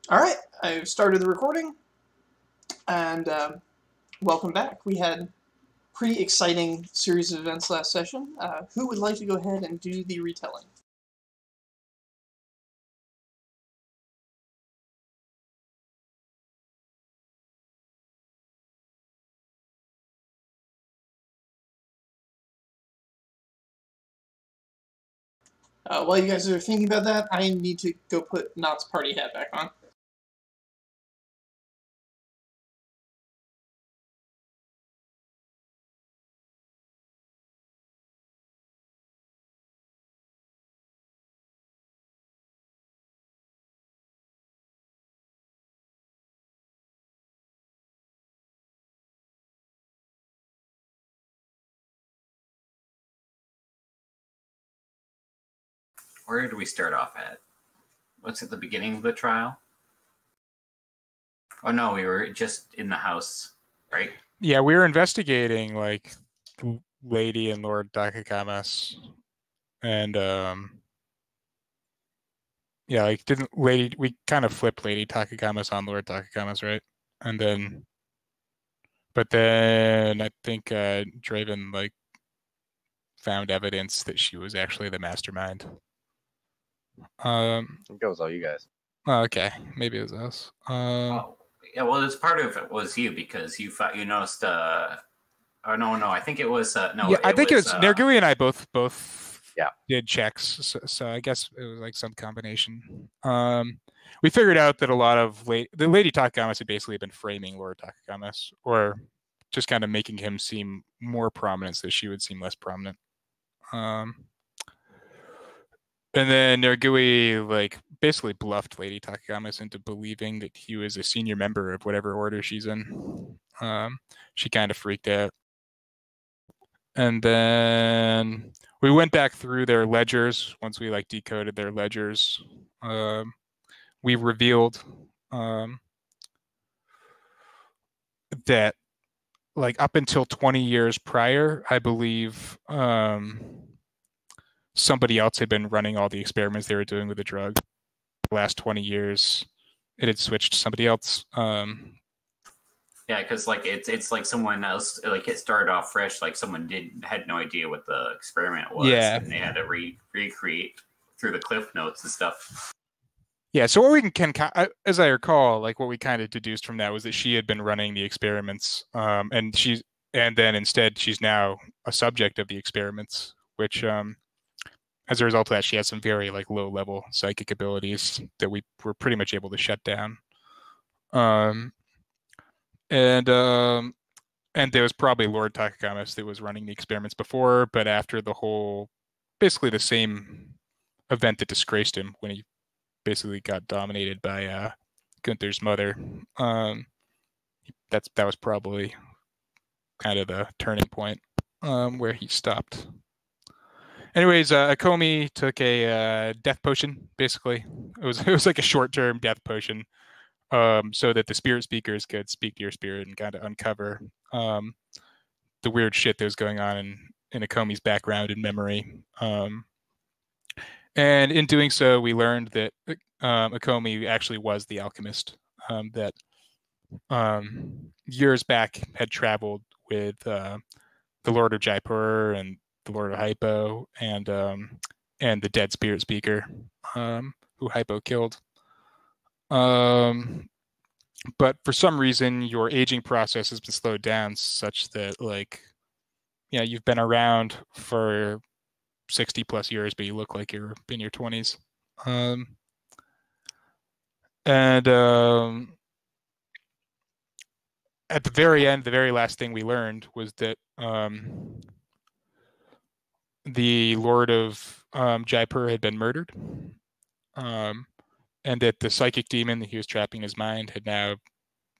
All right, I've started the recording, and welcome back. We had a pretty exciting series of events last session. Who would like to go ahead and do the retelling? While you guys are thinking about that, I need to go put Knott's party hat back on. Where did we start off at? What's at the beginning of the trial? Oh no, we were just in the house, right? Yeah, we were investigating like Lady and Lord Dakakamas, and yeah, like didn't Lady we kind of flipped Lady Takakamas on Lord Takakamas, right? And then, but then I think Draven like found evidence that she was actually the mastermind. I think it was all you guys. Okay, maybe it was us. Oh, yeah. Well, it's part of it was you because you noticed. Oh no, I think it was no. Yeah, I think it was Nergui and I both Yeah. did checks, so I guess it was like some combination. We figured out that a lot of the Lady Takakamas had basically been framing Lord Takakamas, or just kind of making him seem more prominent so she would seem less prominent. And then Nergui like basically bluffed Lady Takakamas into believing that he was a senior member of whatever order she's in. She kind of freaked out. And then we went back through their ledgers. Once we like decoded their ledgers, we revealed that like up until 20 years prior, I believe somebody else had been running all the experiments they were doing with the drug. The last 20 years, it had switched to somebody else. Yeah, because like it's like someone else, like it started off fresh, like someone had no idea what the experiment was, and they had to recreate through the cliff notes and stuff. Yeah, so what we can as I recall, like what we kind of deduced from that was that she had been running the experiments, and then instead she's now a subject of the experiments, which as a result of that, she has some very like low level psychic abilities that we were pretty much able to shut down. And there was probably Lord Takakamas that was running the experiments before, but after the whole, basically the same event that disgraced him when he basically got dominated by Gunther's mother, that was probably kind of the turning point where he stopped. Anyways, Akomi took a death potion. Basically, it was like a short-term death potion. So that the spirit speakers could speak to your spirit and kind of uncover the weird shit that was going on in Akomi's background and memory. And in doing so, we learned that Akomi actually was the alchemist that years back had traveled with the Lord of Jaipur and the Lord of Hypo and the dead spirit speaker who Hypo killed. But for some reason, your aging process has been slowed down such that, like, yeah, you've been around for 60 plus years, but you look like you're in your 20s. At the very end, the very last thing we learned was that the Lord of Jaipur had been murdered. And that the psychic demon that he was trapping in his mind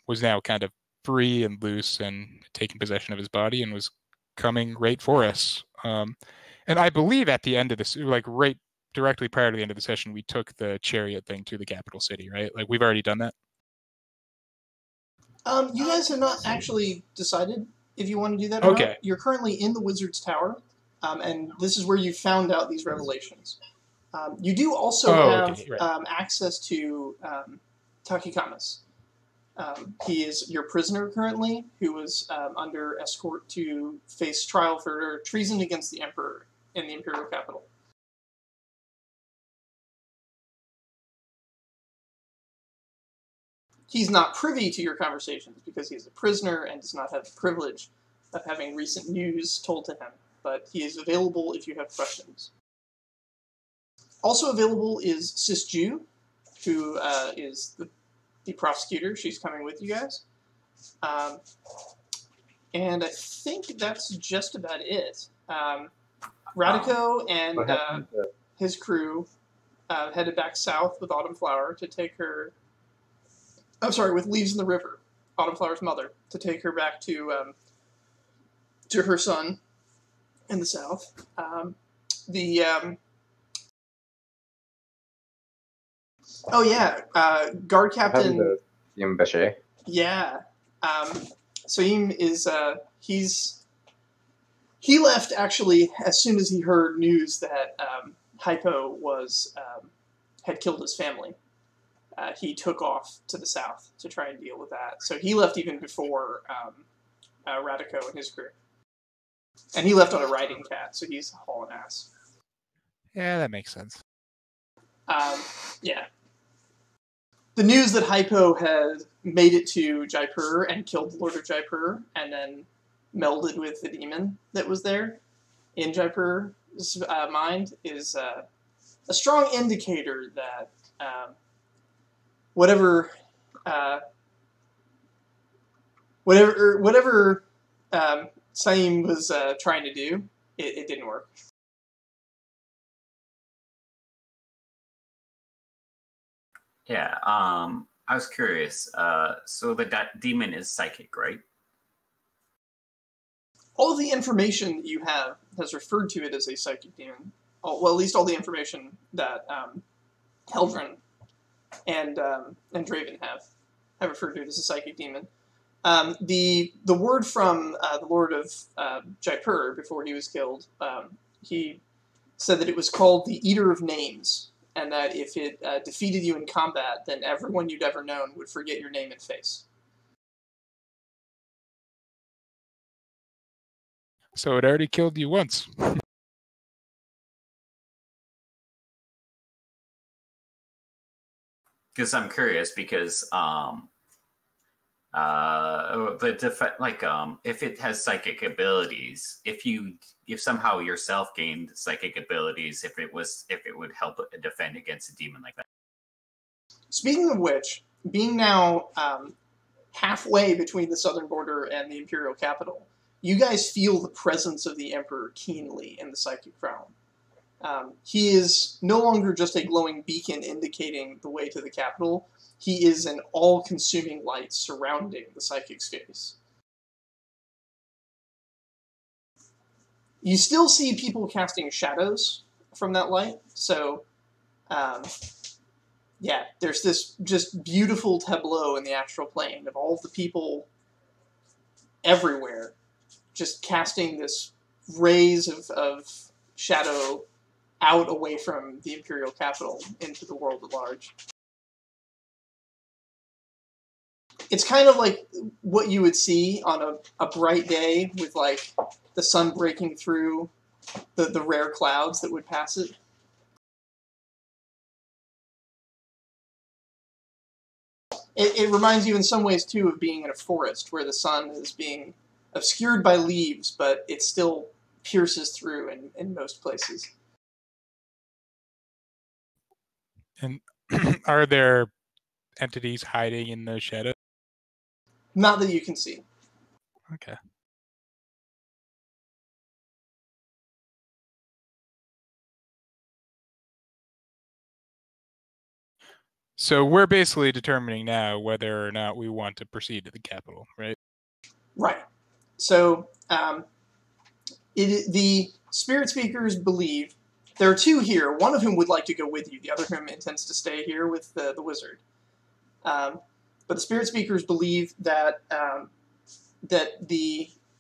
was now kind of free and loose and taking possession of his body and was coming right for us. And I believe at the end of this, like right directly prior to the end of the session, we took the chariot thing to the capital city, right? Like we've already done that. You guys have not actually decided if you want to do that or Okay. not. You're currently in the Wizard's Tower, and this is where you found out these revelations. You do also have right. access to Takikamis. He is your prisoner currently, who was under escort to face trial for treason against the Emperor in the Imperial capital. He's not privy to your conversations because he is a prisoner and does not have the privilege of having recent news told to him, but he is available if you have questions. Also available is Sis Ju, who is the prosecutor. She's coming with you guys. And I think that's just about it. Radico and his crew headed back south with Autumn Flower to take her... I'm sorry, with Leaves in the River, Autumn Flower's mother, to take her back to her son in the south. Guard Captain... Yimbeche. Yeah. Soim is, he left, actually, as soon as he heard news that Hypo had killed his family. He took off to the south to try and deal with that. So he left even before Radico and his crew. And he left on a riding cat, so he's hauling ass. Yeah, that makes sense. Yeah. The news that Hypo had made it to Jaipur and killed the Lord of Jaipur, and then melded with the demon that was there in Jaipur's mind, is a strong indicator that whatever Saim was trying to do, it didn't work. Yeah, I was curious. So that demon is psychic, right? All of the information that you have has referred to it as a psychic demon. Well, at least all the information that Heldren and Draven have referred to it as a psychic demon. The word from the Lord of Jaipur before he was killed, he said that it was called the Eater of Names, and that if it defeated you in combat, then everyone you'd ever known would forget your name and face. So it already killed you once. Because I'm curious, because if it has psychic abilities, if somehow yourself gained psychic abilities, if it would help defend against a demon like that. Speaking of which, being now halfway between the southern border and the Imperial capital, you guys feel the presence of the Emperor keenly in the psychic realm. He is no longer just a glowing beacon indicating the way to the capital. He is an all-consuming light surrounding the psychic space. You still see people casting shadows from that light, so yeah, there's this just beautiful tableau in the astral plane of all the people everywhere just casting this rays of shadow out away from the Imperial capital into the world at large. It's kind of like what you would see on a bright day with like the sun breaking through the rare clouds that would pass it. It reminds you in some ways too of being in a forest where the sun is being obscured by leaves, but it still pierces through in most places. And are there entities hiding in those shadows? Not that you can see. Okay. So we're basically determining now whether or not we want to proceed to the capital, right? Right. So the spirit speakers believe there are two here. One of whom would like to go with you. The other whom intends to stay here with the wizard. But the spirit speakers believe that that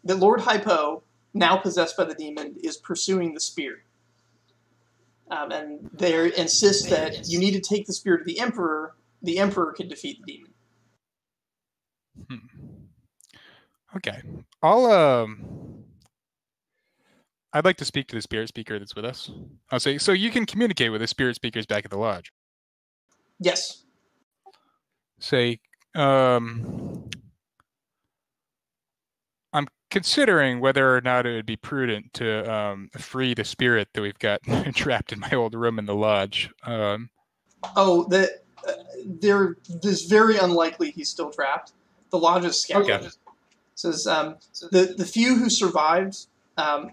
Lord Hypo, now possessed by the demon, is pursuing the spear. And they insist that you need to take the spear to the Emperor the Emperor could defeat the demon. Okay. I'd like to speak to the spirit speaker that's with us. I'll say, so you can communicate with the spirit speakers back at the lodge. Yes. Say, I'm considering whether or not it would be prudent to free the spirit that we've got trapped in my old room in the lodge. There's very unlikely he's still trapped. The lodge is scattered. Okay. Says the few who survived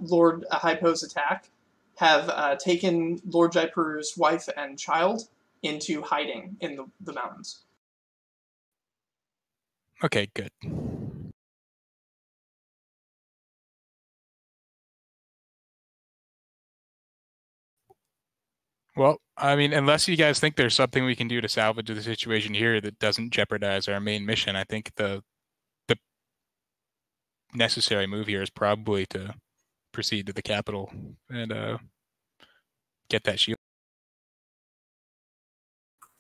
Lord Hypo's attack have taken Lord Jaipur's wife and child into hiding in the mountains. Okay, good. Well, I mean, unless you guys think there's something we can do to salvage the situation here that doesn't jeopardize our main mission, I think the necessary move here is probably to proceed to the capital and get that shield.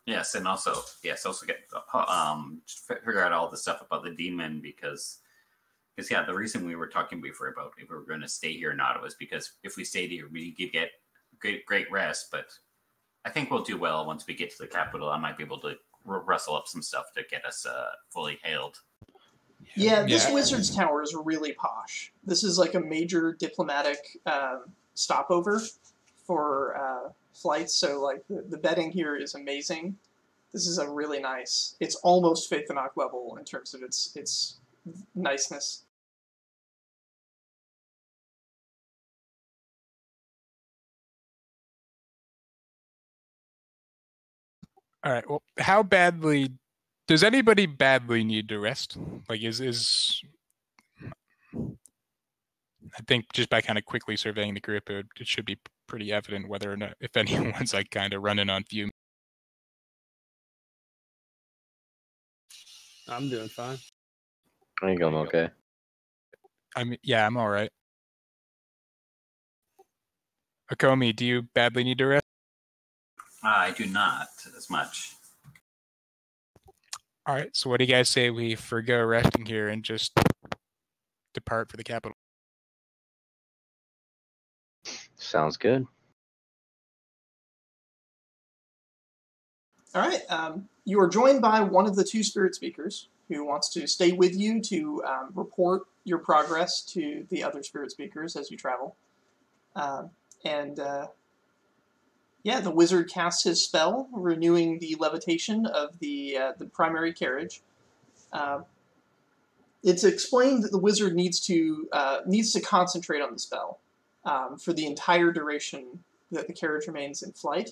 Yes, and also get figure out all the stuff about the demon because the reason we were talking before about if we were going to stay here or not was because if we stayed here, we could get great rest, but I think we'll do well once we get to the capital. I might be able to rustle up some stuff to get us fully hailed. Yeah, this Wizard's Tower is really posh. This is like a major diplomatic stopover for flights, so like the bedding here is amazing. This is a really nice, it's almost Faythen'oc level in terms of its niceness. All right. Well, how badly does anybody badly need to rest? Like, is I think just by kind of quickly surveying the group, it should be pretty evident whether or not if anyone's like kind of running on fumes. I'm doing fine. I think I'm okay. I'm all right. Akomi, do you badly need to rest? I do not as much. All right, so what do you guys say we forgo resting here and just depart for the capital? Sounds good. All right, you are joined by one of the two spirit speakers who wants to stay with you to report your progress to the other spirit speakers as you travel. The wizard casts his spell, renewing the levitation of the primary carriage. It's explained that the wizard needs to concentrate on the spell for the entire duration that the carriage remains in flight.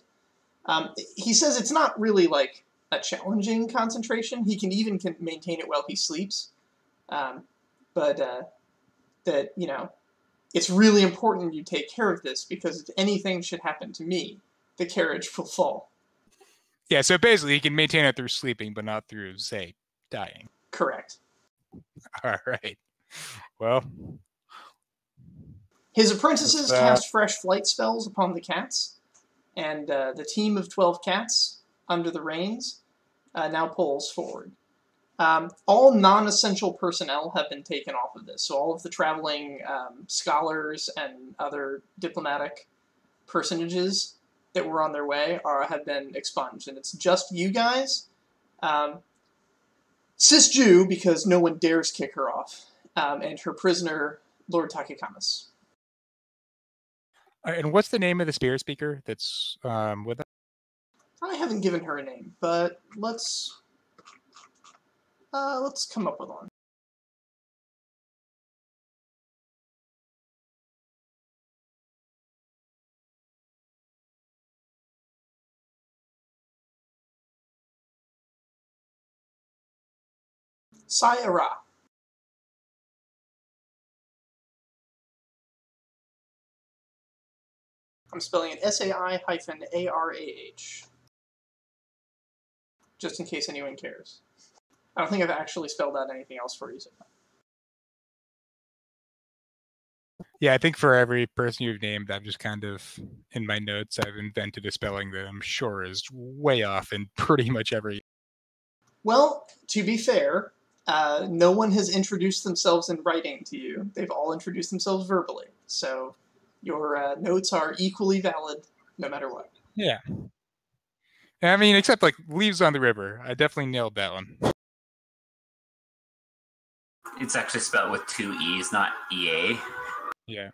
He says it's not really like a challenging concentration. He can even maintain it while he sleeps, but it's really important you take care of this because if anything should happen to me, the carriage will fall. Yeah, so basically he can maintain it through sleeping, but not through, say, dying. Correct. All right. Well. His apprentices cast fresh flight spells upon the cats, and the team of 12 cats under the reins now pulls forward. All non-essential personnel have been taken off of this, so all of the traveling scholars and other diplomatic personages that were on their way have been expunged, and it's just you guys. Sis Jew, because no one dares kick her off, and her prisoner, Lord Takikamis. And what's the name of the spirit speaker that's with us? I haven't given her a name, but let's come up with one. Sayara. I'm spelling it SAI-ARAH. Just in case anyone cares. I don't think I've actually spelled out anything else for you. Yeah, I think for every person you've named, I've just kind of, in my notes, I've invented a spelling that I'm sure is way off in pretty much every Well, to be fair, no one has introduced themselves in writing to you. They've all introduced themselves verbally. So your notes are equally valid no matter what. Yeah. I mean, except like Leaves on the River. I definitely nailed that one. It's actually spelled with 2 E's, not EA. Yeah.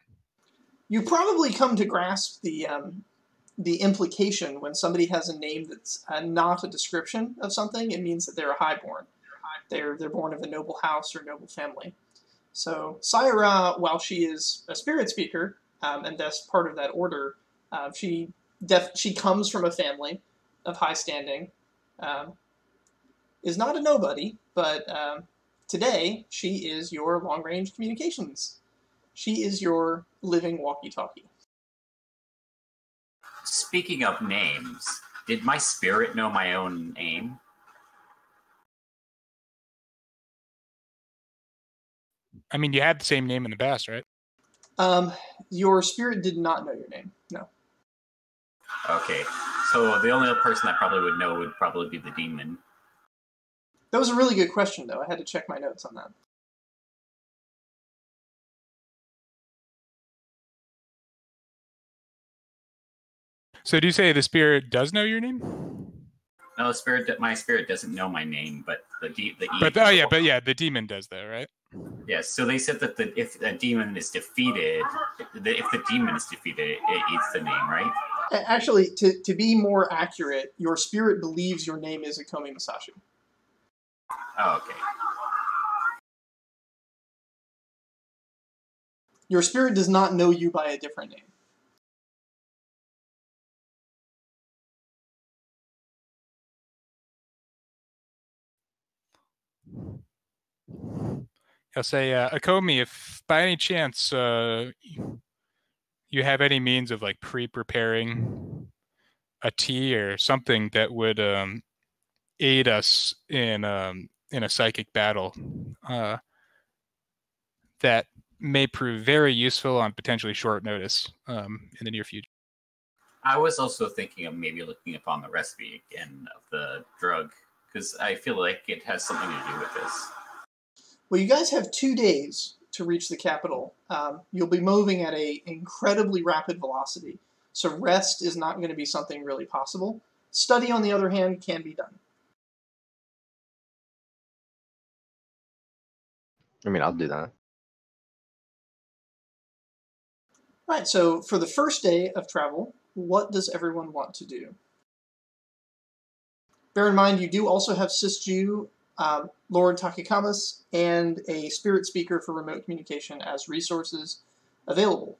You probably come to grasp the implication when somebody has a name that's not a description of something. It means that they're a highborn. They're born of a noble house or noble family. So Sayara, while she is a spirit speaker, and thus part of that order, she comes from a family of high standing, is not a nobody, but today she is your long-range communications. She is your living walkie-talkie. Speaking of names, did my spirit know my own name? I mean, you had the same name in the past, right? Your spirit did not know your name, no. Okay, so the only other person I probably would know would probably be the demon. That was a really good question, though. I had to check my notes on that. So do you say the spirit does know your name? No, my spirit doesn't know my name, but the demon does though, right? Yes. So they said that if a demon is defeated, it eats the name, right? Actually, to be more accurate, your spirit believes your name is Akomi Masashi. Oh, okay. Your spirit does not know you by a different name. I'll say, Akomi, if by any chance you have any means of like pre-preparing a tea or something that would aid us in a psychic battle, that may prove very useful on potentially short notice in the near future. I was also thinking of maybe looking upon the recipe again of the drug, because I feel like it has something to do with this. Well, you guys have 2 days to reach the capital. You'll be moving at an incredibly rapid velocity, so rest is not going to be something really possible. Study, on the other hand, can be done. I mean, I'll do that. Right, so for the first day of travel, what does everyone want to do? Bear in mind, you do also have Sisju, Lord Takikamas, and a spirit speaker for remote communication as resources available.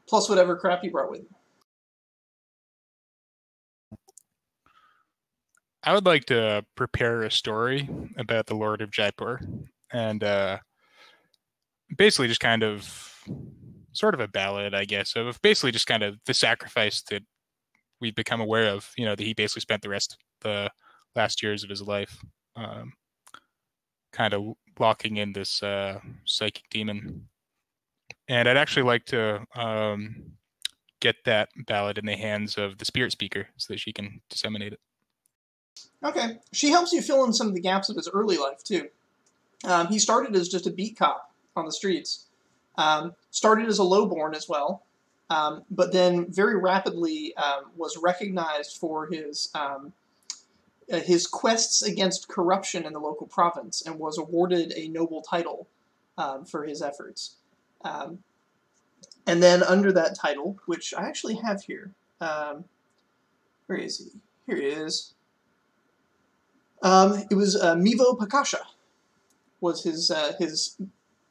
Plus whatever crap you brought with you. I would like to prepare a story about the Lord of Jaipur, and basically just kind of sort of a ballad, I guess, of basically just kind of the sacrifice that we've become aware of, that he basically spent the last years of his life kind of locking in this psychic demon. And I'd actually like to get that ballad in the hands of the spirit speaker so that she can disseminate it. Okay. She helps you fill in some of the gaps of his early life, too. He started as just a beat cop on the streets. Started as a lowborn as well, but then very rapidly was recognized for his quests against corruption in the local province and was awarded a noble title for his efforts. And then under that title, which I actually have here, where is he? Here he is. It was Mivo Pakasha was his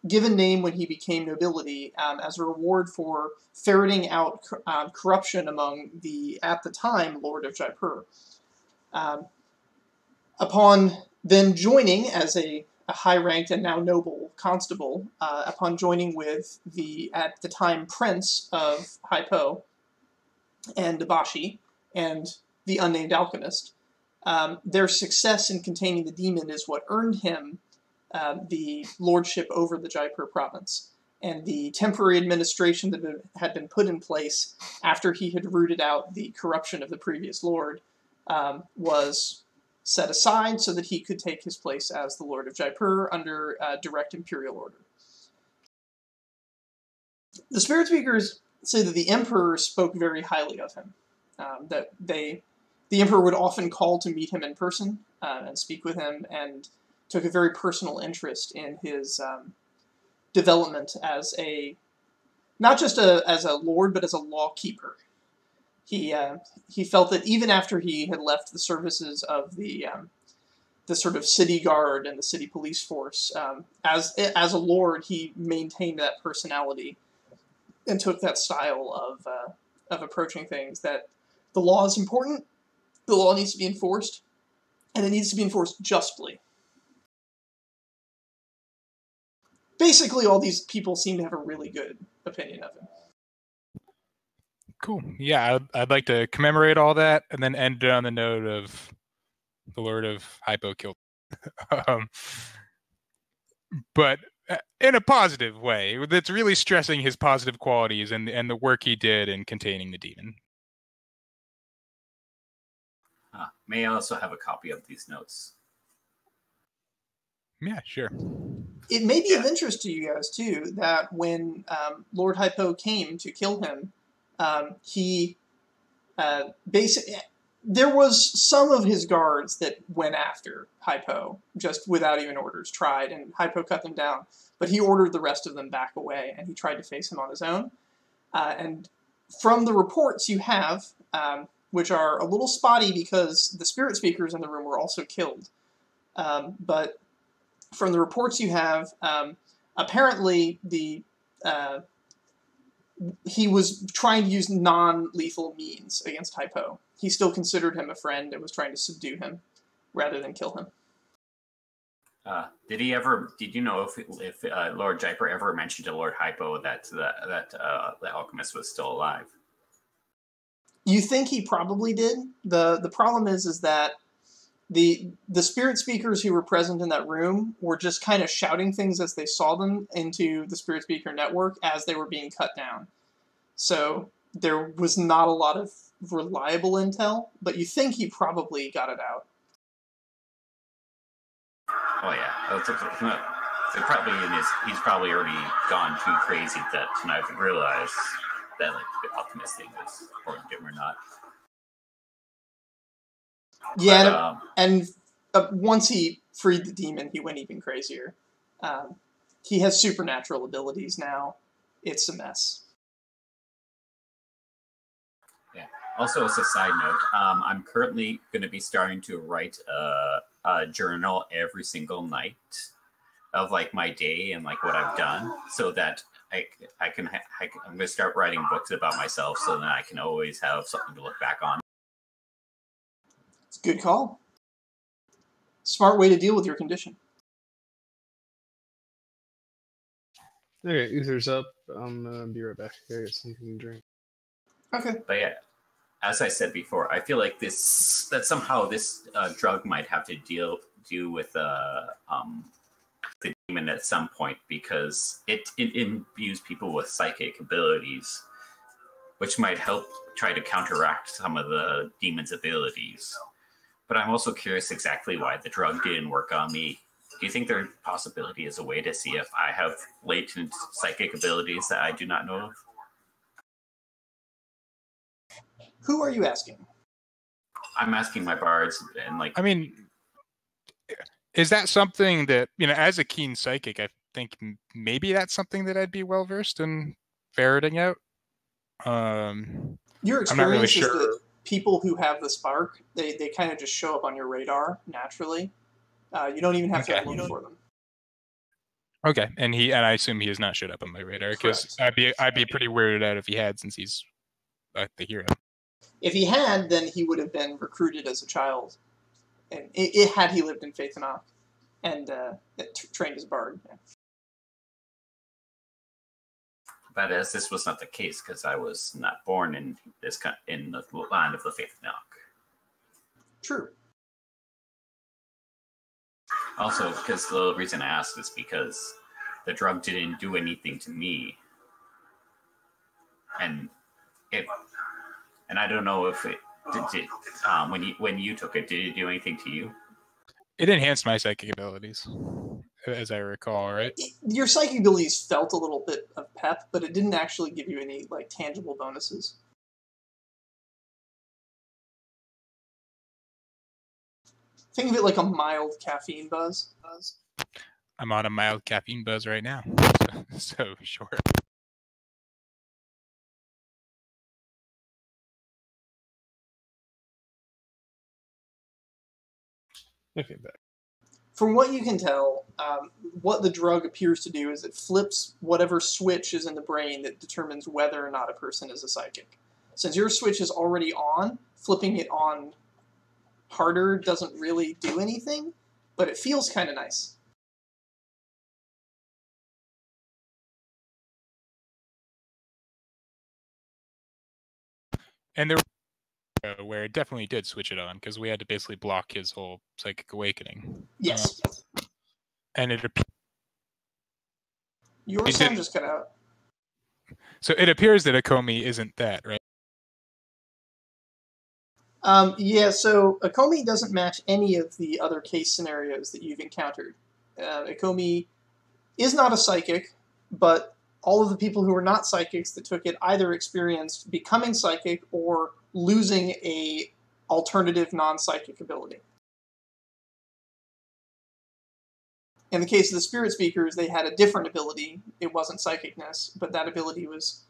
given name when he became nobility as a reward for ferreting out corruption among the, at the time, Lord of Jaipur. Upon then joining as a high-ranked and now noble constable, upon joining with the, at the time, Prince of Haipo and Dabashi and the unnamed alchemist, their success in containing the demon is what earned him the lordship over the Jaipur province. And the temporary administration that had been put in place after he had rooted out the corruption of the previous lord was set aside so that he could take his place as the Lord of Jaipur under direct imperial order. The Spirit Speakers say that the Emperor spoke very highly of him, that the Emperor would often call to meet him in person and speak with him, and took a very personal interest in his development as not just as a lord, but as a law keeper. He felt that even after he had left the services of the sort of city guard and the city police force, as a lord, he maintained that personality and took that style of approaching things. That the law is important, the law needs to be enforced, and it needs to be enforced justly. Basically, all these people seem to have a really good opinion of him. Cool. Yeah, I'd like to commemorate all that and then end it on the note of the Lord of Hypo killed. But in a positive way, that's really stressing his positive qualities and the work he did in containing the demon. May I also have a copy of these notes? Yeah, sure. It may be of interest to you guys, too, that when Lord Hypo came to kill him, he basically... There was some of his guards that went after Hypo, just without even orders, tried, and Hypo cut them down. But he ordered the rest of them back away, and he tried to face him on his own. And from the reports you have, which are a little spotty because the Spirit Speakers in the room were also killed, but from the reports you have, apparently he was trying to use non-lethal means against Hypo. He still considered him a friend and was trying to subdue him rather than kill him. Did you know if Lord Jaipur ever mentioned to Lord Hypo that the alchemist was still alive? You think he probably did. The problem is that the Spirit Speakers who were present in that room were just kind of shouting things as they saw them into the Spirit Speaker network as they were being cut down. So there was not a lot of reliable intel, but you think he probably got it out. Oh yeah, he's probably already gone too crazy that tonight to realize that like the alchemist thing was important to him or not. Yeah, and once he freed the demon, he went even crazier. He has supernatural abilities now. It's a mess. Yeah. Also, as a side note, I'm currently going to be starting to write a journal every single night of like my day and like what I've done, so that I'm going to start writing books about myself, so that I can always have something to look back on. It's a good call. Smart way to deal with your condition. Okay, Uther's up. I'm gonna be right back. I got something to drink. Okay. But yeah, as I said before, I feel like that somehow this drug might have to do with the demon at some point, because it imbues people with psychic abilities, which might help try to counteract some of the demon's abilities. But I'm also curious exactly why the drug didn't work on me. Do you think there possibility is a way to see if I have latent psychic abilities that I do not know of? Who are you asking? I'm asking my bards, and like... I mean, is that something that, as a keen psychic, I think maybe that's something that I'd be well-versed in ferreting out? Your experience I'm not really is sure. that people who have the spark, they kind of just show up on your radar naturally. You don't even have to look for them. Okay, and I assume he has not showed up on my radar, because I'd be pretty weirded out if he had, since he's the hero. If he had, then he would have been recruited as a child, and had he lived in Faythen'oc and trained as a bard. Yeah. But as this was not the case, because I was not born in the land of the Faythen'oc. True. Also, because the reason I asked is because the drug didn't do anything to me, and I don't know if when you took it, did it do anything to you? It enhanced my psychic abilities, as I recall, right? Your psychic abilities felt a little bit of pep, but it didn't actually give you any like tangible bonuses. Think of it like a mild caffeine buzz. I'm on a mild caffeine buzz right now, so sure. Okay, back. From what you can tell, what the drug appears to do is it flips whatever switch is in the brain that determines whether or not a person is a psychic. Since your switch is already on, flipping it on harder doesn't really do anything, but it feels kind of nice. And there where it definitely did switch it on, because we had to basically block his whole psychic awakening. Yes. And it appears... Your sound just cut out. So it appears that Akomi isn't that, right? Yeah, so Akomi doesn't match any of the other case scenarios that you've encountered. Akomi is not a psychic, but all of the people who are not psychics that took it either experienced becoming psychic or losing a alternative non-psychic ability. In the case of the spirit speakers, they had a different ability. It wasn't psychicness, but that ability was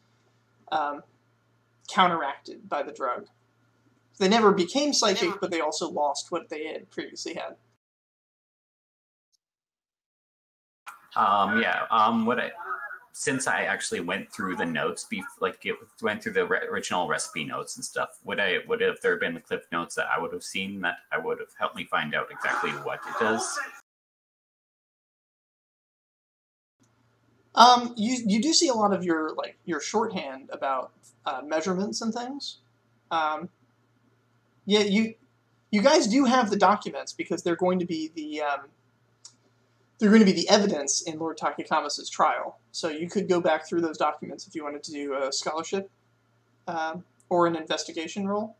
counteracted by the drug. They never became psychic, but they also lost what they had previously had. Since I actually went through the notes, went through the original recipe notes and stuff, would have there been the cliff notes that I would have seen that I would have helped me find out exactly what it does? You do see a lot of your shorthand about measurements and things. Yeah, you guys do have the documents because they're going to be the evidence in Lord Takakamas's trial. So you could go back through those documents if you wanted to do a scholarship or an investigation roll.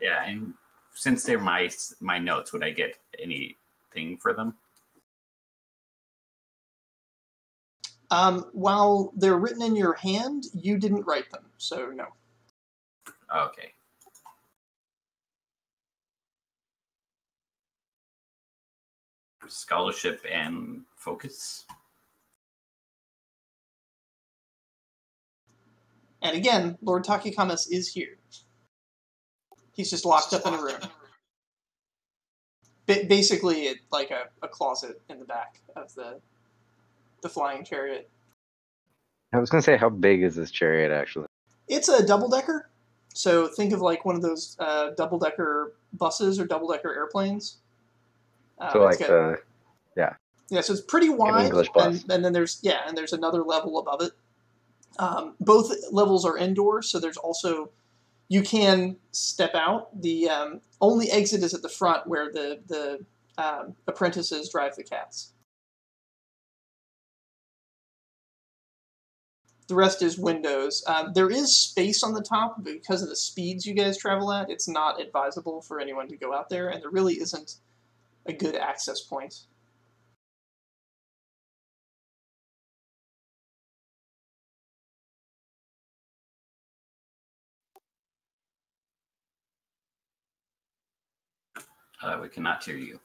Yeah, and since they're my notes, would I get anything for them? While they're written in your hand, you didn't write them, so no. Okay. Scholarship and focus. And again, Lord Takakamas is here. He's just locked up in a room. Basically, like a closet in the back of the flying chariot. I was going to say, how big is this chariot, actually? It's a double-decker. So think of like one of those double-decker buses or double-decker airplanes. So yeah, so it's pretty wide, English bus. and then there's another level above it. Both levels are indoors, so there's also you can step out. The only exit is at the front, where the apprentices drive the cats. The rest is windows. There is space on the top, but because of the speeds you guys travel at, it's not advisable for anyone to go out there, and there really isn't a good access point. We cannot hear you.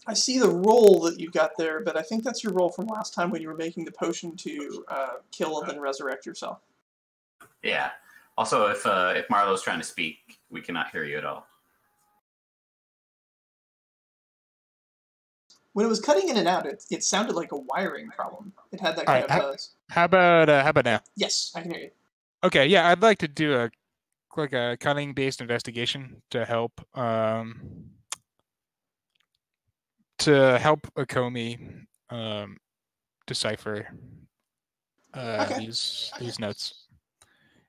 I see the roll that you got there, but I think that's your roll from last time when you were making the potion to kill and then resurrect yourself. Yeah. Also, if Marlo's trying to speak, we cannot hear you at all. When it was cutting in and out, it sounded like a wiring problem. It had that kind of buzz. How about now? Yes, I can hear you. Okay, yeah, I'd like to do a cunning-based investigation to help Akomi decipher these notes.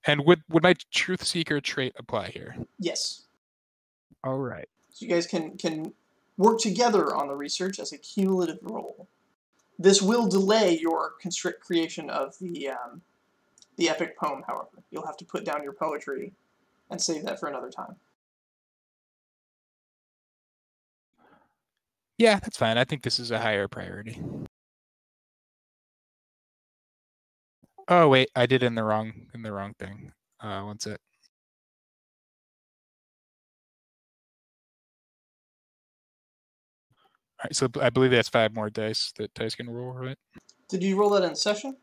And would my truth seeker trait apply here? Yes. All right. So you guys can work together on the research as a cumulative roll. This will delay your creation of the the epic poem, however. You'll have to put down your poetry and save that for another time. Yeah, that's fine. I think this is a higher priority. Oh wait, I did in the wrong thing. One sec. All right, so I believe that's 5 more dice that dice can roll, right? Did you roll that in session?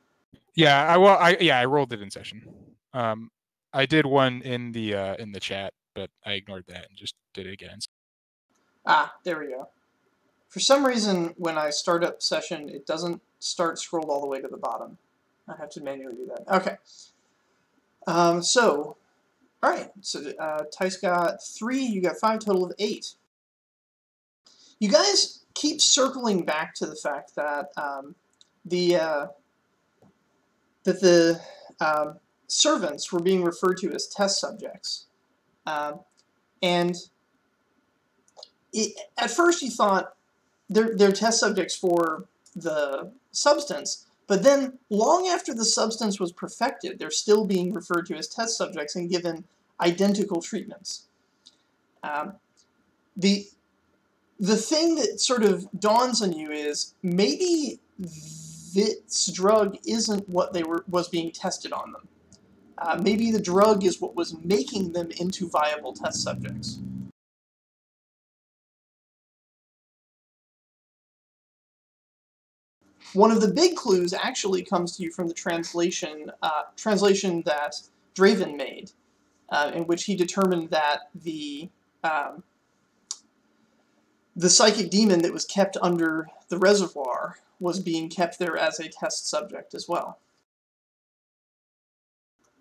Yeah, I rolled it in session. I did one in the chat, but I ignored that and just did it again. Ah, there we go. For some reason, when I start up session, it doesn't start scrolled all the way to the bottom. I have to manually do that. Okay. All right. So Tice got 3. You got 5. Total of 8. You guys keep circling back to the fact that the servants were being referred to as test subjects, and at first you thought they're test subjects for the substance, but then long after the substance was perfected, they're still being referred to as test subjects and given identical treatments. The thing that sort of dawns on you is maybe this drug isn't what was being tested on them. Maybe the drug is what was making them into viable test subjects. One of the big clues actually comes to you from the translation that Draven made, in which he determined that the psychic demon that was kept under the reservoir was being kept there as a test subject as well.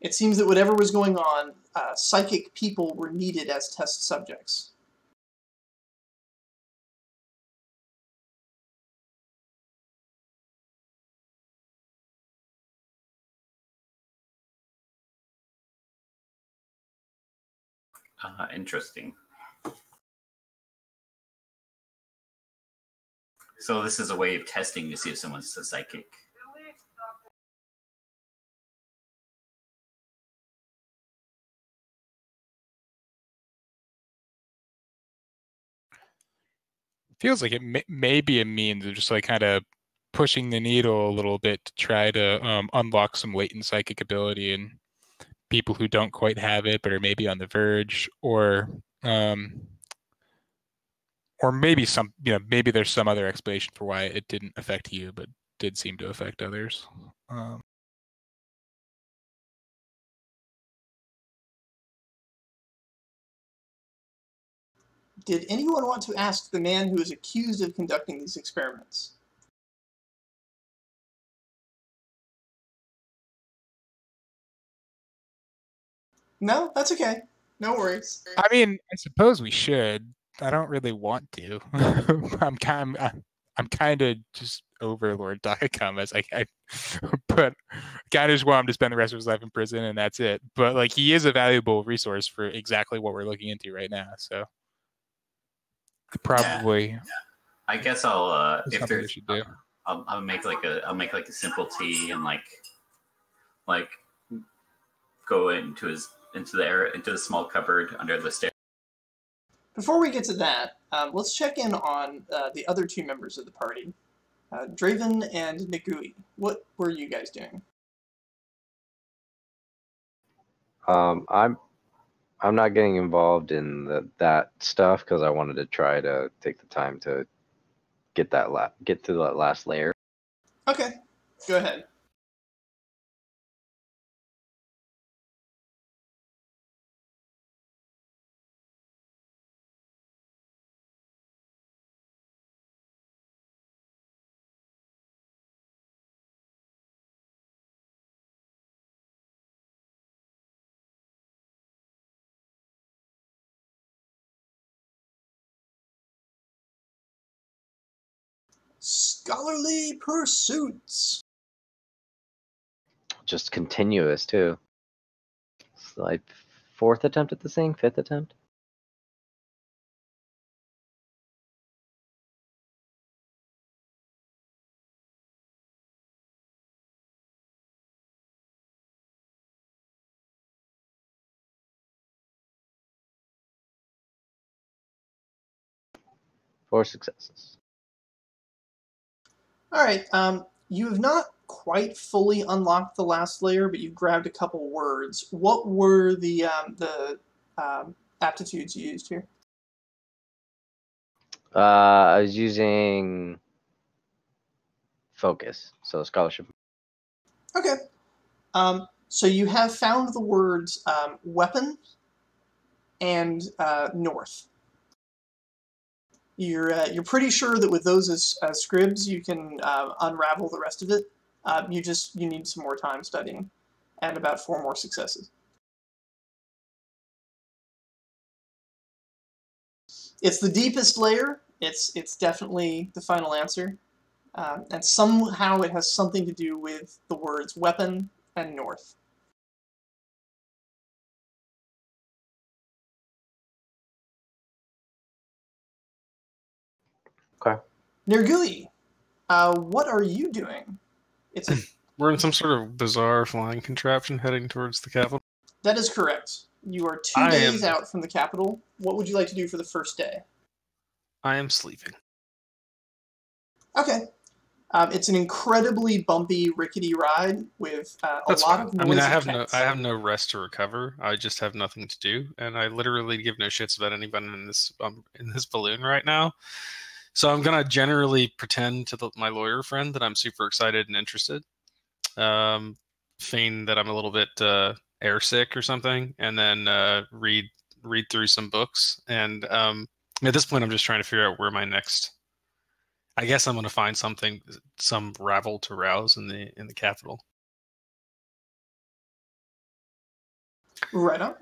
It seems that whatever was going on, psychic people were needed as test subjects. Interesting. So this is a way of testing to see if someone's a psychic. Feels like it may be a means of just like kind of pushing the needle a little bit to try to unlock some latent psychic ability in people who don't quite have it but are maybe on the verge, or maybe maybe there's some other explanation for why it didn't affect you but did seem to affect others. Did anyone want to ask the man who is accused of conducting these experiments? No? That's okay. No worries. I mean, I suppose we should. I don't really want to. I'm kind of just over Lord Dakakamas. But kind of just want him to spend the rest of his life in prison, and that's it. But like, he is a valuable resource for exactly what we're looking into right now. So probably. Yeah. I guess I'll if there's should do. I'll make like a simple tea and like go into the small cupboard under the stairs. Before we get to that, let's check in on the other 2 members of the party, Draven and Nagui. What were you guys doing? I'm not getting involved in that stuff because I wanted to try to take the time to get to that last layer. Okay, go ahead. Scholarly pursuits. Just continuous too. It's like 4th attempt at the thing, 5th attempt. 4 successes. All right. You have not quite fully unlocked the last layer, but you've grabbed a couple words. What were the aptitudes you used here? I was using focus, so scholarship. Okay. So you have found the words weapon and north. You're pretty sure that with those as scribs, you can unravel the rest of it. You need some more time studying, and about 4 more successes. It's the deepest layer. It's definitely the final answer, and somehow it has something to do with the words weapon and north. Okay. Nergui, what are you doing? We're in some sort of bizarre flying contraption heading towards the capital. That is correct. You are 2 days out from the capital. What would you like to do for the first day? I am sleeping. Okay. It's an incredibly bumpy, rickety ride with a lot of noise. I have no rest to recover. I just have nothing to do, and I literally give no shits about anybody in this balloon right now. So I'm gonna generally pretend to my lawyer friend that I'm super excited and interested. Feign that I'm a little bit airsick or something, and then read through some books. And at this point, I'm just trying to figure out where my next. I guess I'm going to find some rabble to rouse in the capital. Right on.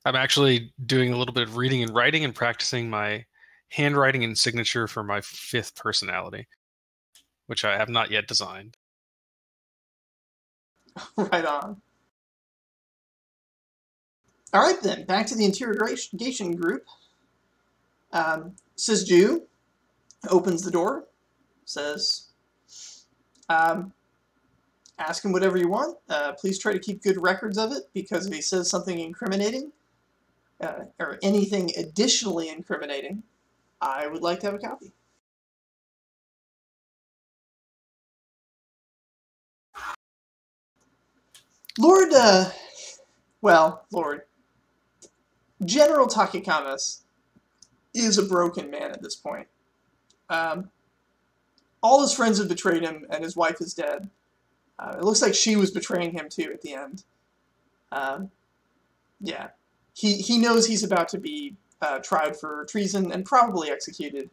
I'm actually doing a little bit of reading and writing and practicing my handwriting and signature for my 5th personality, which I have not yet designed. Right on. All right, then. Back to the interrogation group. Sisju opens the door, says, ask him whatever you want. Please try to keep good records of it, because if he says something incriminating, or anything additionally incriminating, I would like to have a copy. Lord, General Takikamas is a broken man at this point. All his friends have betrayed him, and his wife is dead. It looks like she was betraying him, too, at the end. Yeah. He knows he's about to be tried for treason and probably executed,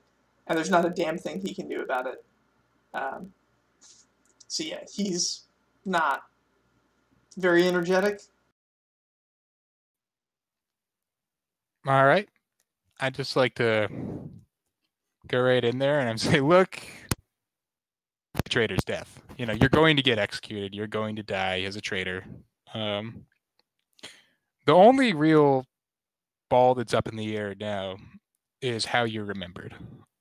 and there's not a damn thing he can do about it. So yeah, he's not very energetic. All right. I'd just like to go right in there and say, look, the traitor's death. You know, you're going to get executed. You're going to die as a traitor. The only real ball that's up in the air now is how you're remembered.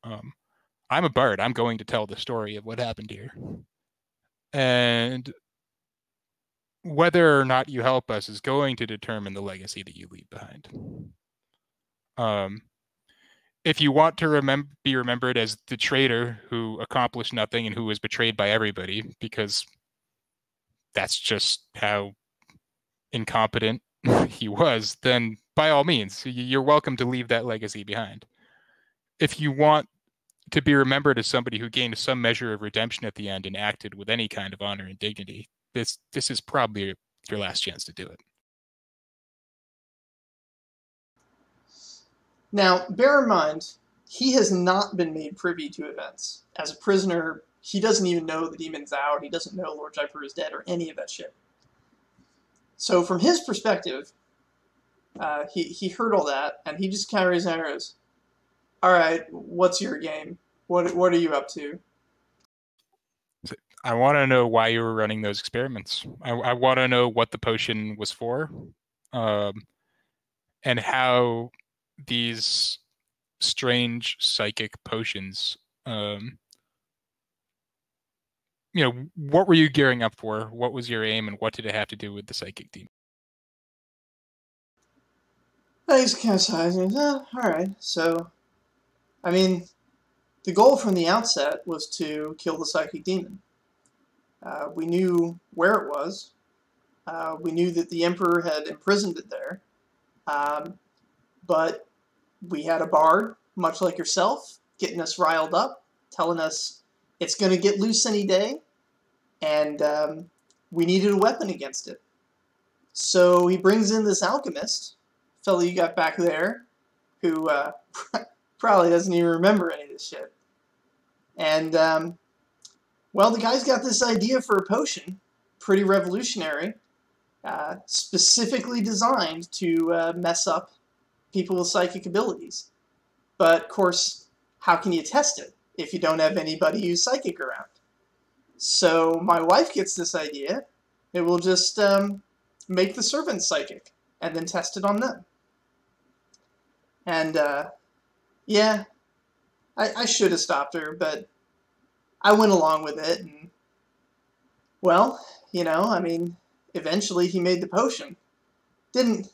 I'm a bard. I'm going to tell the story of what happened here. And whether or not you help us is going to determine the legacy that you leave behind. If you want to be remembered as the traitor who accomplished nothing and who was betrayed by everybody, because that's just how incompetent he was, then by all means, you're welcome to leave that legacy behind. If you want to be remembered as somebody who gained some measure of redemption at the end and acted with any kind of honor and dignity, this is probably your last chance to do it. Now, bear in mind, he has not been made privy to events. As a prisoner, he doesn't even know the demon's out, he doesn't know Lord Jaipur is dead, or any of that shit. So from his perspective, he heard all that, and he just kind of raised his arrows. All right, what's your game? What are you up to? I want to know why you were running those experiments. I want to know what the potion was for, and how these strange psychic potions, what were you gearing up for? What was your aim, and what did it have to do with the psychic demon? He's kind of sighing. All right, so, I mean, the goal from the outset was to kill the psychic demon. We knew where it was. We knew that the Emperor had imprisoned it there. But we had a bard, much like yourself, getting us riled up, telling us it's going to get loose any day, and we needed a weapon against it. So he brings in this alchemist, fellow you got back there, who probably doesn't even remember any of this shit. And, well, the guy's got this idea for a potion, pretty revolutionary, specifically designed to mess up people with psychic abilities. But, of course, how can you test it if you don't have anybody who's psychic around? So my wife gets this idea. It will just make the servants psychic and then test it on them. And, yeah, I should have stopped her, but I went along with it. And, well, you know, I mean, eventually he made the potion. Didn't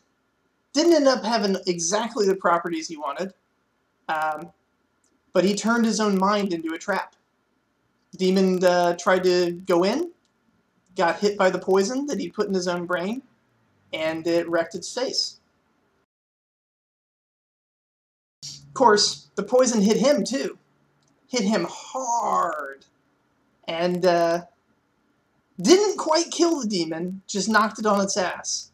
end up having exactly the properties he wanted, but he turned his own mind into a trap. Demon tried to go in, got hit by the poison that he put in his own brain, and it wrecked its face. Of course, the poison hit him too. Hit him hard. And didn't quite kill the demon, just knocked it on its ass.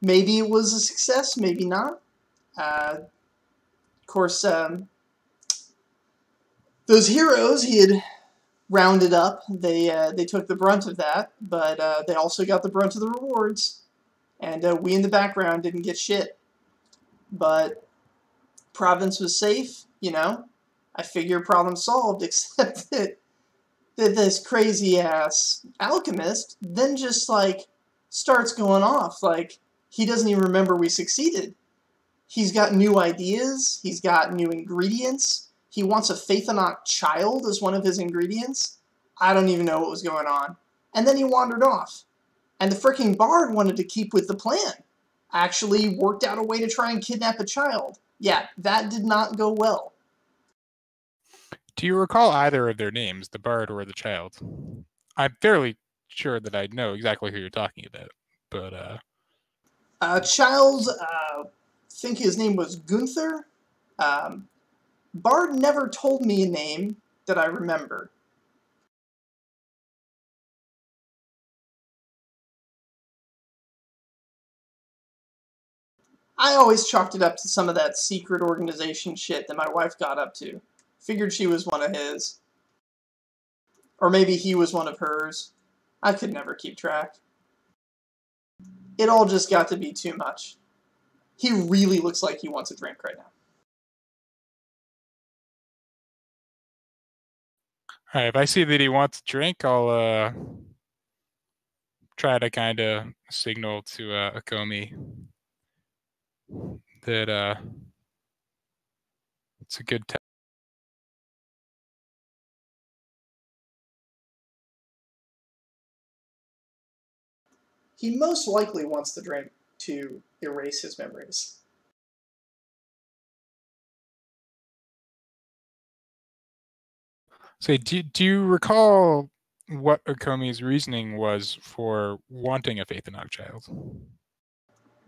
Maybe it was a success, maybe not. Of course, those heroes he had rounded up, they took the brunt of that, but they also got the brunt of the rewards. And we in the background didn't get shit. But province was safe, you know. I figure problem solved, except that this crazy-ass alchemist then just, like, starts going off. Like, he doesn't even remember we succeeded. He's got new ideas. He's got new ingredients. He wants a Faythen'oc child as one of his ingredients. I don't even know what was going on. And then he wandered off. And the frickin' bard wanted to keep with the plan. Actually worked out a way to try and kidnap a child. Yeah, that did not go well. Do you recall either of their names, the bard or the child? I'm fairly sure that I know exactly who you're talking about, but Child, I think his name was Gunther. Bard never told me a name that I remember. I always chalked it up to some of that secret organization shit that my wife got up to. Figured she was one of his. Or maybe he was one of hers. I could never keep track. It all just got to be too much. He really looks like he wants a drink right now. Alright, if I see that he wants a drink, I'll try to kind of signal to Akomi that it's a good time. He most likely wants the drink to erase his memories. So, do you recall what Akomi's reasoning was for wanting a Faythen'oc child?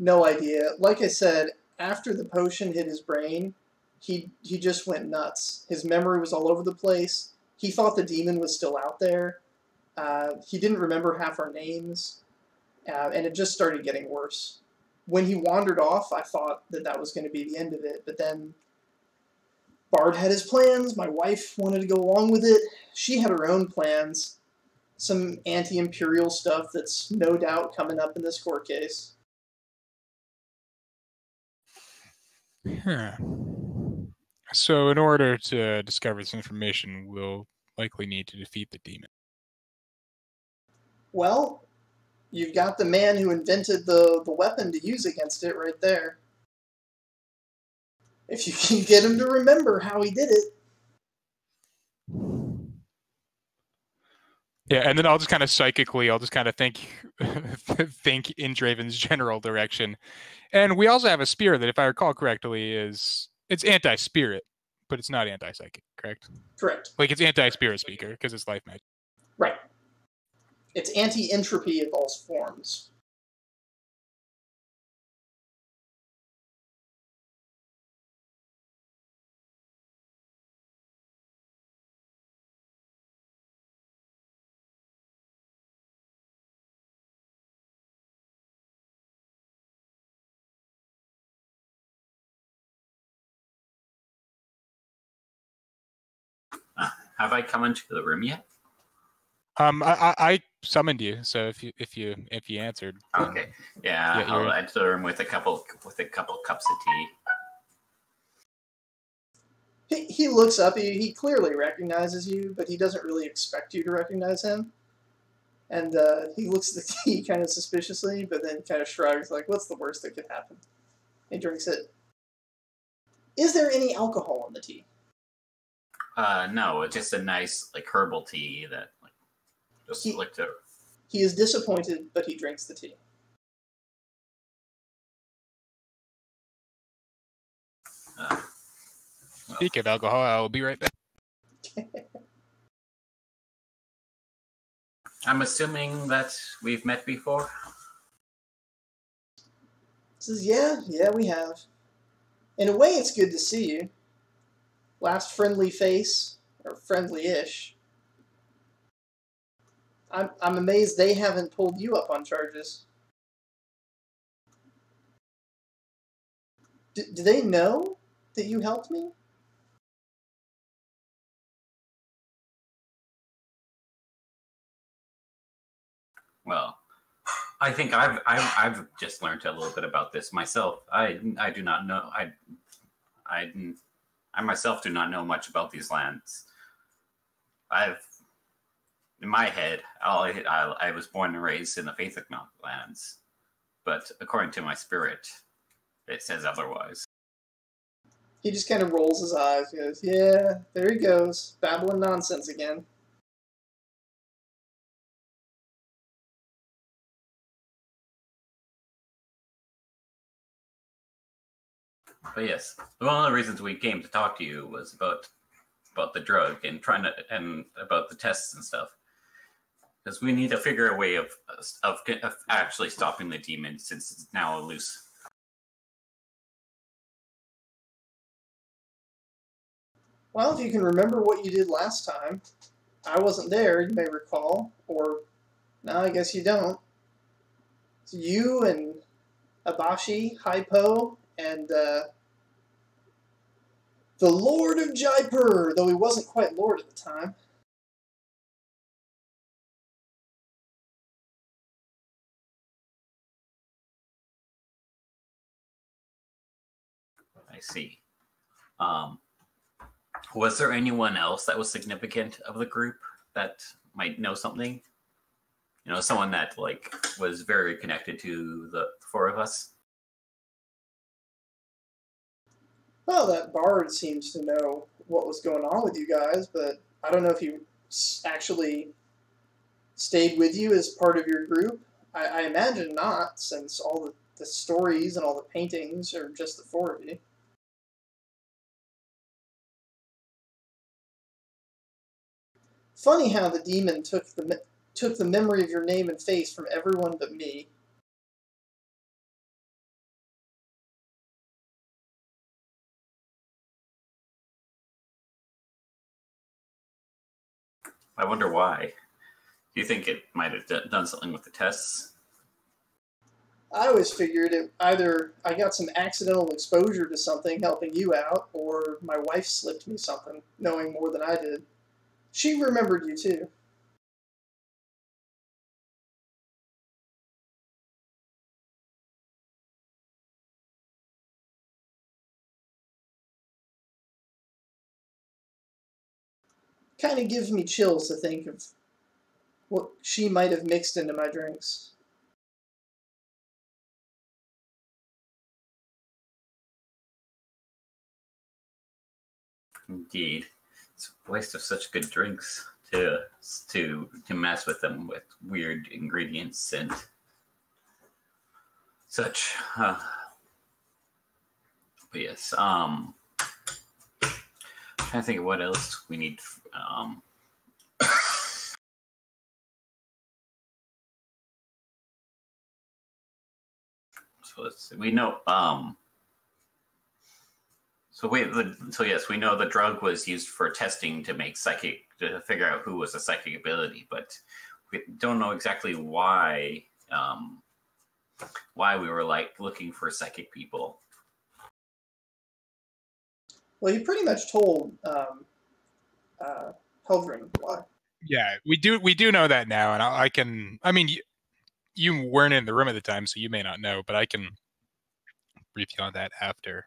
No idea. Like I said, after the potion hit his brain, he just went nuts. His memory was all over the place. He thought the demon was still out there. He didn't remember half our names. And it just started getting worse. When he wandered off, I thought that that was going to be the end of it. But then Bard had his plans. My wife wanted to go along with it. She had her own plans. Some anti-imperial stuff that's no doubt coming up in this court case. Huh. So in order to discover this information, we'll likely need to defeat the demon. Well, you've got the man who invented the weapon to use against it right there. If you can get him to remember how he did it. Yeah, and then I'll just kind of psychically, I'll just kind of think in Draven's general direction. And we also have a spear that, if I recall correctly, it's anti-spirit, but it's not anti-psychic, correct? Correct. Like it's anti-spirit speaker because it's life magic. Right. It's anti-entropy of all forms. Have I come into the room yet? I summoned you, so if you answered. Okay. Yeah, I'll enter the room with a couple cups of tea. He looks up. He clearly recognizes you, but he doesn't really expect you to recognize him. And he looks at the tea kind of suspiciously, but then kind of shrugs, like, "What's the worst that could happen?" He drinks it. Is there any alcohol in the tea? No, it's just a nice like herbal tea that like just like to. He is disappointed, but he drinks the tea. Speak of alcohol, I will be right back. I'm assuming that we've met before. Says, yeah, we have. In a way, it's good to see you. Last friendly face, or friendly-ish. I'm amazed they haven't pulled you up on charges. Do they know that you helped me? Well, I think I've just learned a little bit about this myself. I do not know. I myself do not know much about these lands. In my head, I was born and raised in the Faythen'oc lands, but according to my spirit, it says otherwise. He just kind of rolls his eyes. He goes, "Yeah, there he goes, babbling nonsense again." But yes, one of the reasons we came to talk to you was about the drug and and about the tests and stuff. Because we need to figure a way of actually stopping the demon since it's now loose. Well, if you can remember what you did last time, I wasn't there, you may recall, or no, I guess you don't. It's you and Abashi, Hypo, and the Lord of Jaipur, though he wasn't quite Lord at the time. I see. Was there anyone else that was significant of the group that might know something? You know, someone that like was very connected to the four of us? Well, that bard seems to know what was going on with you guys, but I don't know if he actually stayed with you as part of your group. I imagine not, since all the stories and all the paintings are just the four of you. Funny how the demon took the memory of your name and face from everyone but me. I wonder why. Do you think it might have done something with the tests? I always figured it either I got some accidental exposure to something helping you out, or my wife slipped me something, knowing more than I did. She remembered you too. Kind of gives me chills to think of what she might have mixed into my drinks. Indeed. It's a waste of such good drinks to mess with them with weird ingredients and such. But yes, trying to think of what else we need. So we know. So yes, we know the drug was used for testing to figure out who was a psychic ability, but we don't know exactly why we were looking for psychic people. Well, he pretty much told Heldren why. Yeah, we do know that now, and I can. I mean, you weren't in the room at the time, so you may not know, but I can brief you on that after.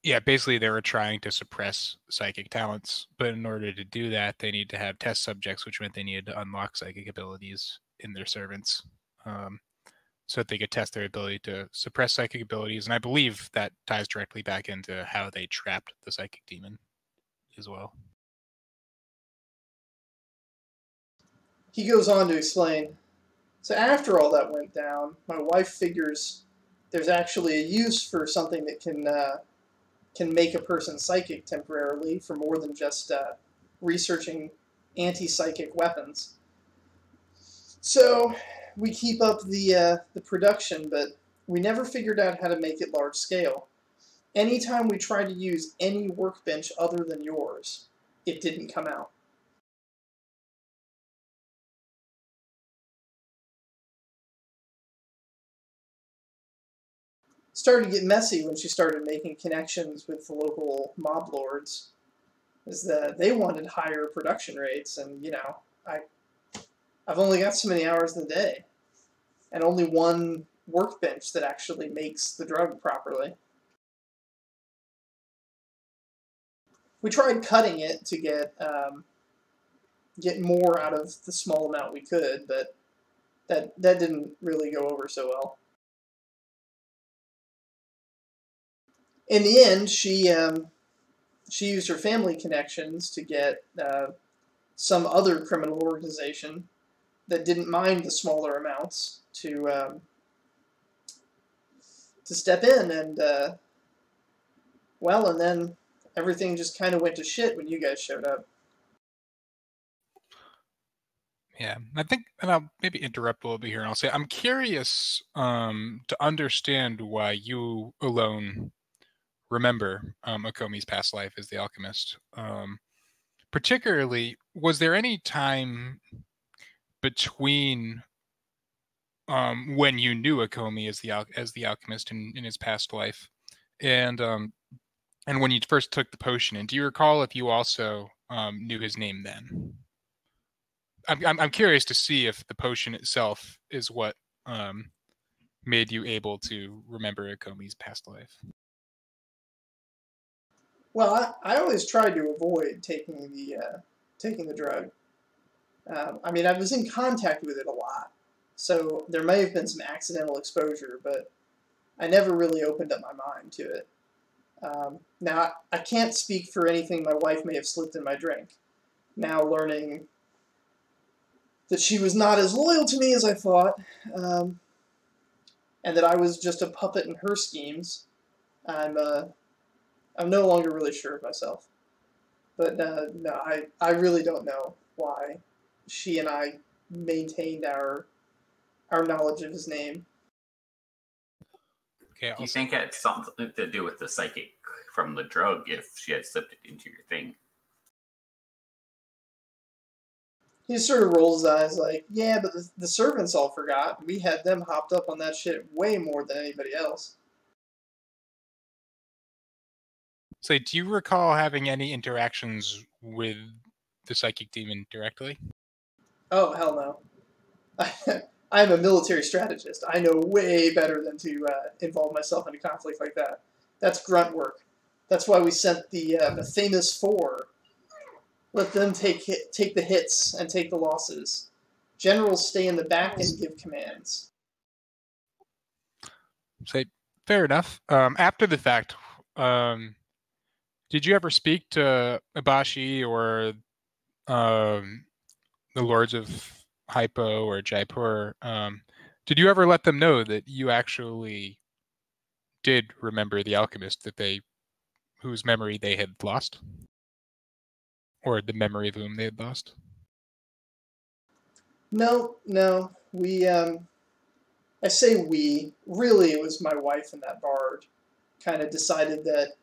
Yeah, basically they were trying to suppress psychic talents, but in order to do that, they need to have test subjects, which meant they needed to unlock psychic abilities in their servants, so that they could test their ability to suppress psychic abilities. And I believe that ties directly back into how they trapped the psychic demon as well. He goes on to explain, so after all that went down, my wife figures there's actually a use for something that can make a person psychic temporarily for more than just researching anti-psychic weapons. So we keep up the production, but we never figured out how to make it large scale. Anytime we tried to use any workbench other than yours, it didn't come out. Started to get messy when she started making connections with the local mob lords, is that they wanted higher production rates, and you know, I've only got so many hours in the day, and only one workbench that actually makes the drug properly. We tried cutting it to get more out of the small amount we could, but that didn't really go over so well. In the end, she used her family connections to get some other criminal organization that didn't mind the smaller amounts to step in, and well, and then everything just kind of went to shit when you guys showed up. Yeah, I think, and I'll maybe interrupt a little bit here, and I'll say I'm curious to understand why you alone remember Okomi's past life as the alchemist. Particularly, was there any time between when you knew Okomi as the alchemist in his past life, and when you first took the potion? And do you recall if you also knew his name then? I'm curious to see if the potion itself is what made you able to remember Okomi's past life. Well, I always tried to avoid taking the drug. I mean, I was in contact with it a lot, so there may have been some accidental exposure, but I never really opened up my mind to it. Now, I can't speak for anything my wife may have slipped in my drink. Now learning that she was not as loyal to me as I thought, and that I was just a puppet in her schemes, I'm no longer really sure of myself. But no, I really don't know why she and I maintained our knowledge of his name. Okay, do you think it had something to do with the psychic from the drug if she had slipped it into your thing? He sort of rolls his eyes like, yeah, but the servants all forgot. We had them hopped up on that shit way more than anybody else. So, do you recall having any interactions with the psychic demon directly? Oh, hell no. I'm a military strategist. I know way better than to involve myself in a conflict like that. That's grunt work. That's why we sent the famous four. Let them take the hits and take the losses. Generals stay in the back and give commands. Say, fair enough. After the fact, did you ever speak to Ibashi or the lords of Hypo or Jaipur, did you ever let them know that you actually did remember the alchemist whose memory they had lost? Or the memory of whom they had lost? No. We, I say we. Really, it was my wife and that bard kind of decided that,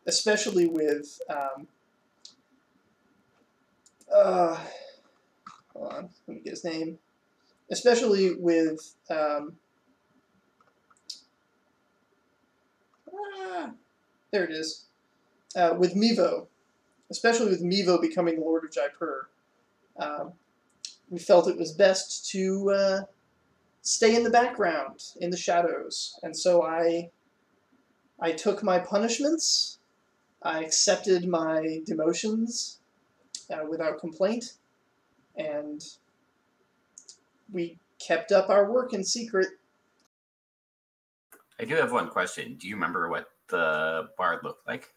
especially with, hold on, let me get his name. Especially with, there it is. With Mevo. Especially with Mevo becoming the Lord of Jaipur. We felt it was best to stay in the background, in the shadows. And so I took my punishments. I accepted my demotions without complaint. And we kept up our work in secret. I do have one question. Do you remember what the bard looked like?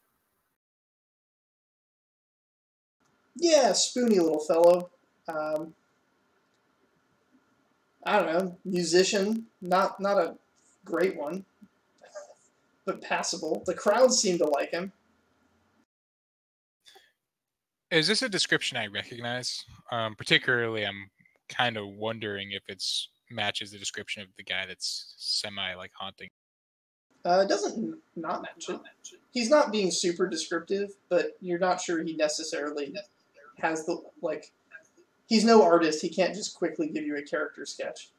Yeah, spoony little fellow. I don't know, musician, not a great one, but passable. The crowd seemed to like him. Is this a description I recognize? Particularly, I'm kind of wondering if it matches the description of the guy that's semi like haunting. It doesn't not match it. He's not being super descriptive, but you're not sure he necessarily has the like. He's no artist. He can't just quickly give you a character sketch.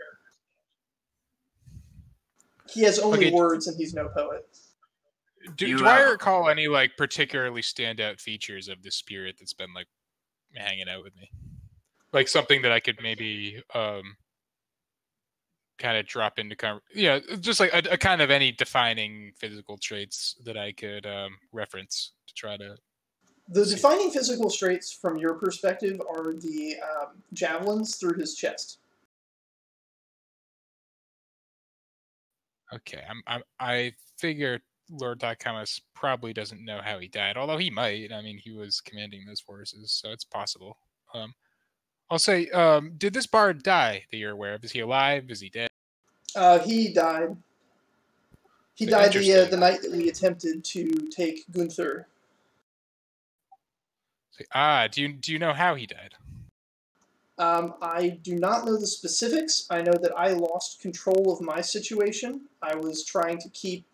He has only words, and he's no poet. Do I recall any like particularly standout features of the spirit that's been like hanging out with me? Like something that I could maybe kind of drop into just like a kind of any defining physical traits that I could reference to try to. The defining physical traits from your perspective are the javelins through his chest. Okay, I figure Lord Dakamas probably doesn't know how he died, although he might. I mean, he was commanding those forces, so it's possible. I'll say, did this bard die that you're aware of? Is he alive? Is he dead? He died. He died the night that we attempted to take Gunther. Do you know how he died? I do not know the specifics. I know that I lost control of my situation. I was trying to keep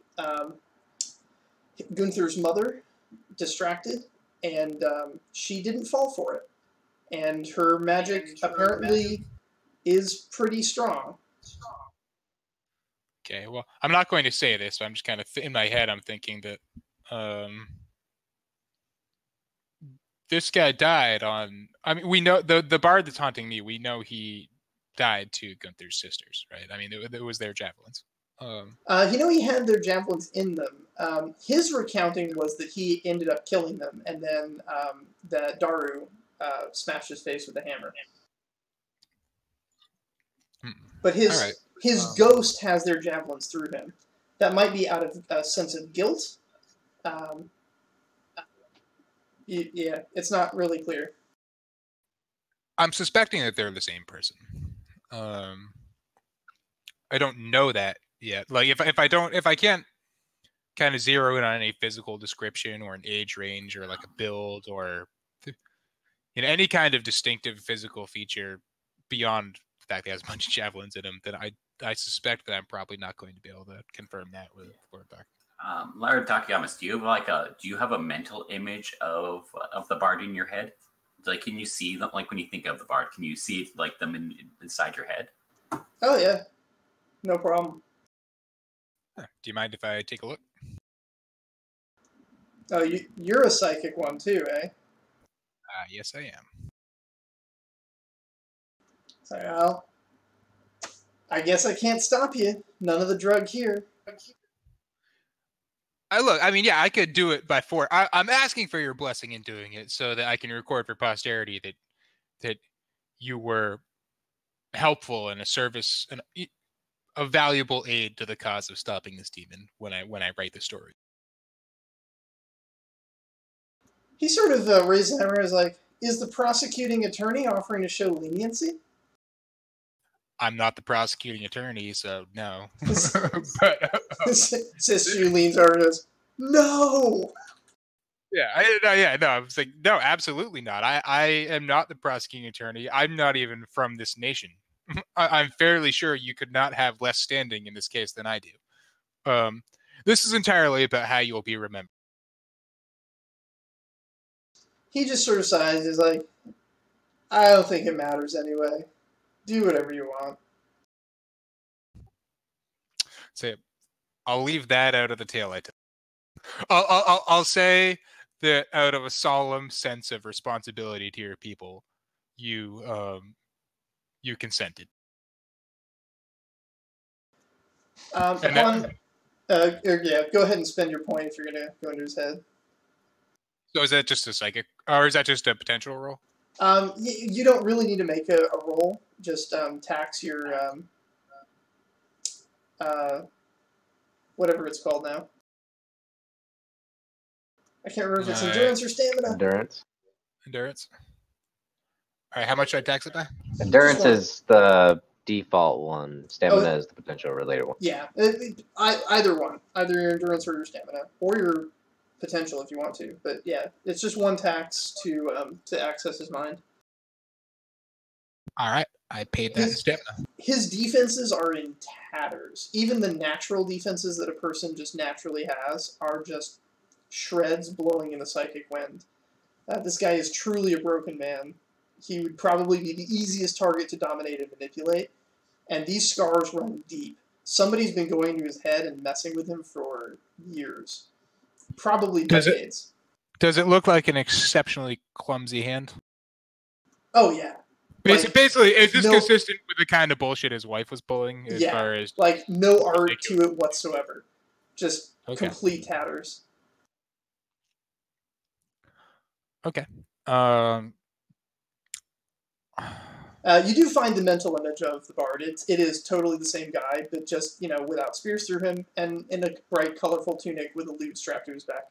Gunther's mother distracted, and she didn't fall for it. And her magic apparently is pretty strong. Okay, well, I'm not going to say this, but I'm just kind of in my head, I'm thinking that this guy died on. I mean, we know the bard that's haunting me. We know he died to Gunther's sisters, right? I mean, it was their javelins. He had their javelins in them. His recounting was that he ended up killing them, and then that Daru smashed his face with a hammer. But his ghost has their javelins through him. That might be out of a sense of guilt. Yeah, it's not really clear. I'm suspecting that they're the same person. I don't know that yet. Like if I can't kind of zero in on any physical description or an age range or like a build or any kind of distinctive physical feature beyond the fact that he has a bunch of javelins in him, then I suspect that I'm probably not going to be able to confirm that with Lord Doc. Lord Takayamas, do you have a mental image of the bard in your head? Like, can you see them? Like when you think of the bard, can you see like them inside your head? Oh yeah, no problem. Do you mind if I take a look? Oh, you're a psychic one too, eh? Yes, I am. So, well, I guess I can't stop you. None of the drug here. I could do it by force. I'm asking for your blessing in doing it so that I can record for posterity that you were helpful in a service, a valuable aid to the cause of stopping this demon when I write the story. He sort of raised the hammer and was like, is the prosecuting attorney offering to show leniency? I'm not the prosecuting attorney, so no. Sister leans over and goes, "No." I was like, no, absolutely not. I am not the prosecuting attorney. I'm not even from this nation. I'm fairly sure you could not have less standing in this case than I do. This is entirely about how you will be remembered. He just sort of sighs. He's like, "I don't think it matters anyway. Do whatever you want." So I'll leave that out of the tale I tell. I'll say that out of a solemn sense of responsibility to your people, you consented. Go ahead and spend your point if you're gonna go into his head. So is that just a psychic, or is that just a potential roll? You don't really need to make a roll. Just tax your whatever it's called now. I can't remember if it's endurance or stamina. Endurance. All right, how much should I tax it by? Endurance is the default one. Stamina is the potential related one. Yeah, either one. Either your endurance or your stamina. Or your potential if you want to. But yeah, it's just one tax to access his mind. All right, I paid that in stamina. His defenses are in tatters. Even the natural defenses that a person just naturally has are just shreds blowing in the psychic wind. This guy is truly a broken man. He would probably be the easiest target to dominate and manipulate. And these scars run deep. Somebody's been going to his head and messing with him for years. Probably decades. Does it look like an exceptionally clumsy hand? Oh, yeah. Basically, is this consistent with the kind of bullshit his wife was pulling? Far as like no art to it whatsoever. Just complete tatters. Okay. You do find the mental image of the bard. It is totally the same guy, but just, without spears through him and in a bright, colorful tunic with a lute strapped to his back.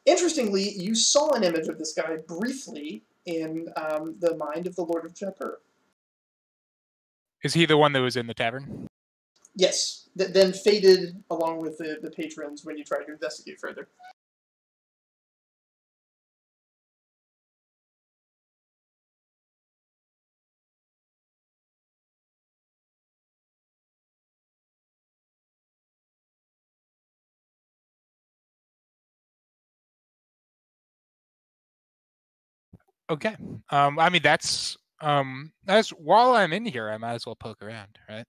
Interestingly, you saw an image of this guy briefly in the mind of the Lord of Jaipur. Is he the one that was in the tavern? Yes. That then faded along with the patrons when you tried to investigate further. Okay. That's while I'm in here, I might as well poke around, right?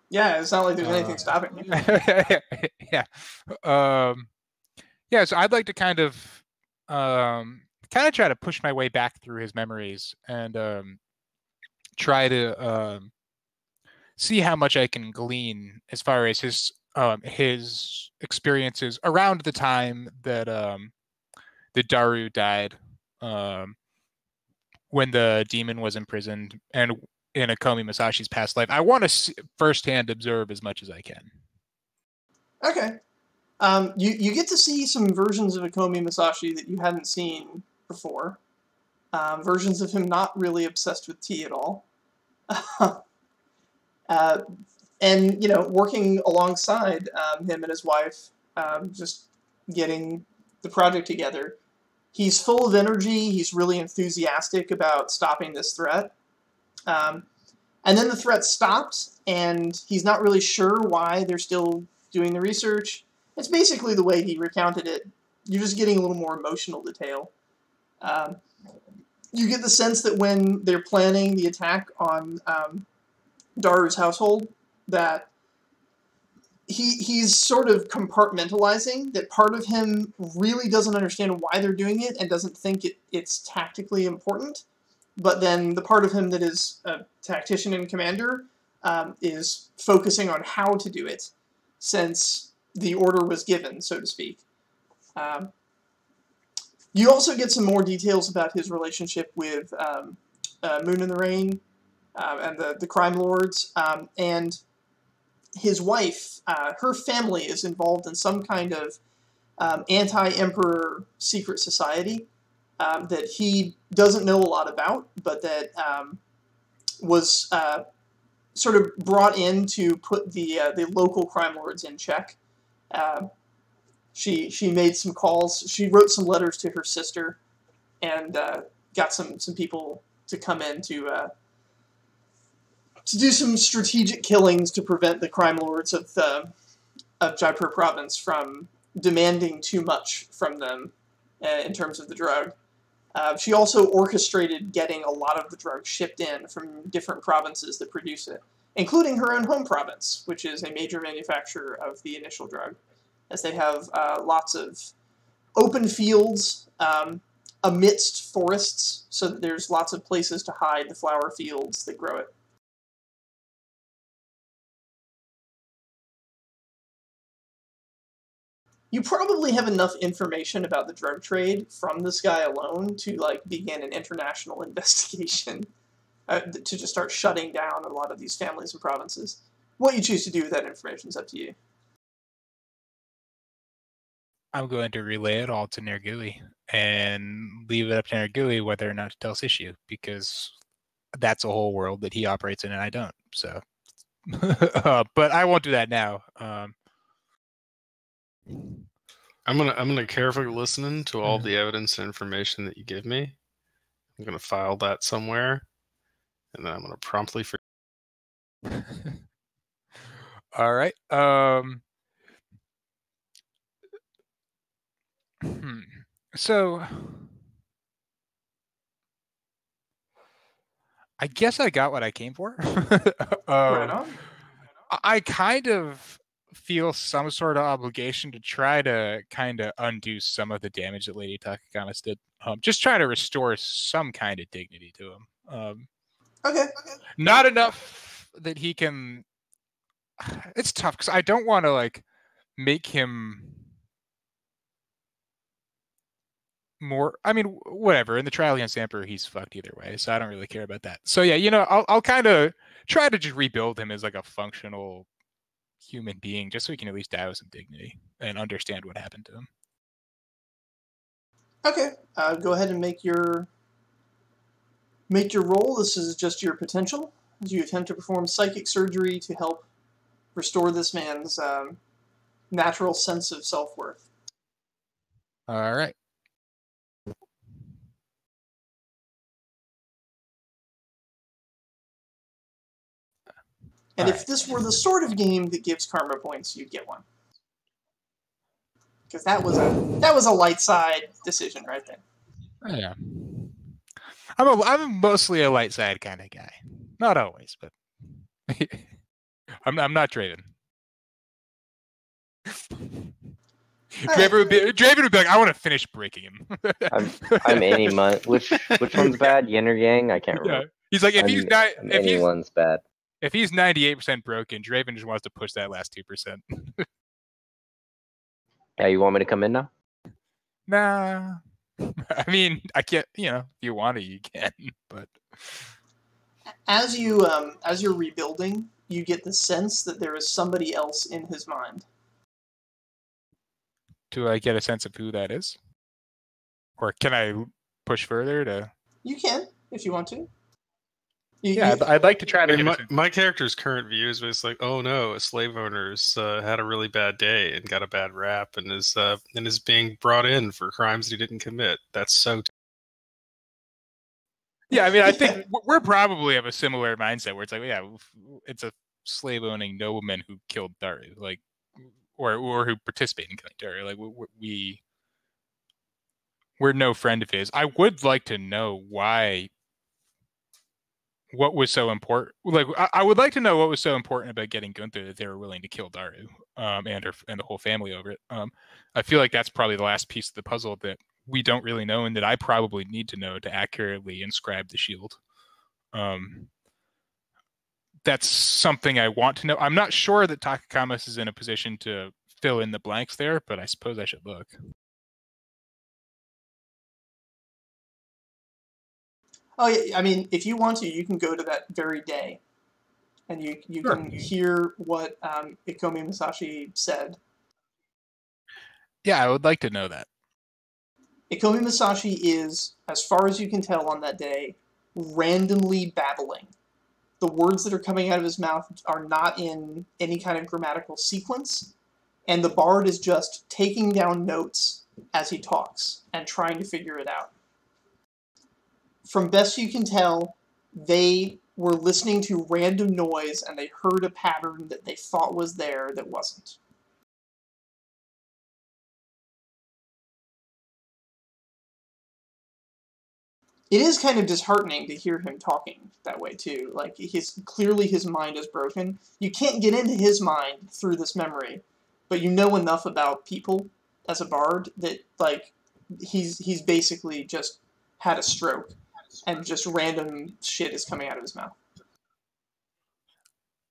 Yeah, it's not like there's anything stopping you. Yeah. So I'd like to kind of try to push my way back through his memories and try to see how much I can glean as far as his experiences around the time that the Daru died. When the demon was imprisoned and in Akomi Masashi's past life. I want to firsthand observe as much as I can. Okay. You get to see some versions of Akomi Masashi that you hadn't seen before. Versions of him not really obsessed with tea at all. And, working alongside him and his wife, just getting the project together. He's full of energy. He's really enthusiastic about stopping this threat. And then the threat stopped, and he's not really sure why they're still doing the research. It's basically the way he recounted it. You're just getting a little more emotional detail. You get the sense that when they're planning the attack on Daru's household, that he's sort of compartmentalizing, that part of him really doesn't understand why they're doing it and doesn't think it's tactically important, but then the part of him that is a tactician and commander is focusing on how to do it, since the order was given, so to speak. You also get some more details about his relationship with Moon in the Rain and the crime lords, and his wife, her family is involved in some kind of anti-emperor secret society. that he doesn't know a lot about, but that was sort of brought in to put the local crime lords in check. She made some calls. She wrote some letters to her sister, and got some people to come in to do some strategic killings to prevent the crime lords of Jaipur province from demanding too much from them in terms of the drug. She also orchestrated getting a lot of the drug shipped in from different provinces that produce it, including her own home province, which is a major manufacturer of the initial drug, as they have lots of open fields amidst forests, so that there's lots of places to hide the flower fields that grow it. You probably have enough information about the drug trade from this guy alone to like begin an international investigation, to just start shutting down a lot of these families and provinces. What you choose to do with that information is up to you. I'm going to relay it all to Nerguli and leave it up to Nerguli whether or not to tell Sishu, because that's a whole world that he operates in and I don't. So, but I won't do that now. I'm gonna carefully listen to all the evidence and information that you give me. I'm gonna file that somewhere, and then I'm gonna promptly All right. So I guess I got what I came for. Right on. I kind of feel some sort of obligation to try to kind of undo some of the damage that Lady Takakamis did. Just try to restore some kind of dignity to him. Okay. Not enough that he can... It's tough, because I don't want to, like, make him more... I mean, whatever. In the trial against the Emperor, he's fucked either way, so I don't really care about that. So yeah, you know, I'll kind of try to just rebuild him as, like, a functional human being, just so he can at least die with some dignity and understand what happened to him. Okay, go ahead and make your roll. This is just your potential as you attempt to perform psychic surgery to help restore this man's natural sense of self-worth. All right. And if this were the sort of game that gives karma points, you'd get one. Because that was a light side decision right there. Oh, yeah. I'm mostly a light side kind of guy. Not always, but I'm not Draven. Draven would be like, I want to finish breaking him. I'm any month. Which one's bad? Yin or Yang? I can't remember. Yeah. He's like, anyone's bad. If he's 98% broken, Draven just wants to push that last 2%. Yeah, you want me to come in now? Nah. I mean, I can't, you know, if you want to, you can, but... As you're rebuilding, you get the sense that there is somebody else in his mind. Do I get a sense of who that is? Or can I push further to... You can, if you want to. I'd like to try to... My character's current view is basically like, oh no, a slave owner's had a really bad day and got a bad rap and is being brought in for crimes that he didn't commit. That's so... Yeah, I mean, I think we're probably of a similar mindset where it's like, yeah, it's a slave-owning nobleman who killed Daru, like, or who participated in killing Daru. Like, we're no friend of his. I would like to know what was so important. Like, I would like to know what was so important about getting Gunther that they were willing to kill Daru and the whole family over it. I feel like that's probably the last piece of the puzzle that we don't really know, and that I probably need to know to accurately inscribe the shield. That's something I want to know. I'm not sure that Takakamis is in a position to fill in the blanks there, but I suppose I should look. Oh, yeah, I mean, if you want to, you can go to that very day, and you Sure. can hear what Ikomi Musashi said. Yeah, I would like to know that. Ikomi Masashi is, as far as you can tell on that day, randomly babbling. The words that are coming out of his mouth are not in any kind of grammatical sequence, and the bard is just taking down notes as he talks and trying to figure it out. From best you can tell, they were listening to random noise and they heard a pattern that they thought was there that wasn't. It is kind of disheartening to hear him talking that way too. Like, clearly his mind is broken. You can't get into his mind through this memory, but you know enough about people as a bard that, like, he's basically just had a stroke and just random shit is coming out of his mouth.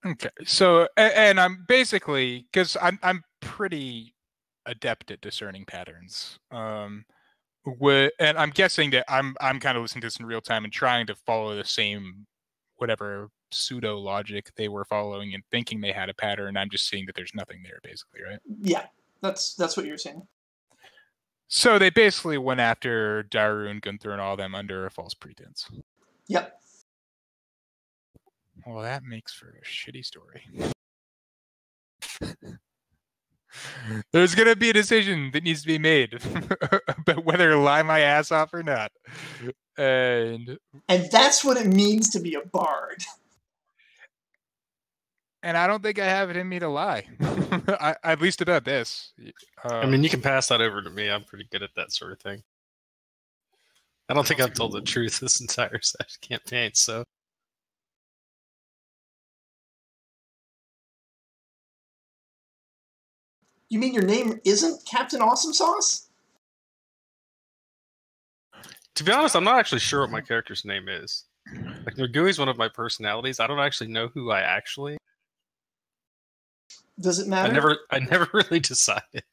Okay, so, and I'm basically, because I'm pretty adept at discerning patterns. And I'm guessing that I'm kind of listening to this in real time and trying to follow the same whatever pseudo logic they were following and thinking they had a pattern. I'm just seeing that there's nothing there, basically, right? Yeah, that's what you're saying. So they basically went after Darun, Gunther, and all them under a false pretense. Yep. Well, that makes for a shitty story. There's going to be a decision that needs to be made about whether to lie my ass off or not. And that's what it means to be a bard. And I don't think I have it in me to lie. At least about this. I mean, you can pass that over to me. I'm pretty good at that sort of thing. I don't think I've told the truth this entire campaign, so... You mean your name isn't Captain Awesome Sauce? To be honest, I'm not actually sure what my character's name is. Like, Nurgui is one of my personalities. I don't actually know who I actually... Does it matter? I never really decided.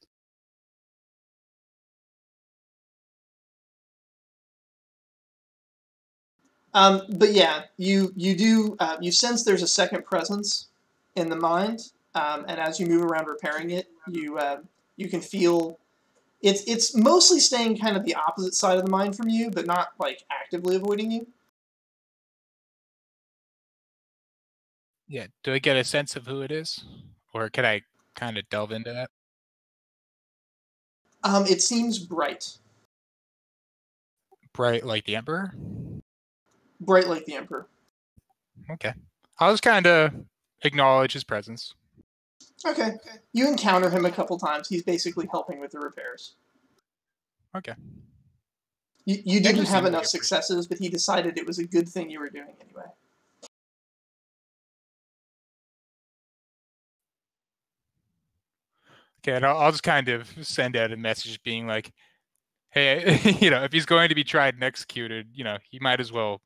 But yeah, you sense there's a second presence in the mind, and as you move around repairing it, you can feel it's mostly staying kind of the opposite side of the mind from you, but not like actively avoiding you. Yeah, do I get a sense of who it is, or can I kind of delve into that? It seems bright. Bright like the Emperor? Bright like the Emperor. Okay. I'll just kind of acknowledge his presence. Okay. You encounter him a couple times. He's basically helping with the repairs. Okay. You didn't have enough successes, but he decided it was a good thing you were doing anyway. Okay, and I'll just kind of send out a message being like, hey, if he's going to be tried and executed, he might as well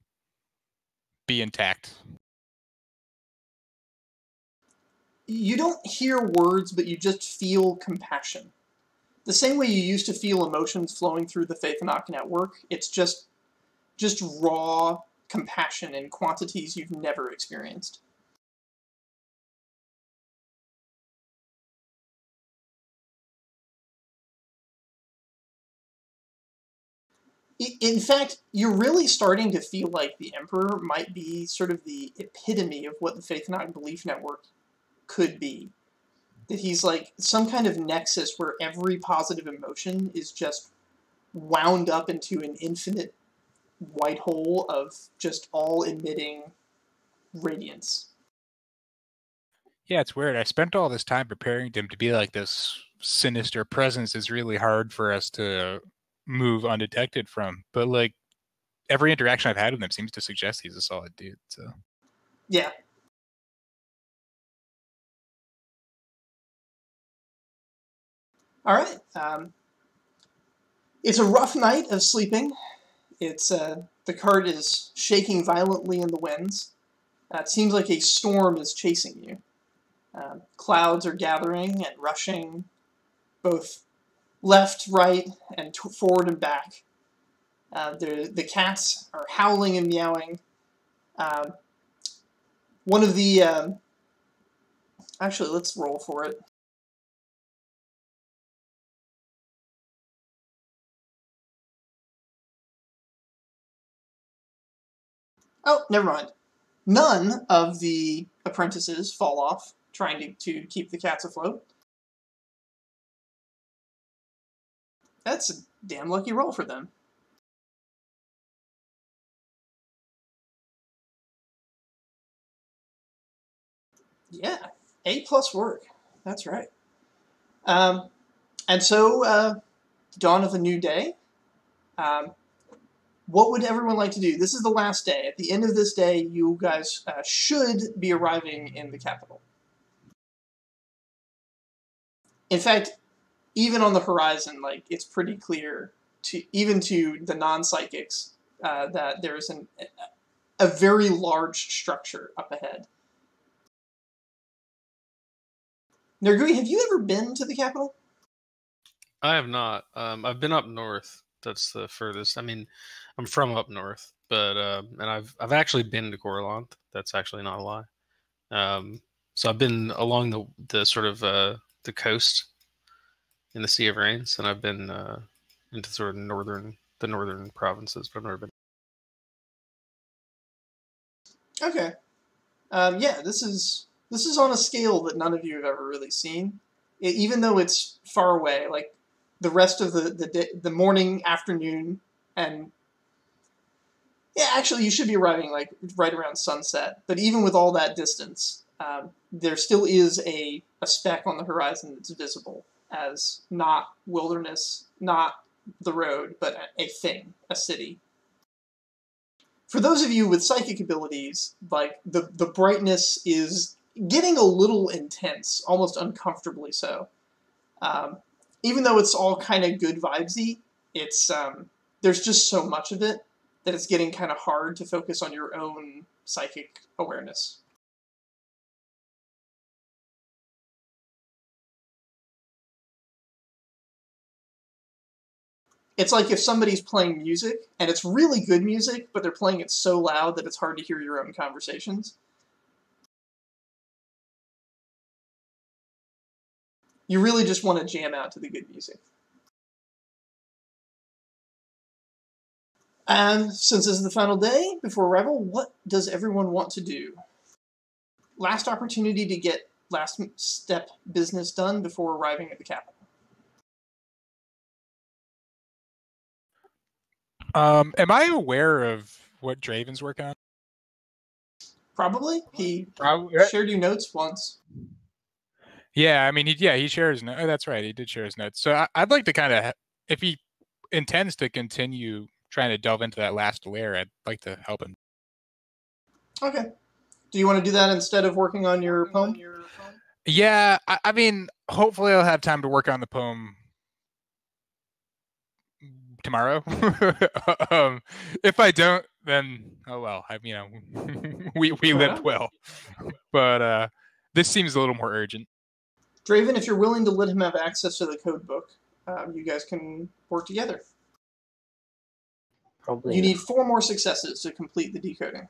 be intact. You don't hear words, but you just feel compassion. The same way you used to feel emotions flowing through the Faythen'oc network, it's just raw compassion in quantities you've never experienced. In fact, you're really starting to feel like the Emperor might be sort of the epitome of what the Faythen'oc belief network could be. That he's like some kind of nexus where every positive emotion is just wound up into an infinite white hole of just all emitting radiance. Yeah, it's weird. I spent all this time preparing him to be like this sinister presence is really hard for us to move undetected from. But like every interaction I've had with him seems to suggest he's a solid dude. So yeah. All right. It's a rough night of sleeping. It's the cart is shaking violently in the winds. It seems like a storm is chasing you. Clouds are gathering and rushing, both left, right, and forward and back. The cats are howling and meowing. One of the actually, let's roll for it. Oh, never mind. None of the apprentices fall off trying to keep the cats afloat. That's a damn lucky roll for them. Yeah, A+ work. That's right. And so, dawn of a new day. What would everyone like to do? This is the last day. At the end of this day, you guys should be arriving in the capital. In fact, even on the horizon, like, it's pretty clear even to the non-psychics that there is a very large structure up ahead. Nergui, have you ever been to the capital? I have not. I've been up north. That's the furthest. I mean, I'm from up north, but and I've actually been to Corallant. That's actually not a lie. So I've been along the sort of the coast in the Sea of Rains, and I've been into sort of the northern provinces, but I've never been. Okay. Yeah, this is on a scale that none of you have ever really seen. Even though it's far away, like the rest of the morning, afternoon, and yeah, actually, you should be arriving like right around sunset. But even with all that distance, there still is a speck on the horizon that's visible as not wilderness, not the road, but a thing, a city. For those of you with psychic abilities, like the brightness is getting a little intense, almost uncomfortably so. Even though it's all kind of good vibesy, it's there's just so much of it that it's getting kind of hard to focus on your own psychic awareness. It's like if somebody's playing music, and it's really good music, but they're playing it so loud that it's hard to hear your own conversations. You really just want to jam out to the good music. And since this is the final day before arrival, what does everyone want to do? Last opportunity to get last step business done before arriving at the capital. Am I aware of what Draven's working on? Probably. He shared you notes once. Yeah, I mean, he shares. Oh, that's right. He did share his notes. So I'd like to kind of, if he intends to continue trying to delve into that last layer, I'd like to help him. Okay. Do you want to do that instead of working on your poem? Yeah, I mean, hopefully I'll have time to work on the poem tomorrow. If I don't, then oh well. We lived well, but this seems a little more urgent. Draven, if you're willing to let him have access to the code book, you guys can work together. Probably. You need 4 more successes to complete the decoding.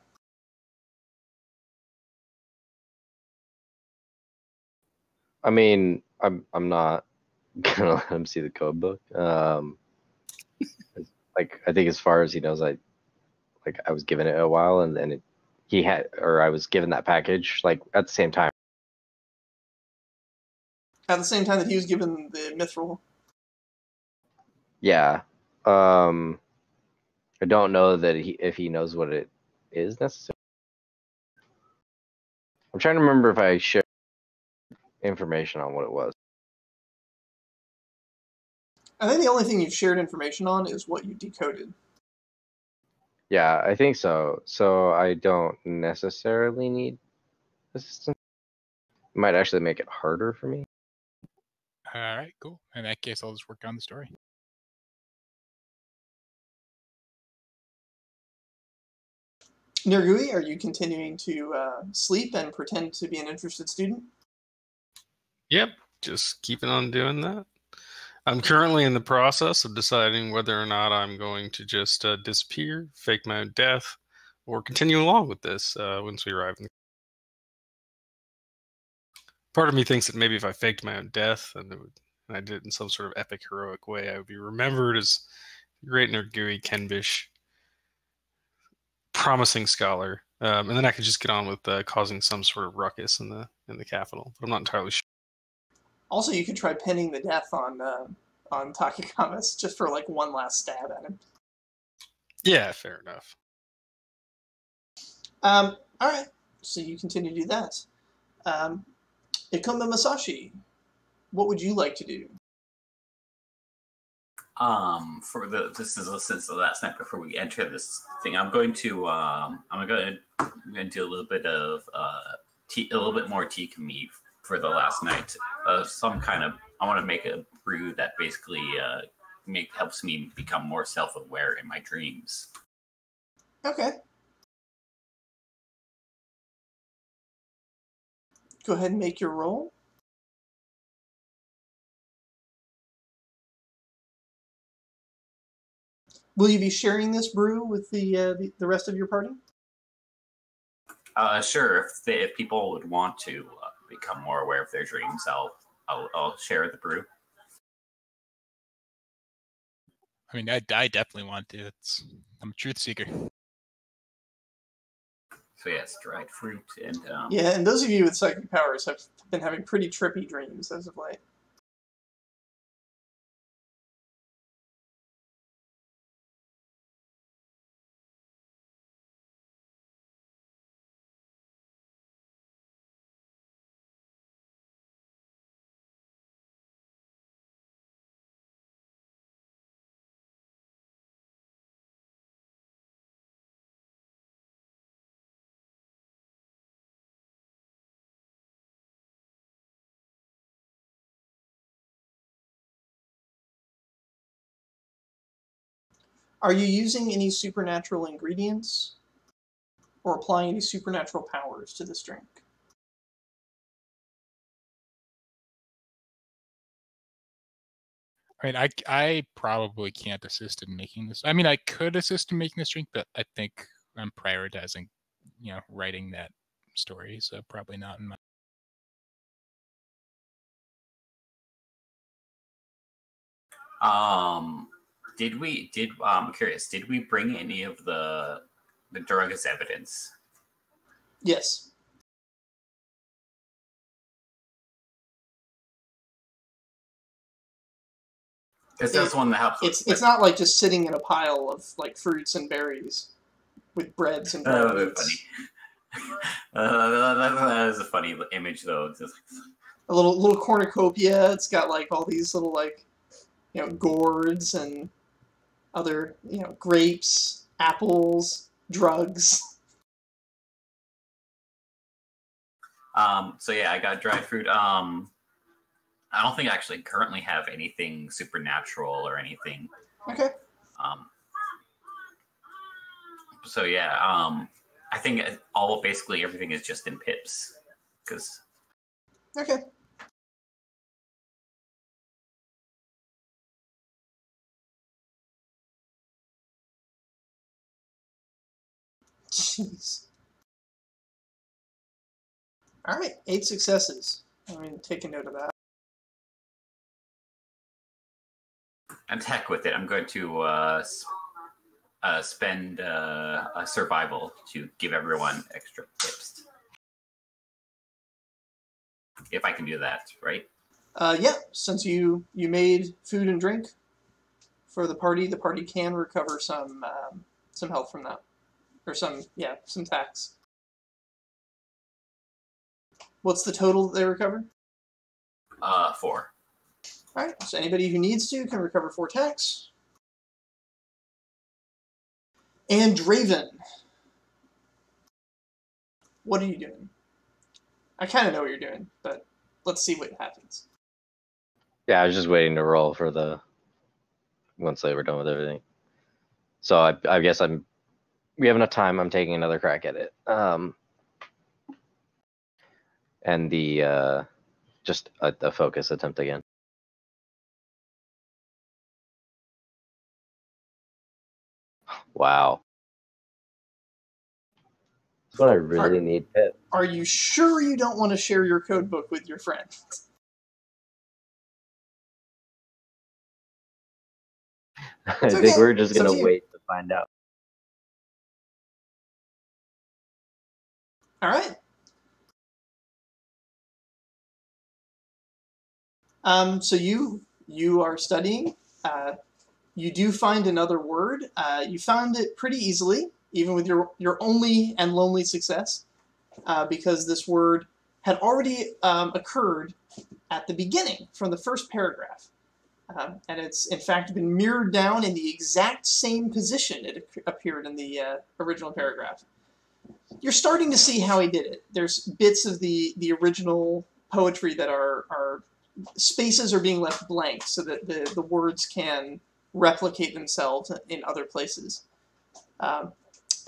I mean, I'm not gonna let him see the code book. Like I think as far as he knows, I was given it a while, and then I was given that package like at the same time. At the same time that he was given the mithril. Yeah. I don't know that if he knows what it is necessarily. I'm trying to remember if I shared information on what it was. I think the only thing you've shared information on is what you decoded. Yeah, I think so. So I don't necessarily need assistance. It might actually make it harder for me. All right, cool. In that case, I'll just work on the story. Nergui, are you continuing to sleep and pretend to be an interested student? Yep, just keeping on doing that. I'm currently in the process of deciding whether or not I'm going to just disappear, fake my own death, or continue along with this once we arrive. Part of me thinks that maybe if I faked my own death and I did it in some sort of epic, heroic way, I would be remembered as great Nergui Kenbish. promising scholar, and then I could just get on with causing some sort of ruckus in the capital. But I'm not entirely sure. Also, you could try pinning the death on Takakamis just for like one last stab at him. Yeah, fair enough. All right, so you continue to do that. Ikoma Masashi, what would you like to do? This is the last night before we enter this thing. I'm going to do a little bit of tea, a little bit more tikami for the last night. Some kind of, I want to make a brew that basically helps me become more self-aware in my dreams. Okay. Go ahead and make your roll. Will you be sharing this brew with the rest of your party? Sure. If people would want to become more aware of their dreams, I'll share the brew. I mean, I definitely want to. I'm a truth seeker. So yes, dried fruit and yeah, and those of you with psychic powers have been having pretty trippy dreams as of late. Are you using any supernatural ingredients or applying any supernatural powers to this drink? I mean, I probably can't assist in making this. I mean, I could assist in making this drink, but I think I'm prioritizing, writing that story. So probably not in my. I'm curious, did we bring any of the drug as evidence? Yes. Because that's one that helps. It's not like just sitting in a pile of like fruits and berries with breads and bread meats. That is a funny image, though. A little cornucopia. It's got like all these little like gourds and other grapes, apples, drugs. So yeah, I got dried fruit. I don't think I actually currently have anything supernatural or anything. Okay. So yeah, I think basically everything is just in pips, because. Okay. Jeez. All right, 8 successes. I'm going to take a note of that. And heck with it, I'm going to spend a survival to give everyone extra tips. If I can do that, right? Yeah, since you made food and drink for the party can recover some health from that. Or some tax. What's the total that they recovered? 4. Alright, so anybody who needs to can recover 4 tax. And Draven. What are you doing? I kind of know what you're doing, but let's see what happens. Yeah, I was just waiting to roll for once they were done with everything. So I guess we have enough time. I'm taking another crack at it. And just a focus attempt again. Wow. That's what I really need, Pip. Are you sure you don't want to share your code book with your friends? I think we're just going to wait to find out. All right. So you are studying. You do find another word. You found it pretty easily, even with your only and lonely success, because this word had already occurred at the beginning, from the first paragraph. And it's, in fact, been mirrored down in the exact same position it appeared in the original paragraph. You're starting to see how he did it. There's bits of the original poetry that are spaces are being left blank so that the words can replicate themselves in other places.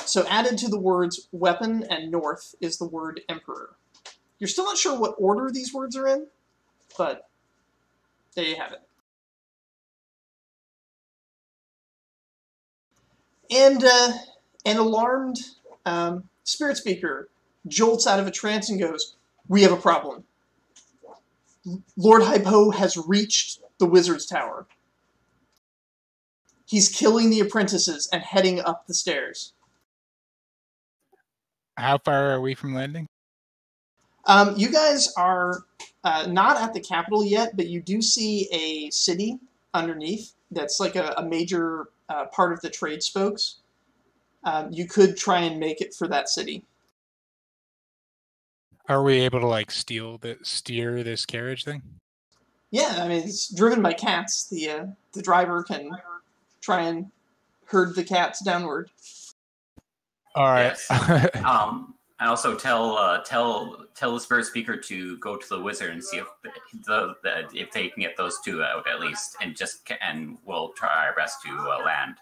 So added to the words weapon and north is the word emperor. You're still not sure what order these words are in, but there you have it. And an alarmed spirit speaker jolts out of a trance and goes, "We have a problem. Lord Hypo has reached the wizard's tower. He's killing the apprentices and heading up the stairs." How far are we from landing? You guys are not at the capital yet, but you do see a city underneath that's like a major part of the trade spokes. You could try and make it for that city. Are we able to like steer this carriage thing? Yeah, I mean, it's driven by cats. The driver can try and herd the cats downward. All right. Yes. And also tell the spirit speaker to go to the wizard and see if they can get those two out at least, and we'll try our best to land.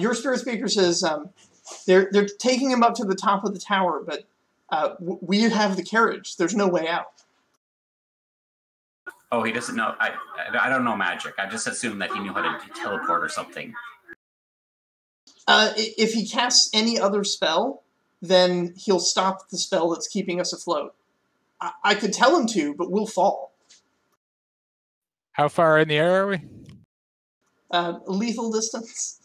Your spirit speaker says they're taking him up to the top of the tower, but we have the carriage. There's no way out. Oh, he doesn't know. I don't know magic. I just assumed that he knew how to teleport or something. If he casts any other spell, then he'll stop the spell that's keeping us afloat. I could tell him to, but we'll fall. How far in the air are we? Lethal distance.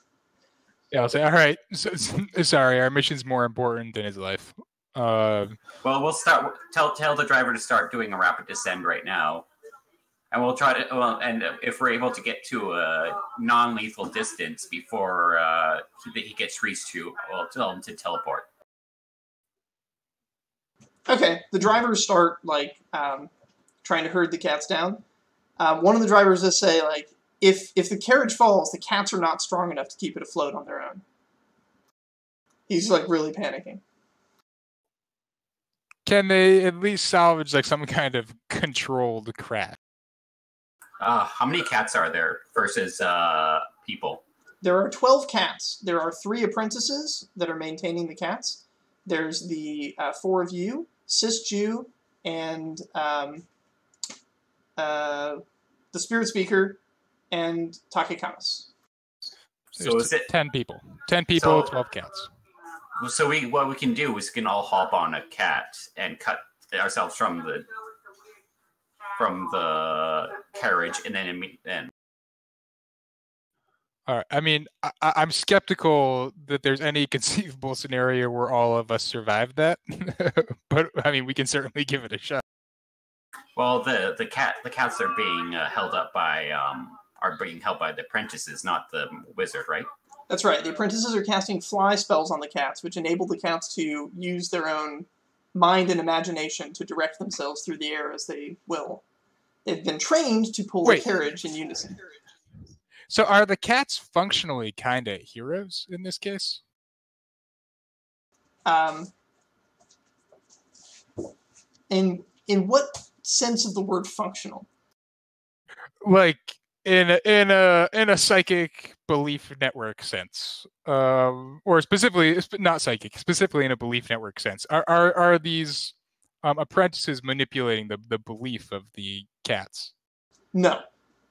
Yeah, I'll say, all right. Sorry, our mission's more important than his life. Well, we'll start. Tell the driver to start doing a rapid descent right now, and we'll try to. Well, and if we're able to get to a non-lethal distance before he gets reached to, we'll tell him to teleport. Okay, the drivers start trying to herd the cats down. One of the drivers does say if the carriage falls, the cats are not strong enough to keep it afloat on their own. He's really panicking. Can they at least salvage some kind of controlled crash? How many cats are there versus people? There are 12 cats. There are 3 apprentices that are maintaining the cats. There's the 4 of you, Sis Jew, and the spirit speaker, and Takekamas. So is it 10 people? 10 people, 12 cats. So what we can do is we can all hop on a cat and cut ourselves from the carriage, and then. All right. I mean, I'm skeptical that there's any conceivable scenario where all of us survive that, but I mean, we can certainly give it a shot. Well, the cats are being held by the apprentices, not the wizard, right? That's right. The apprentices are casting fly spells on the cats, which enable the cats to use their own mind and imagination to direct themselves through the air as they will. They've been trained to pull the carriage in unison. So are the cats functionally kind of heroes in this case? In what sense of the word functional? In a psychic belief network sense, or specifically not psychic, specifically in a belief network sense. Are these apprentices manipulating the belief of the cats? No.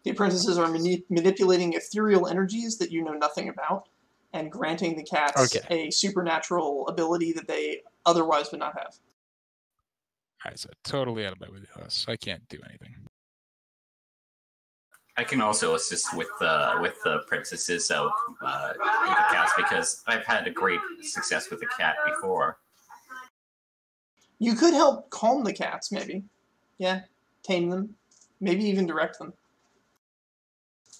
The apprentices are manipulating ethereal energies that you know nothing about, and granting the cats a supernatural ability that they otherwise would not have. All right, so totally out of my wheelhouse. I can't do anything. I can also assist with the princesses of with the cats because I've had a great success with the cat before. You could help calm the cats, maybe. Yeah, tame them, maybe even direct them.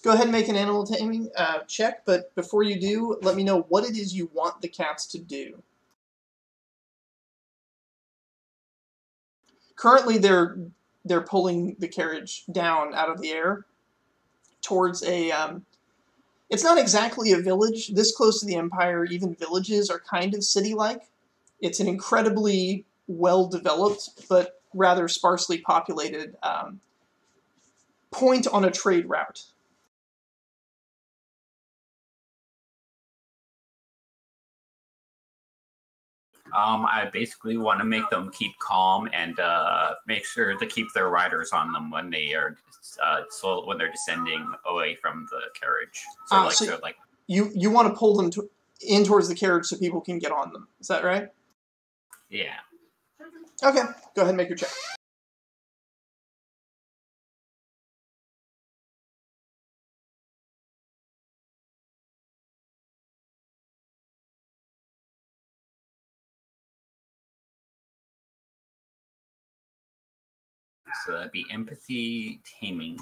Go ahead and make an animal taming check, but before you do, let me know what it is you want the cats to do. Currently, they're pulling the carriage down out of the air towards a... it's not exactly a village. This close to the Empire, even villages are kind of city-like. It's an incredibly well-developed, but rather sparsely populated point on a trade route. I basically want to make them keep calm and make sure to keep their riders on them when they are when they're descending away from the carriage. So they're like you want to pull them in towards the carriage so people can get on them. Is that right? Yeah. Okay, go ahead and make your check. So that'd be empathy, taming.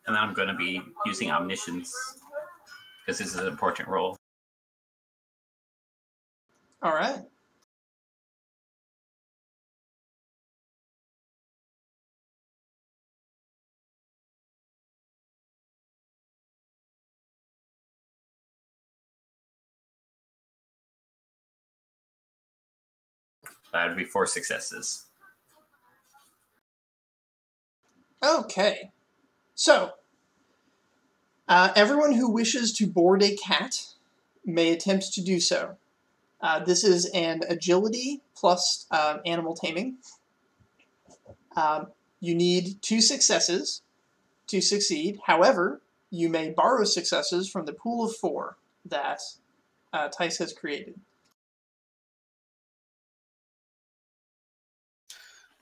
And then I'm going to be using omniscience because this is an important role. All right. That'd be 4 successes. Okay. So, everyone who wishes to board a cat may attempt to do so. This is an agility plus animal taming. You need 2 successes to succeed. However, you may borrow successes from the pool of 4 that Tice has created.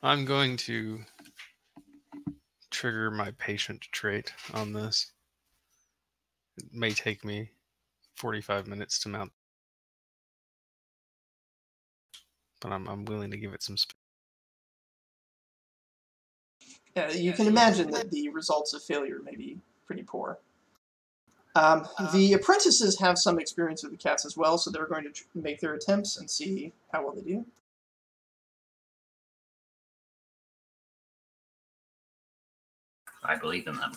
I'm going to trigger my patient trait on this. It may take me 45 minutes to mount, but I'm willing to give it some space. Yeah, you can imagine that the results of failure may be pretty poor. The apprentices have some experience with the cats as well, so they're going to make their attempts and see how well they do. I believe in them.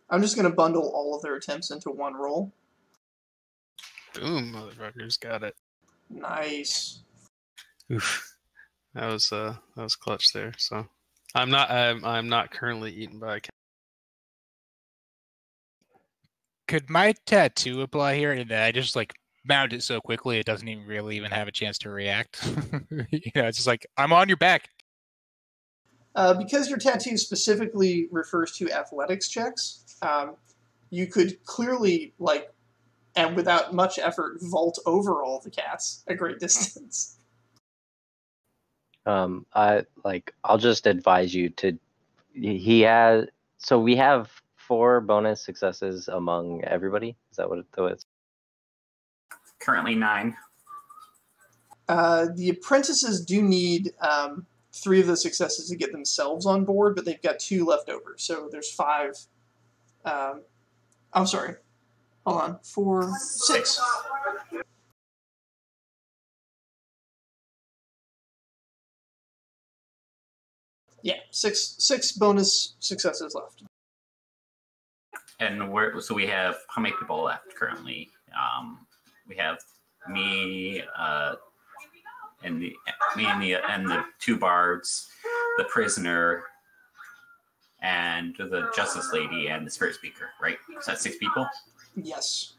I'm just going to bundle all of their attempts into one roll. Boom, motherfuckers, got it. Nice. Oof, that was clutch there. So I'm not currently eaten by a cat. Could my tattoo apply here? And I just like mount it so quickly it doesn't even really have a chance to react. It's just like I'm on your back. Because your tattoo specifically refers to athletics checks, you could clearly, and without much effort, vault over all the cats a great distance. I'll just advise you to. So we have 4 bonus successes among everybody. Is that what it is? Currently 9. The apprentices do need 3 of the successes to get themselves on board, but they've got 2 left over, so there's 5. I'm sorry. Hold on. 4, 6. Yeah, 6 bonus successes left. And so we have how many people left currently? We have me, and the 2 bards, the prisoner, and the justice lady, and the spirit speaker. Right? Is that 6 people? Yes.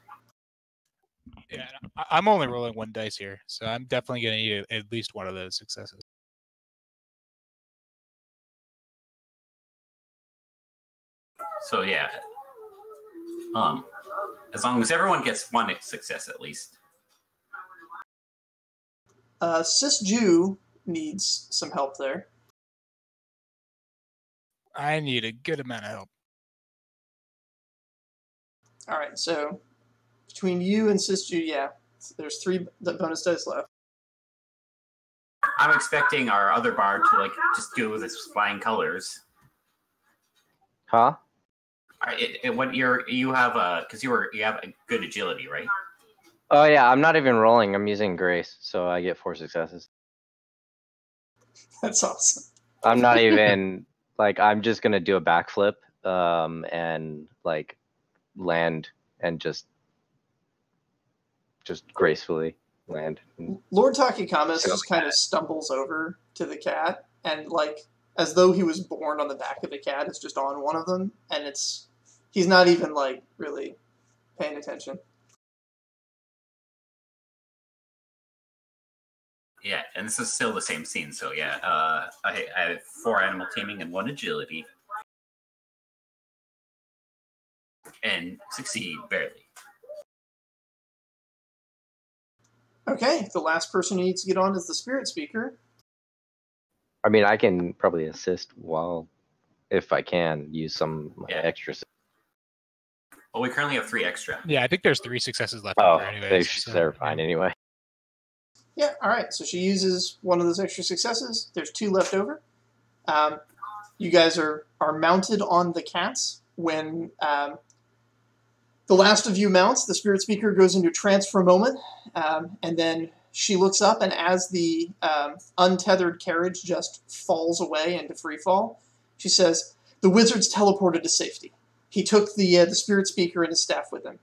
Yeah, I'm only rolling 1 dice here, so I'm definitely going to need at least one of those successes. So yeah, as long as everyone gets 1 success at least. Sis Jew needs some help there. I need a good amount of help. All right, so between you and Sis Jew, yeah, there's 3 bonus dice left. I'm expecting our other bard to like just do this flying colors. Huh? What you have because you have a good agility, right? Oh yeah, I'm not even rolling. I'm using grace, so I get 4 successes. That's awesome. I'm not even like I'm just gonna do a backflip, and like land and just gracefully land. Lord Takikamis just kind of stumbles over to the cat and, like, as though he was born on the back of the cat, is just on one of them, and he's not even, like, really paying attention. Yeah, and this is still the same scene, so yeah, I have 4 animal taming and 1 agility. And succeed barely. Okay, the last person who needs to get on is the spirit speaker. I mean, I can probably assist if I can, use some extra. Well, we currently have 3 extra. Yeah, I think there's 3 successes left. Oh, anyways, they're fine anyway. Yeah, all right, so she uses one of those extra successes. There's 2 left over. You guys are mounted on the cats. When the last of you mounts, the spirit speaker goes into trance for a moment, and then she looks up, and as the untethered carriage just falls away into free fall, she says, "The wizard's teleported to safety. He took the spirit speaker and his staff with him.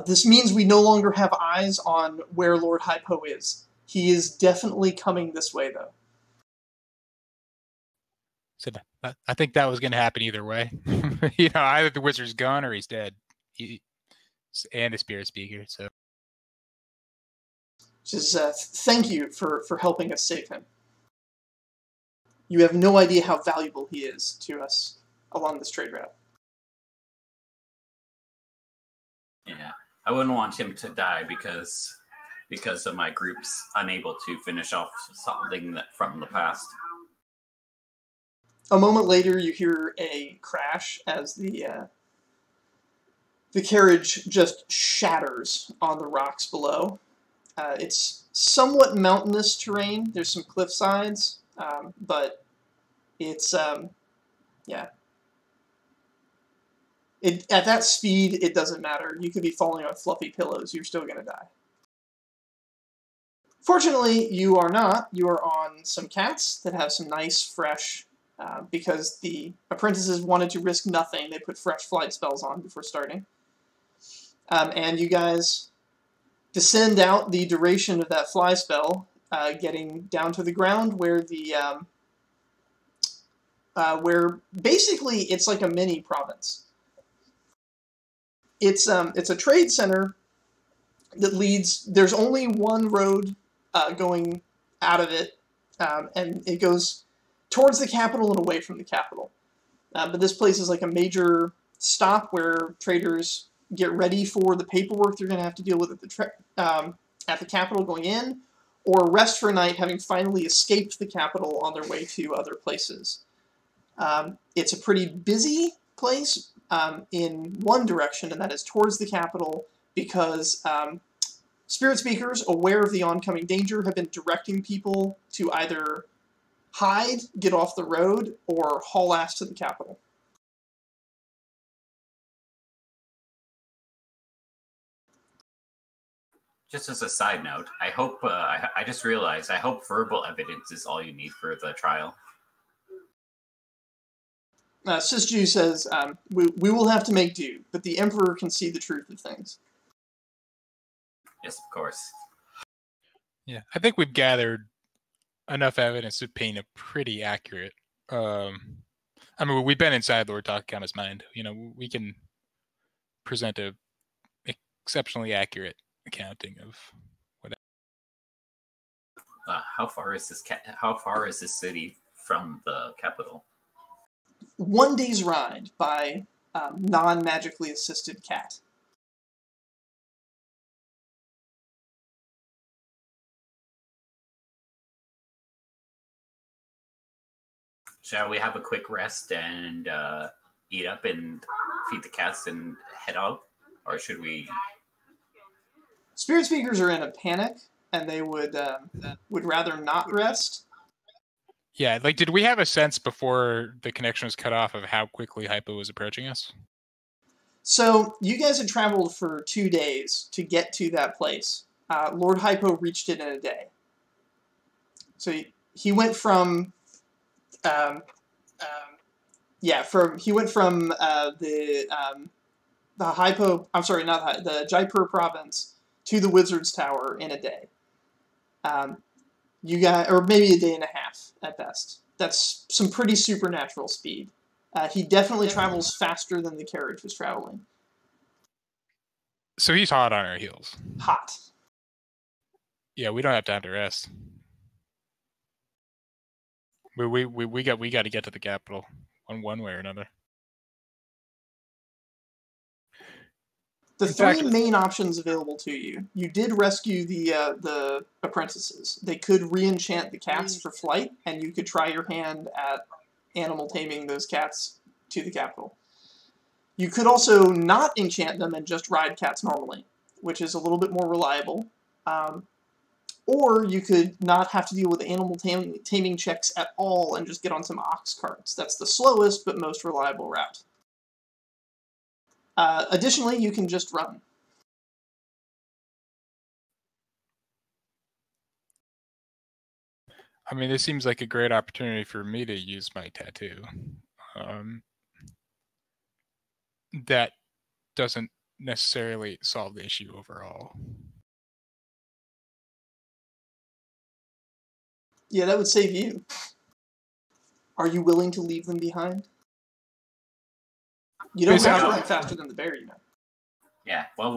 This means we no longer have eyes on where Lord Hypo is. He is definitely coming this way, though." So I think that was going to happen either way. Either the wizard's gone or he's dead. And the spirit speaker. So, Just thank you for helping us save him. You have no idea how valuable he is to us along this trade route. Yeah, I wouldn't want him to die because of my group's unable to finish off something from the past. A moment later, you hear a crash as the carriage just shatters on the rocks below. It's somewhat mountainous terrain. There's some cliff sides, but it's yeah. At that speed, it doesn't matter. You could be falling on fluffy pillows. You're still going to die. Fortunately, you are not. You are on some cats that have some nice, fresh, because the apprentices wanted to risk nothing. They put fresh flight spells on before starting. And you guys descend out the duration of that fly spell, getting down to the ground where where basically it's like a mini province. It's a trade center that leads. There's only one road going out of it, and it goes towards the capital and away from the capital. But this place is like a major stop where traders get ready for the paperwork they're going to have to deal with at the capital going in, or rest for a night having finally escaped the capital on their way to other places. It's a pretty busy place in one direction, and that is towards the capital, because spirit speakers, aware of the oncoming danger, have been directing people to either hide, get off the road, or haul ass to the capital. Just as a side note, I hope, I just realized, I hope verbal evidence is all you need for the trial. Sisju says, we will have to make do, but the Emperor can see the truth of things. Yes, of course. Yeah, I think we've gathered enough evidence to paint a pretty accurate. I mean, we've been inside Lord Takakama's mind. We can present a exceptionally accurate accounting of whatever. How far is this city from the capital? 1 day's ride by non-magically assisted cat. shall we have a quick rest and eat up and feed the cats and head out? Or should we... Spirit speakers are in a panic, and they would rather not rest. Yeah, like, did we have a sense before the connection was cut off of how quickly Hypo was approaching us? So, you guys had traveled for 2 days to get to that place. Lord Hypo reached it in a day. So, he went from... he went from the Hypo... I'm sorry, not the Jaipur province to the Wizard's Tower in a day. You got, or maybe a day and a half at best. That's some pretty supernatural speed. He definitely travels faster than the carriage was traveling. So he's hot on our heels. Hot. Yeah, we don't have time to rest. We got to get to the capital one way or another. The three main options available to you. You did rescue the apprentices. They could re-enchant the cats for flight, and you could try your hand at animal taming those cats to the capital. You could also not enchant them and just ride cats normally, which is a little bit more reliable. Or you could not have to deal with animal taming checks at all and just get on some ox carts. That's the slowest but most reliable route. Additionally, you can just run. I mean, this seems like a great opportunity for me to use my tattoo. That doesn't necessarily solve the issue overall. Yeah, that would save you. Are you willing to leave them behind? You don't have to run faster than the bear, you know. Yeah, well,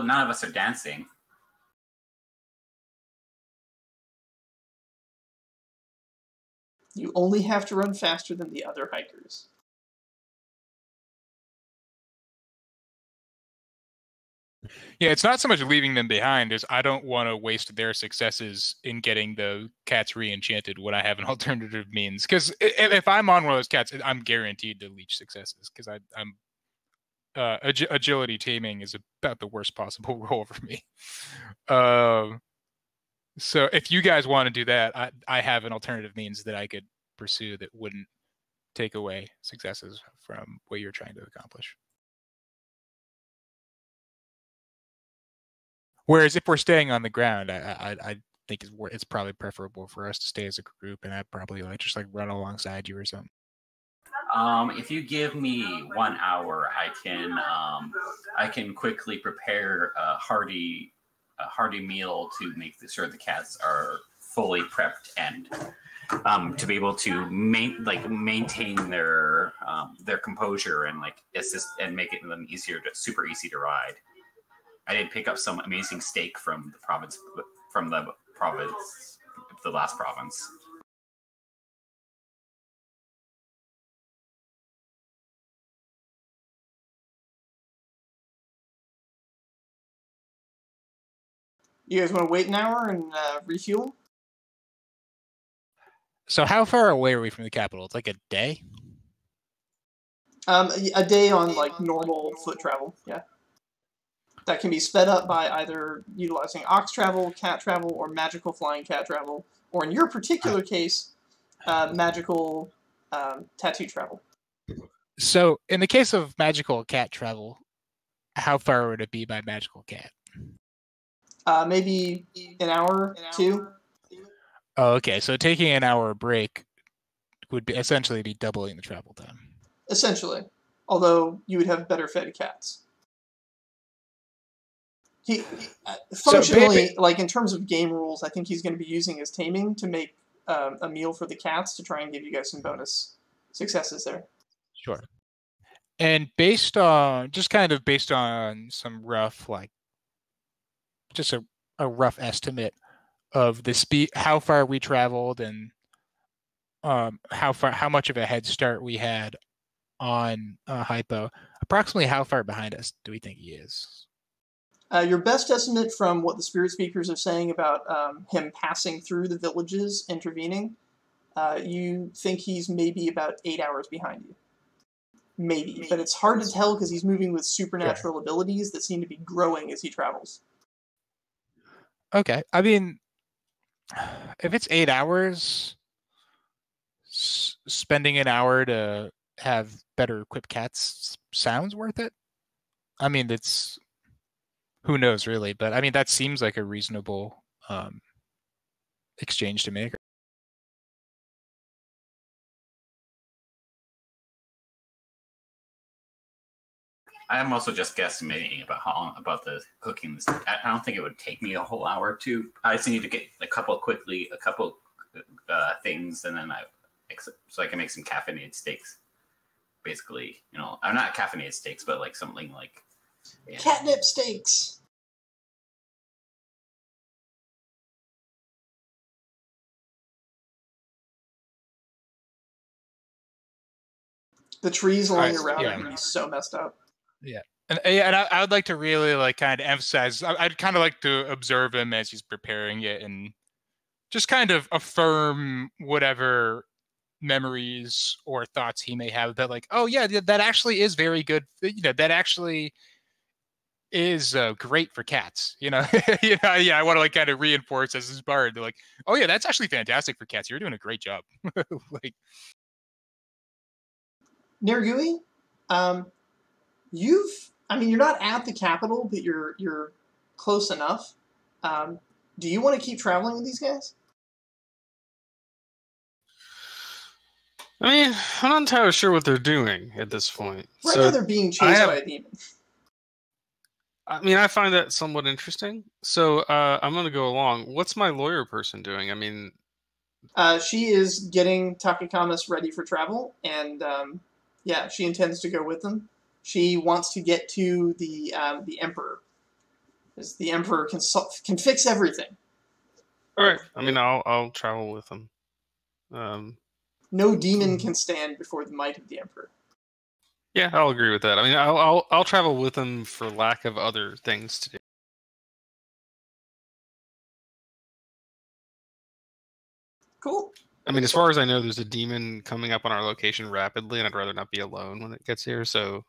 none of us are dancing. You only have to run faster than the other hikers. Yeah, it's not so much leaving them behind as I don't want to waste their successes in getting the cats re-enchanted when I have an alternative means. Because if I'm on one of those cats, I'm guaranteed to leech successes because I'm agility taming is about the worst possible roll for me. So if you guys want to do that, I have an alternative means that I could pursue that wouldn't take away successes from what you're trying to accomplish. Whereas if we're staying on the ground, I think it's probably preferable for us to stay as a group, and I'd probably just run alongside you or something. If you give me 1 hour, I can quickly prepare a hearty meal to make sure the cats are fully prepped and to be able to maintain their composure and assist and make it them super easy to ride. I did pick up some amazing steak from the last province. You guys want to wait an hour and refuel? So how far away are we from the capital? It's like a day? A day on normal foot travel, yeah. That can be sped up by either utilizing ox travel, cat travel, or magical flying cat travel, or in your particular case, magical tattoo travel. So in the case of magical cat travel, how far would it be by magical cat? Maybe an hour, 2. Oh, okay. So taking an hour break would essentially be doubling the travel time. Essentially. Although you would have better fed cats. Functionally, in terms of game rules, I think he's going to be using his taming to make a meal for the cats to try and give you guys some bonus successes there. Sure. And based on some rough, just a rough estimate of the speed, how far we traveled, and how much of a head start we had on Hypo. Approximately how far behind us do we think he is? Your best estimate from what the spirit speakers are saying about him passing through the villages, intervening, you think he's maybe about 8 hours behind you. Maybe, but it's hard to tell because he's moving with supernatural abilities that seem to be growing as he travels. Okay. I mean, if it's 8 hours, spending an hour to have better equipped cats sounds worth it. I mean, it's who knows really, but I mean that seems like a reasonable exchange to make. I'm also just guesstimating about the cooking. I don't think it would take me a whole hour or two. I just need to get a couple things, and then so I can make some caffeinated steaks. Basically, I'm not caffeinated steaks, but like something like catnip steaks. The trees along your route are going to be so messed up. Yeah. And I would like to really like kind of emphasize, I'd kind of like to observe him as he's preparing it and just kind of affirm whatever memories or thoughts he may have that like, oh yeah, that actually is very good. That actually is great for cats. I want to like kind of reinforce as his bard. They're like, oh yeah, that's actually fantastic for cats. You're doing a great job. Like, Nergui, you're not at the capital, but you're close enough. Do you want to keep traveling with these guys? I mean, I'm not entirely sure what they're doing at this point. Right now they're being chased by a demon. I mean, I find that somewhat interesting. So I'm going to go along. What's my lawyer person doing? I mean... she is getting Takakamis ready for travel, and she intends to go with them. She wants to get to the Emperor, because the Emperor can fix everything. All right. I mean, I'll travel with them. No demon can stand before the might of the Emperor. Yeah, I'll agree with that. I mean, I'll travel with them for lack of other things to do. Cool. I mean, as far as I know, there's a demon coming up on our location rapidly, and I'd rather not be alone when it gets here, so...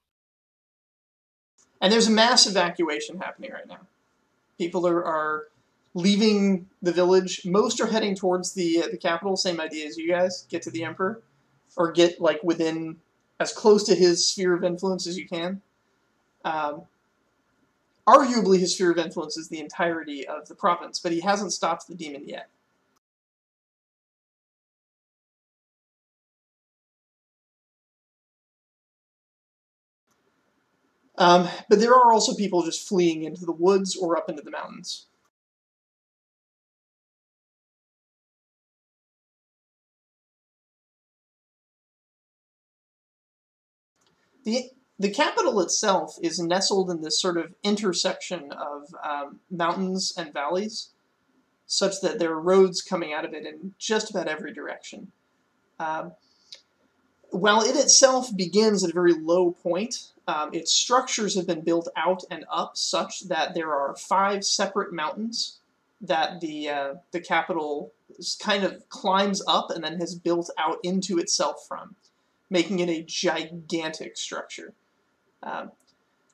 And there's a mass evacuation happening right now. People are leaving the village. Most are heading towards the capital. Same idea as you guys. Get to the Emperor. Or get, like, within... as close to his sphere of influence as you can. Arguably, his sphere of influence is the entirety of the province, but he hasn't stopped the demon yet. But there are also people just fleeing into the woods or up into the mountains. The capital itself is nestled in this sort of intersection of mountains and valleys, such that there are roads coming out of it in just about every direction. While it itself begins at a very low point, its structures have been built out and up such that there are 5 separate mountains that the capital kind of climbs up and then has built out into itself from, making it a gigantic structure.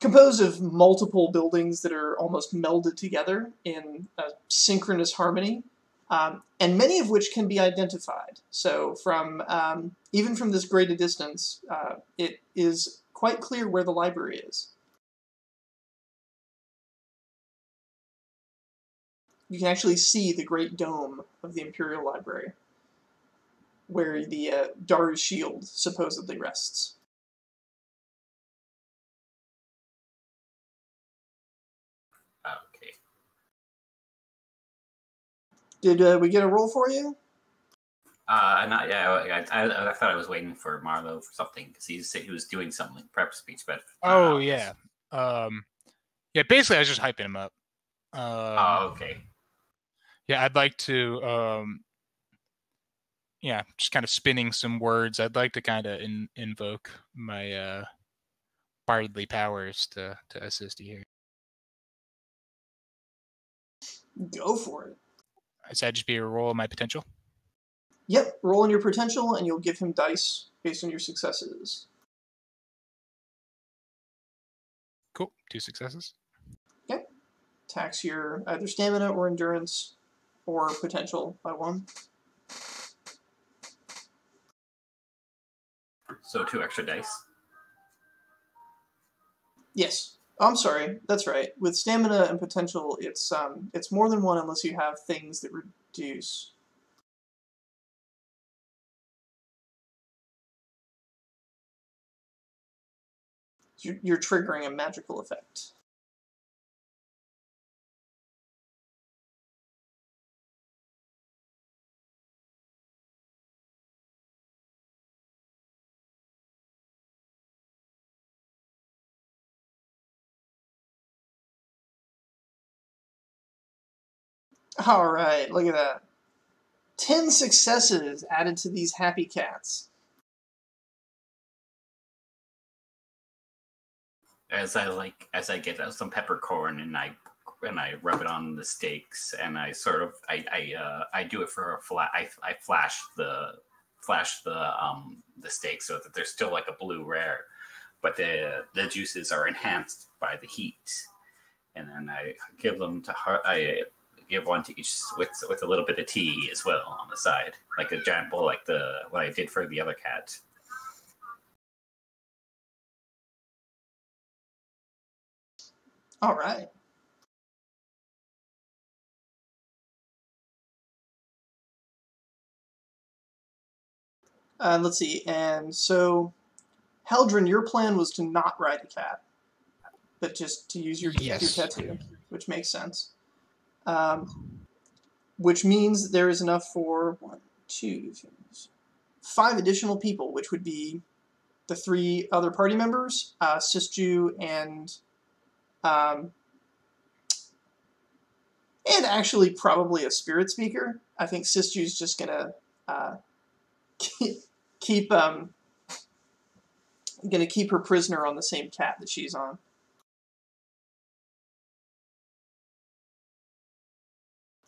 Composed of multiple buildings that are almost melded together in a synchronous harmony, and many of which can be identified. So from even from this great a distance, it is quite clear where the library is. You can actually see the great dome of the Imperial Library, where the Daru's shield supposedly rests. Okay. Did we get a roll for you? Not yet. I thought I was waiting for Marlo for something because he was doing something prep speech, but yeah. Basically, I was just hyping him up. Okay. Yeah, I'd like to. Just kind of spinning some words. I'd like to kind of invoke my bardly powers to assist you here. Go for it. Does that just be a roll of my potential? Yep, roll on your potential, and you'll give him dice based on your successes. Cool. 2 successes. Okay. Tax your either stamina or endurance or potential by 1. So 2 extra dice. Yes. Oh, I'm sorry. That's right. With stamina and potential, it's more than 1 unless you have things that reduce. You're triggering a magical effect. All right, look at that. 10 successes added to these happy cats. As I get some peppercorn and I rub it on the steaks, and I sort of I do it for I flash the steak so that they're still like a blue rare, but the juices are enhanced by the heat, and then I give them to I give one to each with a little bit of tea as well on the side, like a giant bowl, like what I did for the other cat. All right. Let's see. And so, Heldren, your plan was to not ride a cat, but just to use your tattoo, which makes sense. Which means there is enough for 1, 2, 3, 5 additional people, which would be the 3 other party members, Sisju and actually probably a spirit speaker. I think Sisju's just gonna keep her prisoner on the same cat that she's on.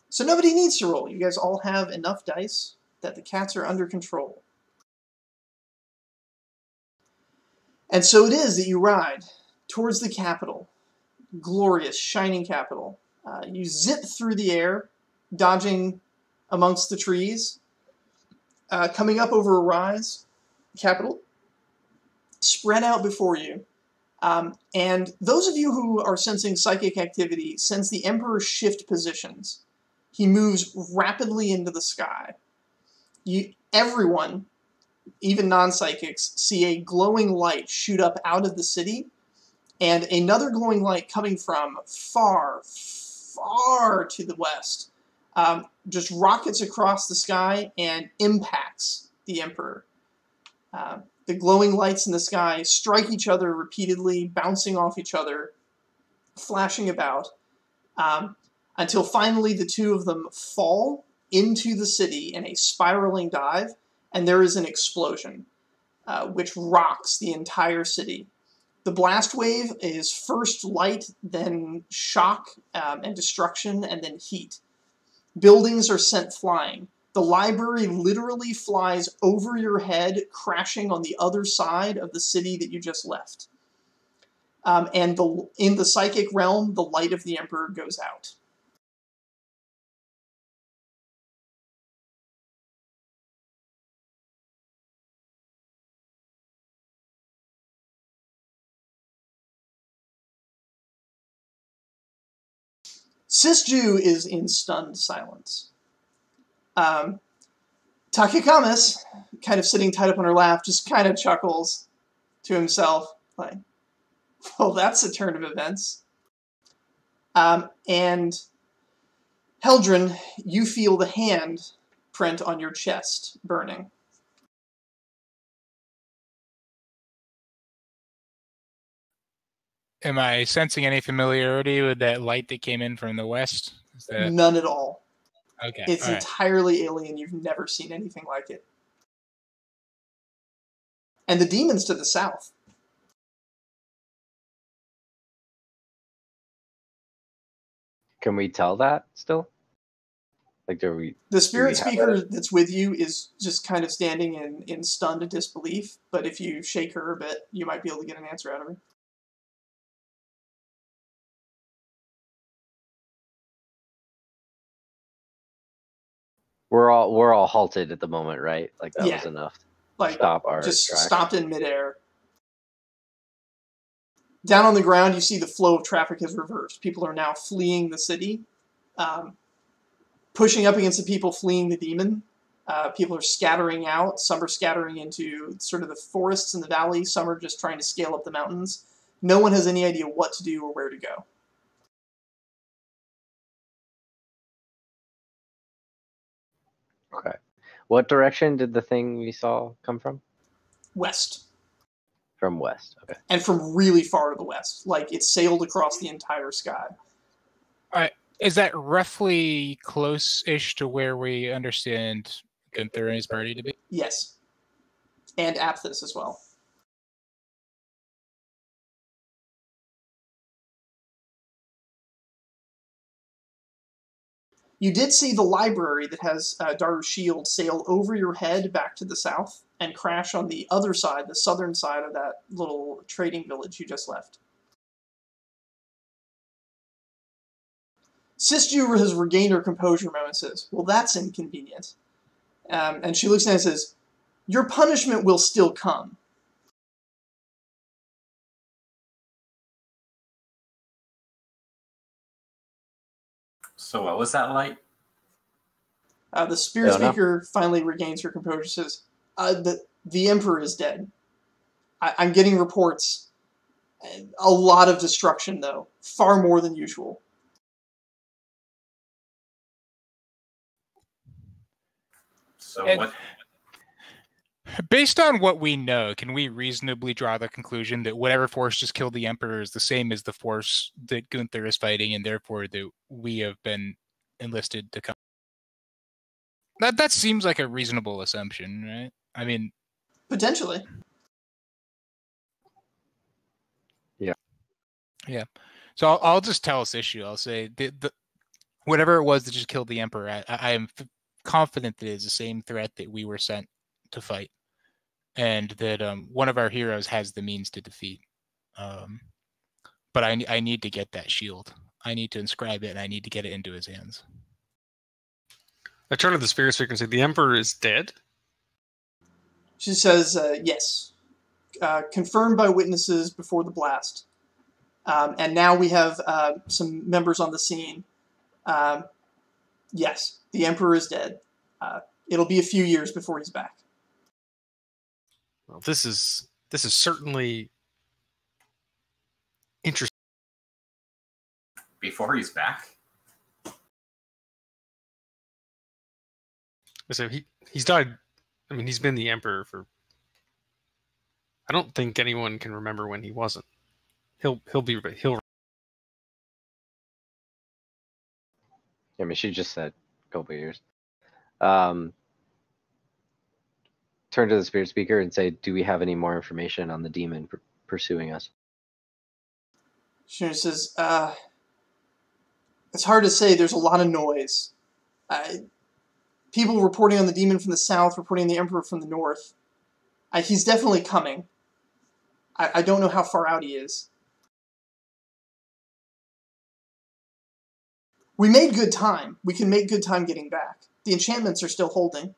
So nobody needs to roll. You guys all have enough dice that the cats are under control. And so it is that you ride towards the capital, glorious, shining capital. You zip through the air, dodging amongst the trees, coming up over a rise, capital, spread out before you. And those of you who are sensing psychic activity sense the Emperor shift positions. He moves rapidly into the sky. Everyone, even non-psychics, see a glowing light shoot up out of the city, and another glowing light coming from far, far to the west just rockets across the sky and impacts the Emperor. The glowing lights in the sky strike each other repeatedly, bouncing off each other, flashing about, until finally the 2 of them fall into the city in a spiraling dive, and there is an explosion, which rocks the entire city. The blast wave is first light, then shock and destruction, and then heat. Buildings are sent flying. The library literally flies over your head, crashing on the other side of the city that you just left. And in the psychic realm, the light of the Emperor goes out. Sisju is in stunned silence. Takikamis, kind of sitting tied up on her lap, just kind of chuckles to himself, like, well, that's a turn of events. And Heldren, you feel the hand print on your chest burning. Am I sensing any familiarity with that light that came in from the west? None at all. Okay. It's entirely alien. You've never seen anything like it. And the demon's to the south. Can we tell that still? Like, do we? The spirit have speaker it? that's with you is just kind of standing in stunned disbelief, but if you shake her a bit, you might be able to get an answer out of her. We're all halted at the moment, right? Like that Yeah. was enough. Like, Stop our just tracks. stopped in midair. Down on the ground, you see the flow of traffic has reversed. People are now fleeing the city, pushing up against the people fleeing the demon. People are scattering out. Some are scattering into sort of the forests in the valley. Some are just trying to scale up the mountains. No one has any idea what to do or where to go. Okay. What direction did the thing we saw come from? West. From west. Okay. And from really far to the west. Like, it sailed across the entire sky. Is that roughly close-ish to where we understand Gunther and his party to be? Yes. And Aphthis as well. You did see the library that has Daru's shield sail over your head back to the south and crash on the other side, the southern side of that little trading village you just left. Sisju has regained her composure a moment and says, well, that's inconvenient. And she looks at him and says, your punishment will still come. So what was that like? The spirit speaker finally regains her composure, says, the Emperor is dead. I'm getting reports. A lot of destruction, though. Far more than usual. So And what? based on what we know, can we reasonably draw the conclusion that whatever force just killed the Emperor is the same as the force that Gunther is fighting, and therefore that we have been enlisted to come? That seems like a reasonable assumption, right? I mean, potentially. Yeah. So I'll just tell this issue. I'll say the whatever it was that just killed the Emperor, I am confident that it is the same threat that we were sent to fight, and that one of our heroes has the means to defeat. But I need to get that shield. I need to inscribe it, and I need to get it into his hands. I turn to the spirit speaker and say, the Emperor is dead? She says, yes. Confirmed by witnesses before the blast. And now we have some members on the scene. Yes, the Emperor is dead. It'll be a few years before he's back. Well, this is certainly interesting. Before he's back? So he's died. I mean, he's been the Emperor for. I don't think anyone can remember when he wasn't. He'll. I mean, she just said a couple of years. Turn to the spirit speaker and say, do we have any more information on the demon pursuing us? She says, it's hard to say. There's a lot of noise. People reporting on the demon from the south, reporting on the Emperor from the north. He's definitely coming. I don't know how far out he is. We made good time. We can make good time getting back. The enchantments are still holding.